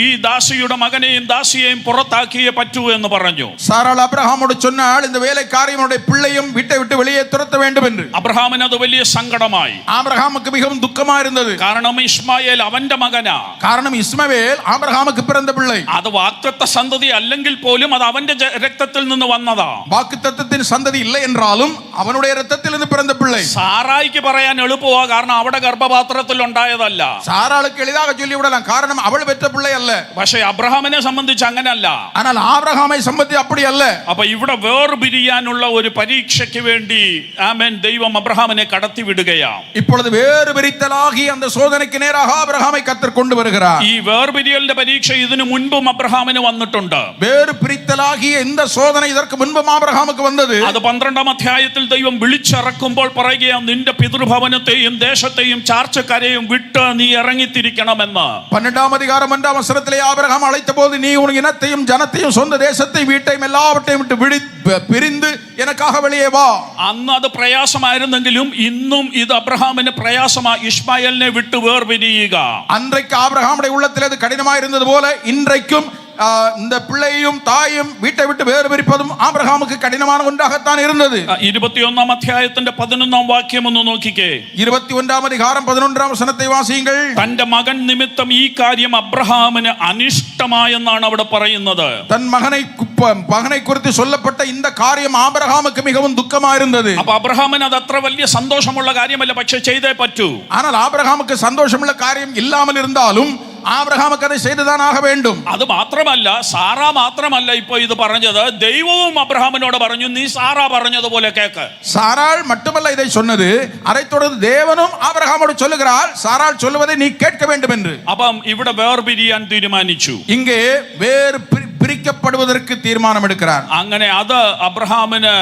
ഈ ദാസിയുടെ മകനെയും ദാസിയെയും പുറത്താക്കിയേ പറ്റൂ എന്ന് പറഞ്ഞു. സാറാൾ അബ്രഹാമോട് சொன்னால் இந்த வேலைக்காரியனுடைய பிள்ளையும் வீட்டை விட்டு வெளியே துரத்த வேண்டும் என்று. അബ്രഹാമിന് അത് വലിയ സങ്കടമായി. ആബ്രഹാമുക്ക് மிகவும் ദുഃഖമായിരുന്നത്. കാരണം ഇസ്മായേൽ അവന്റെ മകനാ. കാരണം ഇസ്മവേൽ ആബ്രഹാമുക്ക് പിറന്ന പിള്ളை. അത് വാഗ്ദത്ത സന്തതി അല്ലെങ്കിൽ പോലും അത് അവന്റെ രക്തത്തിൽ നിന്ന് വന്നതാ. വാഗ്ദത്തത്തിൻ സന്തതി ഇല്ല என்றாலும் അവനുடைய രക്തത്തിൽ നിന്ന് പിറന്ന പിള്ളை. സാറായിക്ക് പറയാൻ എളുപ്പമാ, കാരണം അവിടെ ഗർഭപാത്രത്തിൽ ഉണ്ടായതല്ല. സാറാൾക്ക് എളുതാക ചൊല്ലിവിടலாம், കാരണം അവൾ പെറ്റ പിള്ളയല്ല. പക്ഷേ അബ്രഹാമിനെ സംബന്ധിച്ച് അങ്ങനല്ല. എന്നാൽ ആബ്രഹാമെ സംബന്ധിച്ച് അപ്പടിയല്ല. അപ്പൊ ഇവിടെ വേർപിരിയാനുള്ള ഒരു പരീക്ഷയ്ക്ക് വേണ്ടി ദൈവം അബ്രഹാമിനെ കടത്തി വിടുകയാ. இப்பொழுது வேறு பிரித்தலாகி அந்த சோதனைக்கு நேராக ஆபிரகாமை கர்த்தர் கொண்டு வருகிறார். ഈ വേർപിരിയലിന്റെ പരീക്ഷ ഇതിനു മുൻപും അബ്രഹാമിന് വന്നിട്ടുണ്ട്. വേறு பிரித்தலாகிய இந்த சோதனை இதற்கு முன்பும் ஆபிரகாமுக்கு வந்தது. അത് 12-ാം അധ്യായത്തിൽ ദൈവം വിളിച്ചിറക്കുമ്പോൾ പറയുകയാണ്, നിന്റെ പിതൃഭവനത്തെയും ദേശത്തെയും ചാർച്ചക്കാരെയും വിട്ട് നീ ഇറങ്ങിത്തിരിക്കണമെന്ന്. 12-ാം അധികാരം 1-ാം വസനത്തിലെ ആബ്രഹാം അழைத்தபோது நீ உன் இனத்தையும் ஜனத்தையும் சொந்த தேசத்தையும் வீட்டையும் எல்லாவற்றையும் விட்டு பிரிந்து எனக்காக வெளியே வா. അന്ന് അത് പ്രയാസമായിരുന്നെങ്കിലും ഇന്നും ഇത് അബ്രഹാമിന് പ്രയാസമാ, ഇസ്മായേലിനെ വിട്ട് വേർപിരിയുക. அன்றைக்கு ஆபிரகாமுடைய உள்ளத்தில் அது கடினமாக இருந்தது போல இன்றைக்கும் இந்த பிள்ளையும் தாயும் வீட்டை விட்டு வேறு பிரிப்பதும் ஆபிரகாமுக்கு கடினமான ஒன்றாகத்தான் இருந்தது. 21-ാം അധ്യായത്തിന്റെ 11-ാം വാക്യം ഒന്ന് നോക്കിക്കേ. 21-ാം അധികാരം 11-ാം വസനത്തെ വാസിയുங்கள். തന്റെ മകൻ നിമിത്തം ഈ കാര്യം അബ്രഹാമിന് അനിഷ്ടമായെന്നാണ് അവിടെ പറയുന്നത്. തൻ മകനെ കുറിച്ച് சொல்லப்பட்ட இந்த காரியம் ஆபிரகாமுக்கு மிகவும் துக்கமா இருந்தது. അപ്പോൾ അബ്രഹാമിന് അത് അത്ര വലിയ സന്തോഷമുള്ള കാര്യമല്ല, പക്ഷേ ചെയ്തേ പറ്റൂ. ஆனால் ஆபிரகாமுக்கு சந்தோஷமுள்ள காரியம் இல்லாமல் இருந்தாலும் ആബ്രഹാമുക്ക് അത് ചെയ്തുதான் ആക வேண்டும். അത് മാത്രമല്ല, സാറ മാത്രമല്ല ഇപ്പോ ഇത് പറഞ്ഞത്, ദൈവവും അബ്രഹാമിനോട് പറഞ്ഞു, നീ സാറ പറഞ്ഞതുപോലെ കേക്ക്. സാറാൾ மட்டுமல்ல இதை சொன்னது, அதைத் தொடர்ந்து தேவனும் ஆபிரகாமோடு சொல்லுகிறார், சாராள் சொல்வதை நீ கேட்க வேண்டும் என்று. അപ്പം ഇവിടെ വേർപിരിയാൻ തീരുമാനിച്ചു. இங்கே வேறு പിരിക്കപ്പെടുവதற்கு തീരുമാനം എടുக்கிறார். അങ്ങനെ അത് അബ്രഹാമിന്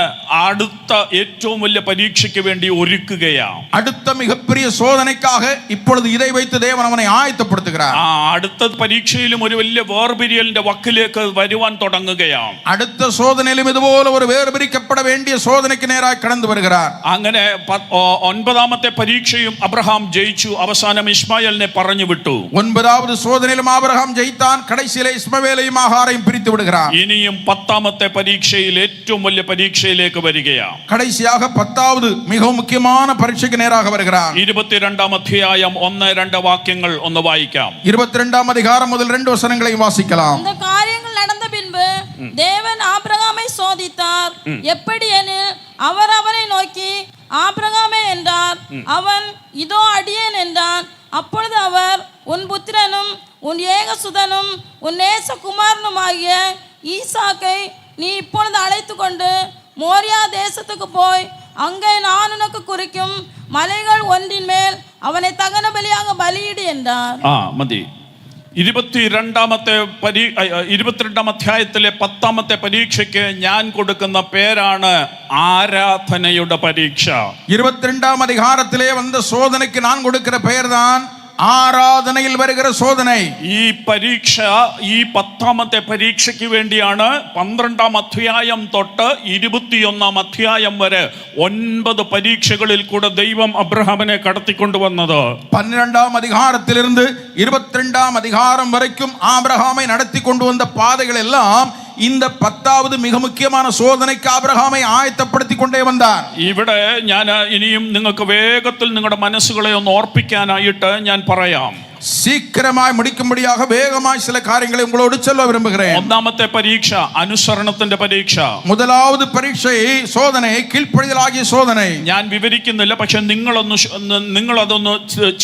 അടുത്ത ഏറ്റവും വലിയ പരീക്ഷയ്ക്ക് വേണ്ടി ഒരുക്കുകയാണ്. അടുത്ത മികപ്പെരിയ സോധനയ്ക്കാக இப்பொழுது இதை வைத்து தேவன் அவனை ஆயத்தப்படுத்துகிறார். അടുത്ത പരീക്ഷയിലും ഒരു വലിയ വേർപിരിയലിന്റെ വക്കിലേക്ക് വരുവാൻ തുടങ്ങുകയാണ്. അടുത്ത സോധനയിലും ഇതുപോലെ ഒരു വേർപിരിക്കപ്പെട വേണ്ടിയ സോധനയ്ക്ക് നേരായി കടന്നു വരുகிறார். അങ്ങനെ 9-ാമത്തെ പരീക്ഷയും അബ്രഹാം ജയിച്ചു. അവസാനം ഇസ്മായേലിനെ പറഞ്ഞു വിട്ടു. 9வது സോധനയിലും ആബ്രഹാം ജയിത്താൻ, കടൈസിലെ ഇസ്മവേലയും ആഹാരയും പിരിത്തു വിടുகிறார். ഇനിയും 10-ാമത്തെ പരീക്ഷയിൽ ഏറ്റവും വലിയ പരീക്ഷയിലേക്ക് വരികയാണ്. കടൈസിயாக 10வது மிகவும் முக்கியமான பரீட்சைக்கு நேராக வருகிறார். 22-ാം അധ്യായം 1-2 വാക്യങ്ങൾ ഒന്ന് വായിക്കാം. 22-ாம் அதிகாரம் முதல் 2 வசனங்களையும் வாசிக்கலாம். இந்த காரியங்கள் நடந்த பின்பு தேவன் ஆபிரகாமை சோதித்தார். எப்படி எனில் அவர் அவனை நோக்கி ஆபிரகாமே என்றார். அவன் இதோ அடியேன் என்றான். அப்பொழுது அவர், உன் புத்திரனும் உன் ஏகசுதனும் உன் நேசகுமாரனுமாகிய ஈசாக்கை நீ இப்பொழுது அழைத்து கொண்டு மோரியா தேசத்துக்கு போய் அங்கே நான் உனக்கு குறிக்கும் மலைகள் ஒன்றின் மேல் அவனை தகன பலியாக பலியிடு என்றார். മതി. 22-ാം അധ്യായത്തിലെ 10-ാമത്തെ പരീക്ഷയ്ക്ക് ഞാൻ കൊടുക്കുന്ന പേരാണ് ആരാധനയുടെ പരീക്ഷ. 22-ാം അധികാരത്തിലെ വന്ന സോധനയ്ക്ക് ഞാൻ കൊടുക്കുന്ന പേർதான் ആരാധനയിൽ വരുന്ന സോധന. ഈ പരീക്ഷ, ഈ 10-ാമത്തെ പരീക്ഷയ്ക്ക് വേണ്ടിയാണ് 12-ാം അധ്യായം തൊട്ട് 21-ാം അധ്യായം വരെ 9 പരീക്ഷകളിൽ കൂടെ ദൈവം അബ്രഹാമിനെ കടത്തിക്കൊണ്ടുവന്നത്. 12-ാം അധികാരത്തിലിருந்து 22-ാം അധികാരം വരയ്ക്കും ആബ്രഹാമെ നടത്തി കൊണ്ടുവന്ന പാതകളെല്ലാം இந்த 10வது மிக முக்கியமான சோதனைக்கு ஆபிரகாமை ஆயத்தப்படுத்திக் கொண்டே வந்தார். ഇവിടെ ഞാൻ ഇനിയും നിങ്ങൾക്ക് വേഗത്തിൽ നിങ്ങളുടെ മനസ്സുകളെ ഒന്ന് ഓർപ്പിക്കാനായിട്ട് ഞാൻ പറയാം. சீக்கிரமாய் முடிக்கும்படியாக வேகமாய் சில காரியங்களை உங்களோடு சொல்ல விரும்புகிறேன். 1-ാമത്തെ പരീക്ഷ അനുസരണത്തിന്റെ പരീക്ഷ. முதலாவது பரீட்சை சோதனை, கீழ்ப்படிதலாகிய சோதனை. ഞാൻ വിവരിക്കുന്നില്ല, പക്ഷെ നിങ്ങളതൊന്ന്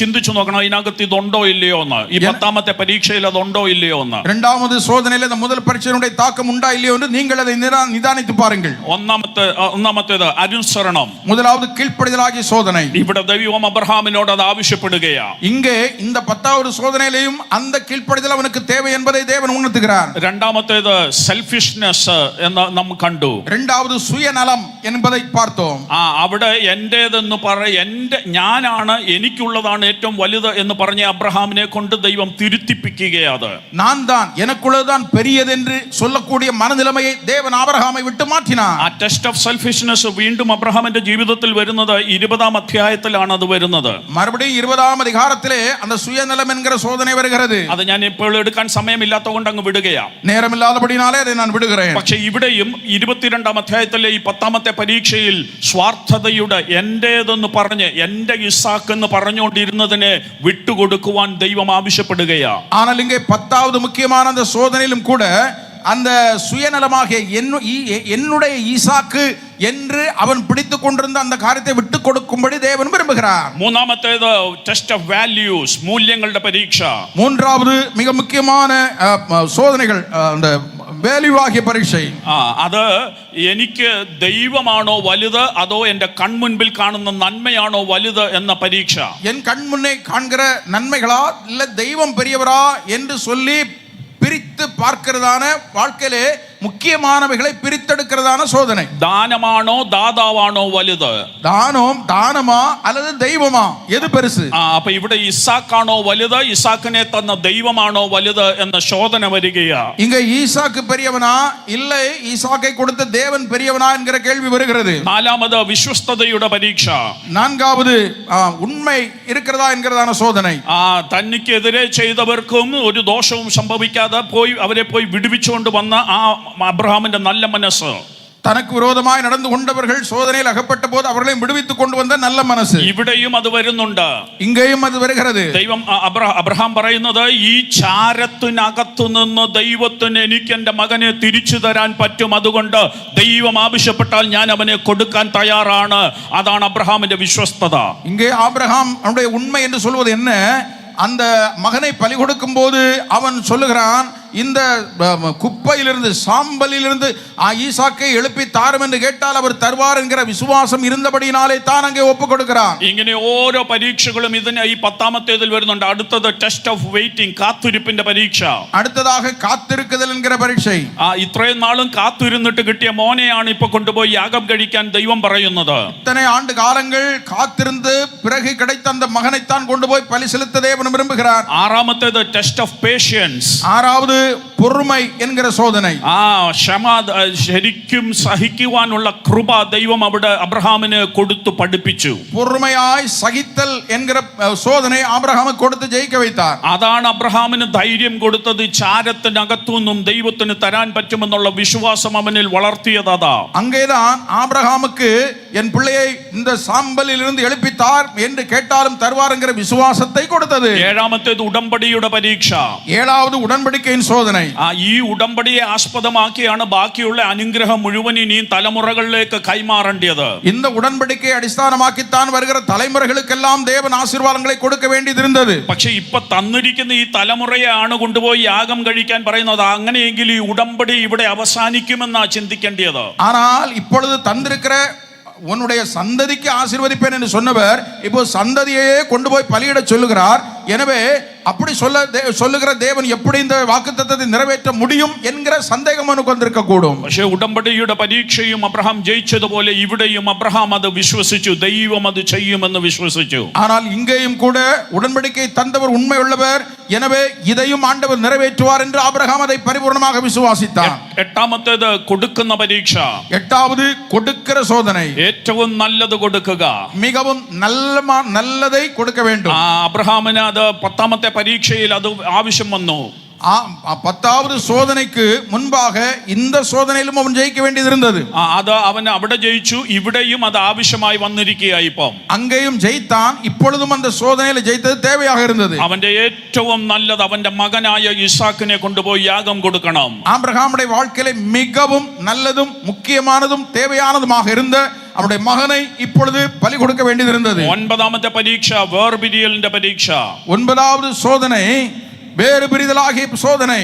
ചിന്തിച്ചു നോക്കണം, ഇതിനകത്ത് ഇതുണ്ടോ ഇല്ലയോ എന്ന്. ഈ 10-ാമത്തെ പരീക്ഷയിൽ അതുണ്ടോ ഇല്ലയോ എന്ന്. இரண்டாவது சோதனையில இந்த முதல் பரீட்சையினுடைய தாக்கம் உண்டா இல்லையோ என்று நீங்கள் அதை நிதானித்து பாருங்கள். ഒന്നാമത്തേത് അനുസരണം. முதலாவது கீழ்ப்படிதலாகிய சோதனை. ഇവിടെ ദൈവം അബ്രഹാമിനോട് അത് ആവശ്യപ്പെടുകയാണ്. இங்கே இந்த 10 பத்தாவது சோதனையிலையும் அந்த கீழ்ப்படிதல் அவனுக்கு தேவை என்பதை தேவன் உணர்த்துகிறார். രണ്ടാമത്തേത് സെൽഫിഷ്നെസ് എന്ന് നാം കണ്ടു. இரண்டாவது சுயநலம் என்பதை பார்த்தோம். അവിടെ എന്റേതെന്ന് എന്റെ ഞാനാണ് എനിക്കുള്ളതാണ് ഏറ്റവും വലുത് എന്ന് പറഞ്ഞ അബ്രഹാമിനെ കൊണ്ട് ദൈവം തിരുത്തിപ്പിക്കുകയാണ്. நான் தான் எனக்குள்ளதுதான் பெரியது என்று சொல்லக்கூடிய மனநிலைமையை தேவன் ஆபிரகாமை விட்டு மாற்றினார். ആ ടെസ്റ്റ് ഓഫ് സെൽഫിഷ്നെസ് വീണ്ടും അബ്രഹാമിന്റെ ജീവിതത്തിൽ വരുന്നത് 20-ാം അധ്യായത്തിലാണ് അത് വരുന്നത്. மறுபடியும் 20-ஆம் அதிகாரத்திலே அந்த சுயநலம் என்கிற சோதனை வருகிறது. അത് ഞാൻ ഇപ്പോൾ എടുക്കാൻ സമയമില്ലാത്തതുകൊണ്ട് അങ്ങ് വിടുകയാണ്. നേരമില്ലാത്തപടിയാലേ அதை நான் വിടുகிறேன். പക്ഷേ ഇവിടെയും 22-ാം അധ്യായത്തിലെ ഈ 10-ാമത്തെ പരീക്ഷയിൽ സ്വാർത്ഥതയുടെ എന്റേതെന്ന് പറഞ്ഞ് എന്റെ ഇസാക്ക് എന്ന് പറഞ്ഞുകൊണ്ടിരുന്നതിനെ വിട്ടുകൊടുക്കുവാൻ ദൈവം ആവശ്യപ്പെടുകയാണ്. ஆனால் இங்கே 10வது முக்கியமான அந்த சோதனையிலும் கூட அந்த சுயநலமாக என்னுடைய ஈசாக்கு என்று அவன் பிடித்துக் கொண்டிருந்த அந்த காரியத்தை விட்டு கொடுக்கும்படி தேவன் விரும்புகிறார். മൂന്നാമത്തേത് ടെസ്റ്റ് ഓഫ് വാല്യൂസ്, മൂല്യങ്ങളുടെ പരീക്ഷ. மூன்றாவது மிக முக்கியமான சோதனைகள் அந்த വാല്യൂ ആகிയ പരീക്ഷ. അത് എനിക്ക് ദൈവമാണോ വലുത് അതോ എന്റെ കൺമുൻപിൽ കാണുന്ന നന്മയാണോ വലുത് എന്ന പരീക്ഷ. என் கண் முன்னே காண்கிற நன்மைகளா இல்ல தெய்வம் பெரியவரா என்று சொல்லி பிரித்து பார்க்கிறதான வாழ்க்கையிலே முக்கியமானவைகளை பிரித்தெடுக்கிறதான சோதனை. ദാനമാണോ ദാതാവാണോ വലുത്? தானமா அல்லது தெய்வமா எது பெருசு? അപ്പൊ ഇവിടെ ഇസാക്കാണോ വലുത്, ഇസാക്കിനെ തന്ന ദൈവമാണോ വലുത് എന്ന ശോധന വരികയാ. இங்க ஈசாக்கு பெரியவனா இல்லை ஈசாக்கை கொடுத்த தேவன் பெரியவனா என்கிற கேள்வி வருகிறது. നാലാമത് വിശ്വസ്തതയുടെ പരീക്ഷ. நான்காவது உண்மை இருக்கிறதா என்கிறதான சோதனை. തനിക്കെതിരെ ചെയ്തവർക്കും ഒരു ദോഷവും സംഭവിക്കാതെ അവരെ പോയി വിടുവിച്ചുകൊണ്ട് വന്ന അബ്രഹാമിന്റെ നല്ല മനസ്സ്. തനക്ക് വിരോധമായി നടന്നു കൊണ്ടവர்கள் സോദനയിൽ അകപ്പെട്ട പോത് അവരെയും വിടുവിച്ചു കൊണ്ടുവന്ന നല്ല മനസ്സ്. ഇവിടെയും അത് വരുന്നുണ്ട്, ഇങ്ങേയും അത് വരുகிறது. ദൈവം അബ്രഹാം പറയുന്നത് ഈ ചാരത്തിനകത്തു നിന്ന് ദൈവത്തിന് എനിക്ക് എന്റെ മകനെ തിരിച്ചു തരാൻ പറ്റും, അതുകൊണ്ട് ദൈവം ആവശ്യപ്പെട്ടാൽ ഞാൻ അവനെ കൊടുക്കാൻ തയ്യാറാണ്. അതാണ് അബ്രഹാമിന്റെ വിശ്വസ്തത. ഇങ്ങേ ആബ്രഹാം അവனுடைய உண்மை என்று சொல்வது என்ன? அந்த மகனை பலி கொடுக்கும் போது அவன் சொல்லுகிறான், இந்த குப்பையிலிருந்து சாம்பலிலிருந்து ஈசாக்கை எழுப்பி தாரும் என்று கேட்டால் அவர் தருவார் என்கிற விசுவாசம் இருந்தபடியினாலே தான் அங்கே ஒப்பு கொடுக்கிறான். ഇങ്ങനെ ഓരോ പരീക്ഷകളും ഇതിന് ഈ 10-ാമത്തേതിൽ വരുന്നുണ്ട്. അടുത്തത് ടെസ്റ്റ് ഓഫ് വെയിറ്റിംഗ്, കാത്തിരിപ്പിന്റെ പരീക്ഷ. അടുത്തதாக കാത്തിരിക്കുதல் என்கிற പരീക്ഷை. ഇത്രയും നാളും കാത്തിരുന്നിട്ട് കിട്ടിയ മോനെയാണ് ഇപ്പൊ കൊണ്ടുപോയി യാഗം കഴിക്കാൻ ദൈവം പറയുന്നത്. இத்தனை ஆண்டு காலங்கள் காத்திருந்து பிறகு கிடைத்த அந்த மகனைத்தான் கொண்டுപോയി பலி செலுத்த தேவன் விரும்புகிறார். ആറാമത്തേത് ടെസ്റ്റ് ഓഫ് പേഷ്യൻസ്. ஆறாவது பொறுமை என்கிற சோதனை. ശരിക്കും സഹിക്കുവാനുള്ള കൃപ ദൈവം അവിടെ അബ്രഹാമിന് കൊടുത്തു പഠിപ്പിച്ചു. பொறுமையாய் சகித்தல் என்கிற சோதனை ஆபிரகாமுக்கு கொடுத்து ஜெயிக்க வைத்தார். അതാണ് അബ്രഹാമിന് ധൈര്യം കൊടുത്തത്. ചാരത്തിനകത്തുനിന്നും ദൈവത്തിന് തരാൻ പറ്റുമെന്നുള്ള വിശ്വാസം അവനിൽ വളർത്തിയത് അതാ. அங்கேதான் ஆபிரகாமுக்கு என் பிள்ளையை இந்த சாம்பலில் இருந்து எழுப்பித்தார் என்று கேட்டாலும் தருவார் என்கிற விசுவாசத்தை கொடுத்தது. ഏഴാമത്തേത് ഉടമ്പടിയുടെ പരീക്ഷ. ஏழாவது உடன்படிக்கையின் சோதனை. ഈ ഉടമ്പടിയെ ആസ്പദമാക്കിയാണ് ബാക്കിയുള്ള അനുഗ്രഹം മുഴുവൻ ഇനി തലമുറകളിലേക്ക് കൈമാറേണ്ടത്. இந்த உடன்படிக்கையை അടിസ്ഥാനമാക്കിத்தான் வருகிற தலைமுறைகளுக்கெல்லாம் தேவன் ஆசீர்வாதங்களை கொடுக்க வேண்டியிருந்தது. പക്ഷേ ഇപ്പൊ തന്നിരിക്കുന്ന ഈ തലമുറയാണ് കൊണ്ടുപോയി യാഗം കഴിക്കാൻ പറയുന്നത്. അങ്ങനെയെങ്കിൽ ഈ ഉടമ്പടി ഇവിടെ അവസാനിക്കുമെന്നാ ചിന്തിക്കേണ്ടത്. ஆனால் இப்பொழுது தந்திருக்கிற உன்னுடைய சந்ததிக்கு ஆசீர்வதிப்பேன் என்று சொன்னவர் இப்போ சந்ததியையே கொண்டு போய் பலியிட சொல்லுகிறார். எனவே அப்படி சொல்லுகிற தேவன் எப்படி இந்த வாக்குத்தத்தத்தை நிறைவேற்ற முடியும் என்கிற சந்தேகம் அவனுக்கு வந்திருக்க கூடும். പക്ഷേ ഉടമ്പടിയുടെ പരീക്ഷയും അബ്രഹാം ജയിച്ചതുപോലെ ഇവിടെയും അബ്രഹാം അത് വിശ്വസിച്ചു. ദൈവം അത് ചെയ്യുമെന്ന് വിശ്വസിച്ചു. ஆனால் இங்கேயும் கூட உடன்படிக்கை தந்தவர் உண்மையுள்ளவர், எனவே இதையும் ஆண்டவர் நிறைவேற்றுவார் என்று ஆபிரகாம் அதை பரிபூர்ணமாக விசுவாசித்தார். എട്ടാമത്തേത് കൊടുക്കുന്ന പരീക്ഷ. எட்டாவது கொடுக்கிற சோதனை. ഏറ്റവും നല്ലത് കൊടുക്കുക. மிகவும் நல்லதை கொடுக்க வேண்டும். അബ്രഹാമിന് അത് 10-ാമത്തെ പരീക്ഷയിൽ അത് ആവശ്യം വന്നു. 10வது சோதனைக்கு முன்பாக இந்த சோதனையிலும் அவன் ஜெயிக்க வேண்டியது இருந்தது. അത് അവൻ അവിടെ ജയിച്ചു. ഇവിടെയും അത് ആവശ്യമായി വന്നിരിക്കുകയായി. ഇപ്പം அங்கேயும் ஜெயித்தான், இப்பொழுதும் அந்த சோதனையில் ஜெயித்தது தேவையாக இருந்தது. അവന്റെ ഏറ്റവും നല്ലത് അവന്റെ മകനായ ഇസാക്കിനെ കൊണ്ടുപോയി യാഗം കൊടുക്കണം. ஆபிரகாமுடைய வாழ்க்கையிலே மிகவும் நல்லதும் முக்கியமானதும் தேவையானதுமாக இருந்த அவருடைய மகனை இப்பொழுது பலி கொடுக்க வேண்டியது இருந்தது. 9ാമത്തെ പരീക്ഷ വേർപിരിയലിന്റെ പരീക്ഷ. 9வது சோதனை വേறு பிரிதலாகிய சோதனை.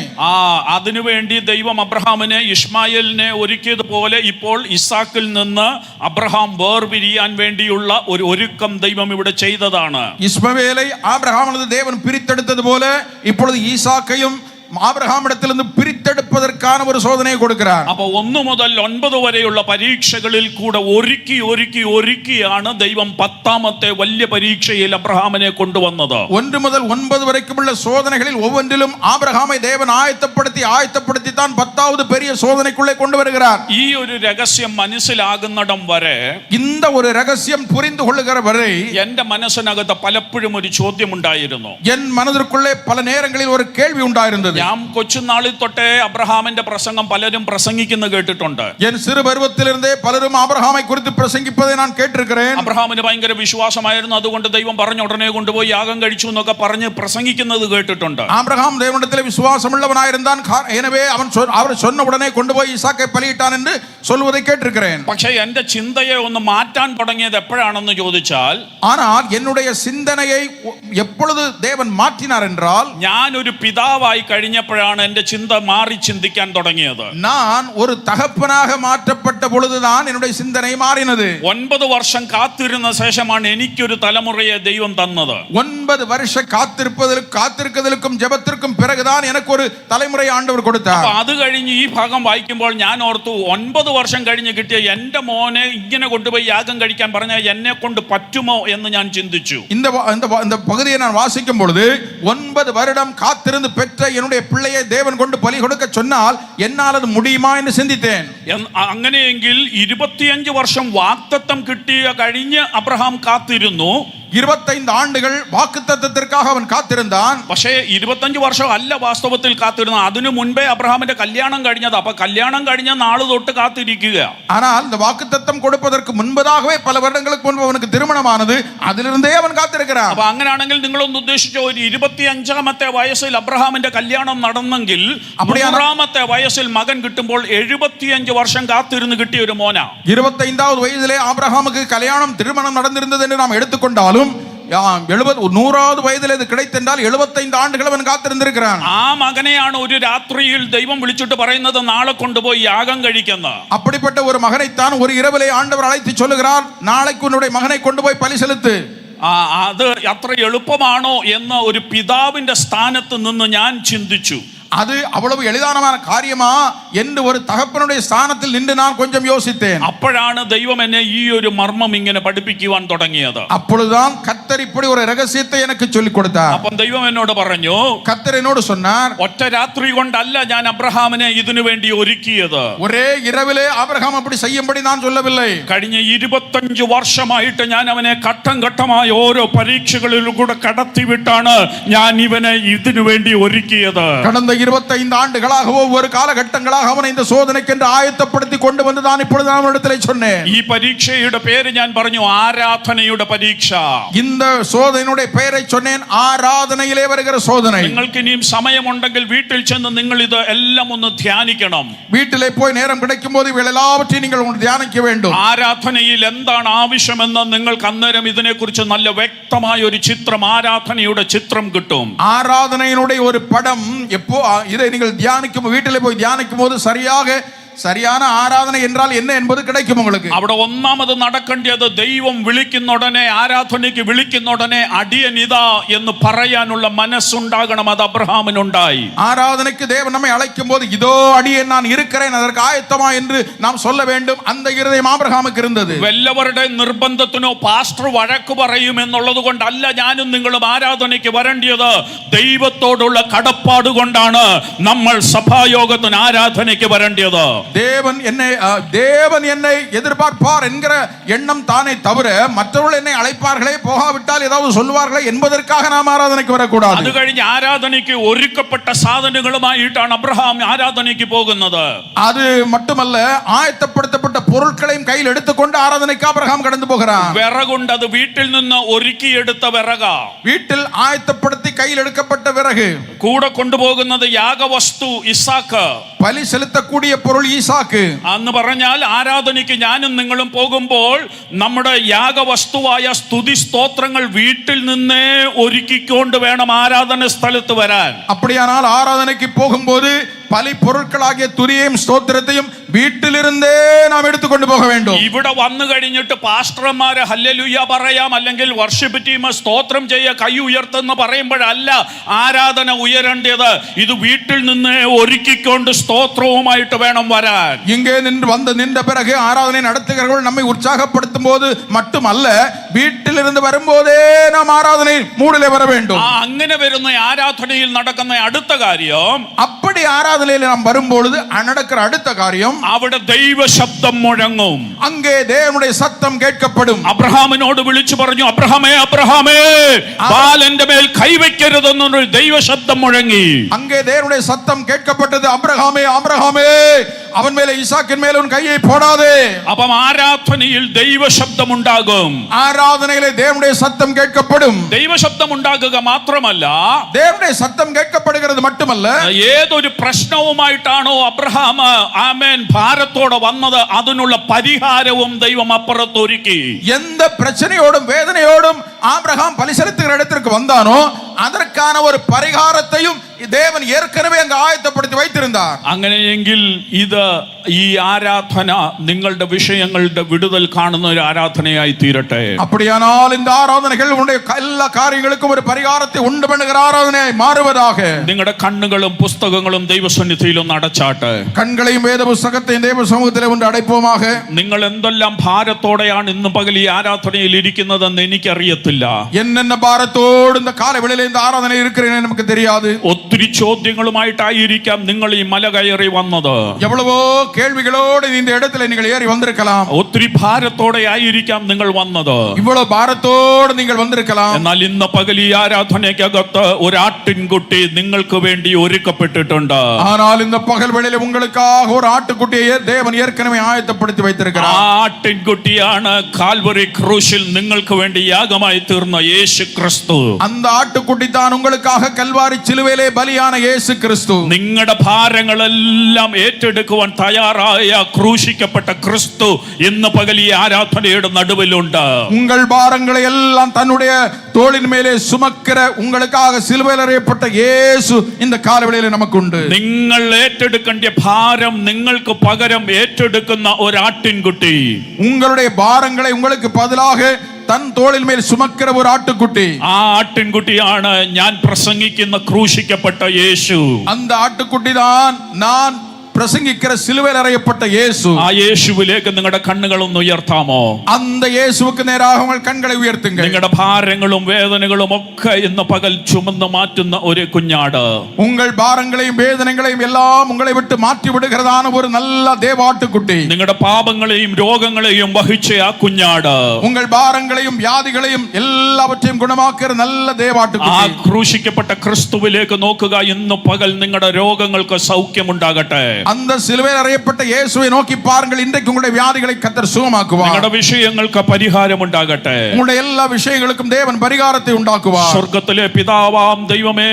അതിനുവേണ്ടി ദൈവം അബ്രഹാമിനെ ഇഷ്മായേലിനെ ഒരുക്കിയതുപോലെ ഇപ്പോൾ ഇസാക്കിൽ നിന്ന് അബ്രഹാം വേർപിരിയാൻ വേണ്ടിയുള്ള ഒരു ഒരുക്കം ദൈവം ഇവിടെ ചെയ്തതാണ്. ഇസ്മവേலை ஆபிரகாமிலிருந்து தேவன் பிரித்தெடுத்தது போல இப்பொழுது ஈசாக்கையும் ആബ്രഹാമിടത്തിൽ നിന്ന് പിരിത്തെടുപ്പதற்கான ഒരു സോധനയെ കൊടുക്കുകയാണ്. അപ്പോൾ 1 മുതൽ 9 വരെയുള്ള പരീക്ഷകളിൽ കൂടെ ഒരുക്കിയാണ് ദൈവം 10ാമത്തെ വലിയ പരീക്ഷയിൽ അബ്രഹാമിനെ കൊണ്ടുവന്നത്. 1 മുതൽ 9 വരെക്കുമുള്ള സോധനകളിൽ ஒவ்வொன்றிலும் ஆபிரகாமை தேவன் ஆயத்தப்படுத்தி தான் 10வது பெரிய சோதனைக்குள்ளே கொண்டு வருகிறார். ഈ ഒരു രഹസ്യം മനസ്സിലാകുന്നിടം വരെ, இந்த ஒரு ரகசியம் புரிந்து கொள்ளுகிற வரை എന്റെ മനസ്സിനകത്ത് പലപ്പോഴും ഒരു ചോദ്യം ഉണ്ടായിരുന്നു. என் மனதிற்குள்ளே பல நேரங்களில் ஒரு கேள்வி உண்டாயிருந்தது. ഞാൻ കൊച്ചുനാളിൽ തൊട്ടേ അബ്രഹാമിന്റെ പ്രസംഗം പലരും പ്രസംഗിക്കുന്ന കേട്ടിട്ടുണ്ട്. എൻ சிறு பருவத்திலிருந்தே பலரும் ஆபிரகாமை குறித்து பிரசங்கிப்பதை நான் கேட்டிருக்கிறேன். അബ്രഹാമിന് ഭയങ്കര വിശ്വാസമായിരുന്നു, അതുകൊണ്ട് ദൈവം പറഞ്ഞ ഉടനെ കൊണ്ടുപോയി യാഗം കഴിച്ചു എന്നൊക്കെ പറഞ്ഞ് പ്രസംഗിക്കുന്നത് കേട്ടിട്ടുണ്ട്. ஆபிரகாம் தேவனிடத்தில் விசுவாசமுள்ளவனாயிருந்தான், எனவே அவர் சொன்ன உடனே கொண்டு போய் ஈசாக்கை பலியிட்டான் என்று சொல்வதை கேட்டிருக்கிறேன். പക്ഷേ എന്റെ ചിന്തയെ ഒന്ന് മാറ്റാൻ തുടങ്ങിയത് എപ്പോഴാണെന്ന് ചോദിച്ചാൽ, ஆனால் என்னுடைய சிந்தனையை எப்பொழுது தேவன் மாற்றினார் என்றால், ഞാൻ ഒരു പിതാവായി കഴിഞ്ഞപ്പോഴാണ് എന്റെ ചിന്ത മാറി ചിന്തിക്കാൻ തുടങ്ങിയത്. நான் ஒரு தகப்பனாக மாற்றப்பட்ட பொழுதுதான் என்னுடைய சிந்தனை மாறினது. 9 വർഷം കാത്തിരുന്ന ശേഷമാണ് എനിക്കൊരു തലമുറയെ ദൈവം തന്നത്. 9 வருஷம் காத்திருப்பதற்கும் ஜெபத்திற்கும் பிறகுதான் எனக்கு ஒரு தலைமுறை ஆண்டவர் கொடுத்தார். അത് കഴിഞ്ഞ് ഈ ഭാഗം വായിക്കുമ്പോൾ ഞാൻ ഓർത്തു, 9 വർഷം കഴിഞ്ഞ് കിട്ടിയ എന്റെ മോനെ ഇങ്ങനെ കൊണ്ടുപോയി യാഗം കഴിക്കാൻ പറഞ്ഞാൽ എന്നെ കൊണ്ട് പറ്റുമോ എന്ന് ഞാൻ ചിന്തിച്ചു. இந்த பகுதியை நான் வாசிக்கும் பொழுது 9 வருடம் காத்திருந்து பெற்ற என்னுடைய பிள்ளையை தேவன் கொண்டு பலி கொடுக்க சொன்னால் என்னால் அது முடியுமா என்று சிந்தித்தேன். അങ്ങനെയെങ്കിൽ 25 വർഷം വാഗ്ദത്തം കിട്ടിയ കഴിഞ്ഞ് അബ്രഹാം കാത്തിരുന്നു. 25 ആണ്ടുകൾ വാഗ്ദത്തത്തിற்காக അവൻ കാത്തിരുந்தான். പക്ഷേ 25 വർഷം അല്ല വാസ്തവത്തിൽ കാത്തിരുന്നത്, അതിനു മുൻപേ അബ്രഹാമിന്റെ കല്യാണം കഴിഞ്ഞത്. അപ്പൊ കല്യാണം കഴിഞ്ഞ നാള് തൊട്ട് കാത്തിരിക്കുക. ஆனால் இந்த வாக்குத்தத்தம் கொடுப்பதற்கு முன்பதாகவே பல வருடங்களுக்கு முன்பு அவனுக்கு திருமணமானது, அதிலிருந்தே അവൻ കാത്തിരിக்கிறான். അപ്പൊ അങ്ങനെയാണെങ്കിൽ നിങ്ങളൊന്ന് ഉദ്ദേശിച്ചോ, ഒരു 25ാമത്തെ വയസ്സിൽ അബ്രഹാമിന്റെ കല്യാണം നടന്നെങ്കിൽ 100ാമത്തെ വയസ്സിൽ മകൻ കിട്ടുമ്പോൾ 75 വർഷം കാത്തിരുന്ന് കിട്ടിയ ഒരു മോന. 25வது வயதிலே ஆபிரகாமுக்கு கல்யாணம் திருமணம் நடந்திருந்தது என்று நாம் எடுத்துக்கொண்டாலும் 100வது വയതിൽ ഇത് கிடைத்தென்றால் 75 ആണ്ടുകൾ അവൻ കാത്തിരുന്നിരിക്കുകയാണ്. ആ മകനെയാണ് ഒരു രാത്രിയിൽ ദൈവം വിളിച്ചിട്ട് പറയുന്നത്, നാളെ കൊണ്ടുപോയി യാഗം കഴിക്കുന്ന. அப்படிப்பட்ட ஒரு மகனைத்தான் ஒரு இரவிலே ஆண்டவர் அழைத்து சொல்லுகிறார், நாளைக்கு உன்னுடைய மகனை கொண்டு போய் பலி செலுத்து. അത് അത്ര എളുപ്പമാണോ എന്ന് ഒരു പിതാവിന്റെ സ്ഥാനത്ത് നിന്ന് ഞാൻ ചിന്തിച്ചു. அது அவ்வளவு எளிதான காரியமா என்று ஒரு தகப்பனுடைய ஸ்தானத்தில் நின்று நான் கொஞ்சம் யோசித்தேன். അപ്പോഴാണ് ദൈവം എന്നെ ഈ ഒരു മർമ്മം ഇങ്ങനെ പഠിപ്പിക്കുവാൻ തുടങ്ങിയത്. அப்பொழுதுதான் கர்த்தர் இப்படி ஒரு ரகசியத்தை எனக்கு சொல்லிக் கொடுத்தார். അപ്പം ദൈവം എന്നോട് പറഞ്ഞു, கர்த்தர் என்னோடு சொன்னார், ഒറ്റ രാത്രി കൊണ്ടല്ല ഞാൻ അബ്രഹാമിനെ ഇതിനു വേണ്ടി ഒരുക്കിയത്. ஒரே இரவிலே ஆபிரகாம் அப்படி செய்யும்படி நான் சொல்லவில்லை. കഴിഞ്ഞ 25 വർഷമായിട്ട് ഞാൻ അവനെ ഘട്ടം ഘട്ടമായി ഓരോ പരീക്ഷകളിലൂടെ കടത്തിവിട്ടാണ് ഞാൻ ഇവനെ ഇതിനു വേണ്ടി ഒരുക്കിയത്. கடந்த 25 ஆண்டுகளாக ஒவ்வொரு காலகட்டங்களாக அவனை இந்த சோதனைக்கென்று ஆயத்தப்படுத்தி கொண்டு வந்து நான் இப்பொழுது அவனிடத்திலே சொன்னேன். ഈ പരീക്ഷയുടെ പേര് ഞാൻ പറഞ്ഞു ആരാധനയുടെ പരീക്ഷ. இந்த சோதனையுடைய பெயரை சொன்னேன், ஆராதனையிலே வருகிற சோதனை. നിങ്ങൾക്ക് ഇനിയും സമയമുണ്ടെങ്കിൽ വീട്ടിൽ ചെന്ന് നിങ്ങൾ ഇത് എല്ലാം ഒന്ന് ധ്യാനിക്കണം. വീട്ടിലെ പോയി നേരം கிடைக்கும்போது இவைகள் எல்லாவற்றையும் நீங்கள் தியானிக்க வேண்டும். ആരാധനയിൽ എന്താണ് ആവശ്യമെന്ന് നിങ്ങൾക്ക് അന്നേരം ഇതിനെക്കുറിച്ച് നല്ല വ്യക്തമായ ഒരു ചിത്രം, ആരാധനയുടെ ചിത്രം കിട്ടും. ஆராதனையினுடைய ஒரு படம் எப்போ இதை நீங்கள் தியானிக்கும், வீட்டிலே போய் தியானிக்கும் போது சரியான ആരാധന എന്നാൽ என்ன என்பது கிடைக்கும் உங்களுக்கு. അവിടെ ഒന്നാമത് നടക്കേണ്ടത് ദൈവം വിളിക്കുന്ന ഉടനെ, ആരാധനയ്ക്ക് വിളിക്കുന്ന ഉടനെ അടിയനിതാ എന്ന് പറയാനുള്ള മനസ്സുണ്ടാകണം. അത് അബ്രഹാമിനുണ്ടായി. ആരാധനയ്ക്ക് தேவன் நம்மை அழைக்கும் போது இதோ அடியேன் நான் இருக்கிறேன், அதற்கு ஆயத்தமா என்று நாம் சொல்ல வேண்டும். அந்த இருதயம் ആബ്രഹാമുக்கு இருந்தது. വല്ലവരുടെ നിർബന്ധത്തിനോ പാസ്റ്റർ വഴക്ക് പറയും എന്നുള്ളത് കൊണ്ടല്ല ഞാനും നിങ്ങളും ആരാധനയ്ക്ക് വരേണ്ടത്. ദൈവത്തോടുള്ള കടപ്പാട് കൊണ്ടാണ് നമ്മൾ സഭായോഗത്തിന് ആരാധനയ്ക്ക് വരേണ്ടത്. தேவன் என்னை எதிர்பார்ப்பார் என்கிற எண்ணம் தானே தவிர மற்றவர்கள் என்னை அழைப்பார்களே, போகாவிட்டால் ஏதாவது சொல்வார்களே என்பதற்காக நாம் ஆராதனைக்கு வரக்கூடாது. അത് കഴിഞ്ഞ് ആരാധനയ്ക്ക് ഒരുക്കപ്പെട്ട സാധനങ്ങളുമായിട്ടാണ് അബ്രഹാം ആരാധനയ്ക്ക് പോകുന്നത്. அது மட்டுமல்ல, ஆயத்தப்படுத்தப்பட்ட பொருட்களையும் கையில் எடுத்துக்கொண்டு ஆராதனைக்கு ஆபிரகாம் கடந்து போகிறார். വിറകുണ്ട്, അത് വീട്ടിൽ നിന്ന് ഒരുക്കിയെടുത്ത വിറക. வீட்டில் ஆயத்தப்படுத்தி கையில் எடுக்கப்பட்ட விறகு, കൂടെ കൊണ്ടുപോകുന്നത് യാഗവസ്തു ഇസാക്ക്. பலி செலுத்தக்கூடிய பொருள் ஈசாக்கு. അന്ന് പറഞ്ഞാൽ ആരാധനയ്ക്ക് ഞാനും നിങ്ങളും പോകുമ്പോൾ നമ്മുടെ യാഗവസ്തുവായ സ്തുതി സ്തോത്രങ്ങൾ വീട്ടിൽ നിന്നേ ഒരുക്കിക്കൊണ്ട് വേണം ആരാധന സ്ഥലത്ത് വരാൻ. அப்படியானால் ஆராதனைக்கு போகும்போது பலி பொருட்களாகிய துதியையும் ஸ்தோத்திரத்தையும் വീട്ടിലിരുന്നേ നാം എടുത്തുകൊണ്ട് പോക வேண்டும். ഇവിടെ വന്നു കഴിഞ്ഞിട്ട് പാസ്റ്റർമാരെ ഹല്ലേലൂയ പറയാം, അല്ലെങ്കിൽ വർഷിപ്പ് ടീം സ്തോത്രം ചെയ്യ കൈ ഉയർത്തെന്ന് പറയുമ്പോഴല്ല ആരാധന ഉയരേണ്ടത്. ഇത് വീട്ടിൽ നിന്ന് ഒരുക്കിക്കൊണ്ട് സ്തോത്രവുമായിട്ട് വേണം വരാൻ. இங்கே நின்ற பிறகு ஆராதனை நடத்துகிறவர்கள் நம்மை உற்சாகப்படுத்தும் போது மட்டுமல்ல, വീട്ടിലിருந்து വരുമ്പോഴേ നാം ആരാധന മൂടിലെ വര வேண்டும். അങ്ങനെ വരുന്ന ആരാധനയിൽ നടക്കുന്ന അടുത്ത കാര്യം, அப்படி ஆராதனையில் நாம் வரும்பொழுது நடக்கிற அடுத்த காரியம், അവിടെ ദൈവ ശബ്ദം മുഴങ്ങും. அங்கே தேவனுடைய சத்தம் கேட்கப்படும். അബ്രഹാമിനോട് വിളിച്ചു പറഞ്ഞു, അബ്രഹാമേ അബ്രഹാമേ ബാലന്റെ മേൽ കൈവയ്ക്കരുതെന്നൊരു ദൈവ ശബ്ദം മുഴങ്ങി. அங்கே தேவனுடைய சத்தம் கேட்கப்பட்டது. அப்ரஹாமே அப்ரஹாமே, അവൻ മേലെ ഇസാക്കിൻ മേൽ ഉൻ കൈயை போடாதே. അപ്പം ആരാധനയിൽ ദൈവ ശബ്ദം ഉണ്ടാകും. ആരാധനയിലെ தேவனுடைய சத்தம் கேட்கப்படும். ദൈവ ശബ്ദം ഉണ്ടാകുക മാത്രമല്ല, தேவனுடைய சத்தம் கேட்கப்படுகிறது மட்டுமല്ല, ഏതൊരു പ്രശ്നവുമായിട്ടാണോ അബ്രഹാം ആമേൻ ഭാരത്തോടെ വന്നത്, അതിനുള്ള പരിഹാരവും ദൈവം അപ്പുറത്തൊരുക്കി. எந்த பிரச்சனையோடும் வேதனையோடும் ஆபிரகாம் பலி செலுத்துகிற இடத்திற்கு வந்தானோ அதற்கான ஒரு பரிகாரத்தையும் தேவன் ஏற்கனவே அங்கு ஆயத்தப்படுத்தி வைத்திருந்தார். അങ്ങനെയെങ്കിൽ ഇത് ഈ ആരാധന നിങ്ങളുടെ വിഷയങ്ങളുടെ വിടുതൽ കാണുന്ന ഒരു ആരാധനയായി തീരട്ടെ. அப்படியானால் இந்த ஆராதனைகள் உங்களுடைய எல்லா காரியங்களுக்கும் ஒரு பரிகாரத்தை உண்டு பண்ணுகிற ஆராதனையாய் மாறுவதாக. നിങ്ങളുടെ കണ്ണുകളും പുസ്തകങ്ങളും ദൈവസന്നിധിയിൽ ഒന്ന് അടച്ചാട്ടെ. കണ്ണുകളെയും വേദ പുസ്തകത്തെയും ദൈവ സമൂഹത്തിലെ കൊണ്ട് അടയ്പോமாக. നിങ്ങൾ എന്തെല്ലാം ഭാരത്തോടെയാണ് ഇന്ന് പകൽ ഈ ആരാധനയിൽ ഇരിക്കുന്നതെന്ന് എനിക്കറിയത്തില്ല. என்னென்ன பாரத்தோடு இந்த காலைவேளையில இந்த ஆராதனை இருக்கிறேன்னு நமக்கு தெரியாது. ഒത്തിരി ചോദ്യങ്ങളുമായിട്ടായിരിക്കാം നിങ്ങൾ ഈ മല കയറി വന്നത്. எவ்வளவோ കേൾവികളോട് இந்த இடத்துல நீங்கள் ஏறி வந்திருக்கலாம். ഒത്തിരി ഭാരത്തോടെ ആയിരിക്കാം നിങ്ങൾ വന്നത്. இவ்வளவு பாரத்தோடு நீங்கள் வந்திருக்கலாம். എന്നാൽ ഇന്ന് പകൽ ഈ ആരാധനയ്ക്കകത്ത് ഒരു ആട്ടിൻകുട്ടി നിങ്ങൾക്ക് വേണ്ടി ഒരുക്കപ്പെട്ടിട്ടുണ്ട്. ஆனால் இந்த பகல் வேளையில உங்களுக்காக ஒரு ஆட்டுக்குட்டியை தேவன் ஏற்கனவே ஆயத்தப்படுத்தி வைத்திருக்கிறார். ആ ആട്ടിൻകുട്ടിയാണ് കാൽവറി ക്രൂശിൽ നിങ്ങൾക്ക് വേണ്ടി യാഗമായി തീർന്ന യേശു ക്രിസ്തു. அந்த ஆட்டுக்குட்டி தான் உங்களுக்காக கல்வாரி சிலுவையிலே பலியான இயேசு கிறிஸ்து. നിങ്ങളുടെ ഭാരങ്ങളെല്ലാം ഏറ്റെടുക്കുവാൻ തയ്യാറായ ക്രൂശിക്കപ്പെട്ട ക്രിസ്തു ഇന്ന് പകൽ ഈ ആരാധനയുടെ നടുവിലുണ്ട്. உங்கள் பாரங்களை எல்லாம் தன்னுடைய தோளின் மேலே சுமக்கிற உங்களுக்காக சிலுவையில் அறையப்பட்ட இயேசு இந்த காலவேளையிலே நமக்குண்டு. നിങ്ങൾ ഏറ്റെടുക്കേണ്ട ഭാരം നിങ്ങൾക്ക് പകരം ഏറ്റെടുക്കുന്ന ഒരു ആട്ടിൻകുട്ടി, உங்களுடைய பாரங்களை உங்களுக்கு பதிலாக தன் தோளின் மேல் சுமக்கிற ஒரு ஆட்டுக்குட்டி. ആ ആട്ടിൻകുട്ടിയാണ് ഞാൻ പ്രസംഗിക്കുന്ന ക്രൂശിക്കപ്പെട്ട യേശു. அந்த ஆட்டுக்குட்டி தான் நான் പ്രസംഗിക്കുന്ന സിലുവയിൽ അറയപ്പെട്ട യേശു. ആ യേശുവിലേക്ക് നിങ്ങളുടെ കണ്ണുകൾ ഒന്ന് ഉയർത്താമോ? அந்த இயேசுவுக்கு நேராக உங்கள் கண்களை உயர்த்துங்கள். നിങ്ങളുടെ ഭാരങ്ങളും വേദനകളും ഒക്കെ ഇന്ന് പകൽ ചുമന്ന് മാറ്റുന്ന ഒരു കുഞ്ഞാട്, உங்கள் பாரங்களையும் வேதனைகளையும் எல்லாம் உங்களை விட்டு மாற்றி விடுகிறதான ஒரு நல்ல தேவாட்டுக்குட்டி, നിങ്ങളുടെ പാപങ്ങളെയും രോഗങ്ങളെയും വഹിച്ച ആ കുഞ്ഞാട്, உங்கள் பாரங்களையும் வியாதிகளையும் எல்லாவற்றையும் குணமாக்குற நல்ல தேவாட்டுக்குட்டி, ആ ക്രൂശിക്കപ്പെട്ട ക്രിസ്തുവിലേക്ക് നോക്കുക. ഇന്ന് പകൽ നിങ്ങളുടെ രോഗങ്ങൾക്ക് സൗഖ്യമുണ്ടാകട്ടെ. அந்த சிலுவையில் அறையப்பட்ட இயேசுவை நோக்கி பாருங்கள். இன்றைக்கு உங்களுடைய வியாதிகளை கர்த்தர் சுகமாக்குவார். നിങ്ങളുടെ വിഷയങ്ങൾക്ക് പരിഹാരമുണ്ടാകട്ടെ. உங்களுடைய எல்லா விஷயங்களுக்கும் தேவன் பரிகாரத்தை உண்டாக்குவார். സ്വർഗ്ഗത്തിലെ പിതാവാം ദൈവമേ,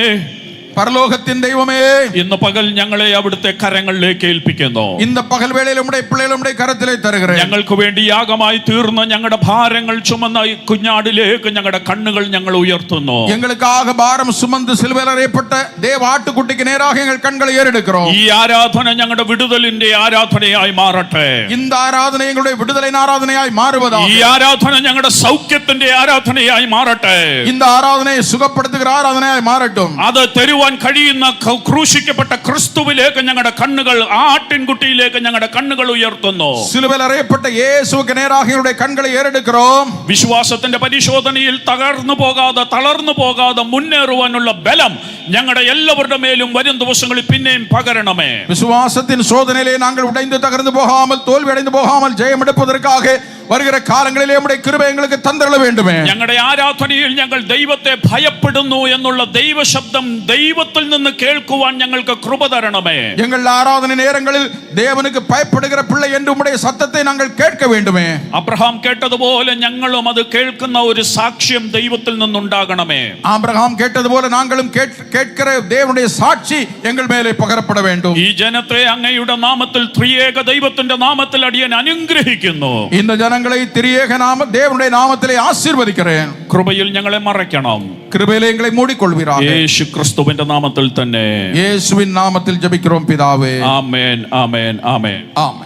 പരലോകത്തിൻ ദൈവമേ, ഇന്ന് പകൽ ഞങ്ങളെ അവിടുത്തെ കരങ്ങളിലേക്ക് ഏൽപ്പിക്കുന്നു. இந்த பகல் வேளையில உம்முடைய பிள்ளைகளை உம்முடைய கரத்திலே தருகிறேன். ഞങ്ങൾക്ക് വേണ്ടി യാഗമായി തീർന്ന ഞങ്ങളുടെ ഭാരങ്ങൾ ചുമന്ന ഈ കുഞ്ഞാടിലേക്ക് ഞങ്ങളുടെ കണ്ണുകൾ ഞങ്ങൾ ഉയർത്തുന്നു. எங்களுக்காக பாரம் சுமந்து சிலுவையில் அறையப்பட்ட தேவ ஆட்டுக்குட்டிக்கு நேராக எங்கள் கண்களை ஏறெடுக்கிறோம். ഈ ആരാധന ഞങ്ങളുടെ വിടുതലിന്റെ ആരാധനയായി മാറട്ടെ. இந்த ஆராதனை எங்களுடைய விடுதலின் ஆராதனையாய் மாறுவதாக. ഈ ആരാധന ഞങ്ങളുടെ സൗഖ്യത്തിന്റെ ആരാധനയായി മാറട്ടെ. இந்த ஆராதனை சுகப்படுத்துகிற ஆராதனையாய் மாறட்டும். അത് തരുവാൻ കഴിയുന്ന ക്രൂശിക്കപ്പെട്ട ക്രിസ്തുവിലേക്ക് ഞങ്ങളുടെ കണ്ണുകൾ, ആ ആട്ടിൻകുട്ടിയിലേക്ക് ഞങ്ങളുടെ കണ്ണുകൾ ഉയർത്തുന്നു. சிலுவையில் அறையப்பட்ட இயேசுவுக்கு நேராக எங்களுடைய கண்களை ஏறெடுக்கிறோம். വിശ്വാസത്തിന്റെ പരിശോധനയിൽ തളർന്നു പോകാതെ മുന്നേറുവാനുള്ള ബലം ഞങ്ങളുടെ എല്ലാവരുടെ മേലും വരും ദിവസങ്ങളിൽ പിന്നെയും പകരണമേ. விசுவாசத்தின் சோதனையிலே நாங்கள் உடைந்து தகர்ந்து போகாமல், தோல்வி அடைந்து போகாமல், ஜெயம் எடுப்பதற்காக வருகிற காலங்களிலே உம்முடைய கிருபை எங்களுக்கு தந்தருள வேண்டுமே. ഞങ്ങളുടെ ആരാധനയിൽ ഞങ്ങൾ ദൈവത്തെ ഭയപ്പെടുന്നു എന്നുള്ള ദൈവശബ്ദം ദൈവത്തിൽ നിന്ന് കേൾക്കുവാൻ ഞങ്ങൾക്ക് കൃപ തരണമേ. எங்கள் ஆராதனை நேரங்களில் தேவனுக்கு பயப்படுகிற பிள்ளை என்று உம்முடைய சத்தத்தை நாங்கள் கேட்க வேண்டுமே. അബ്രഹാം കേട്ടതുപോലെ ഞങ്ങളും അത് കേൾക്കുന്ന ഒരു സാക്ഷ്യം ദൈവത്തിൽ നിന്നുണ്ടാകണമേ. ஆபிரகாம் கேட்டது போல நாங்களும் கேட்கிற தேவனுடைய சாட்சி எங்கள் மேலே பகரப்பட வேண்டும். ഈ ജനത്തെ അങ്ങയുടെ നാമത്തിൽ ത്രിയേക ദൈവത്തിന്റെ നാമത്തിൽ അടിയൻ അനുഗ്രഹിക്കുന്നു. இந்த ஜனங்களை திரியேக தேவனுடைய நாமத்திலே ஆசீர்வதிக்கிறேன். കൃപയിൽ ഞങ്ങളെ മറയ്ക്കണം. கிருபையிலே எங்களை மூடிக்கொள்வீராக. യേശു ക്രിസ്തുവിന്റെ നാമത്തിൽ തന്നെ. இயேசுவின் நாமத்தில் ஜெபிக்கிறோம் பிதாவே. ആമേൻ ആമേൻ ആമേൻ. ஆமென்.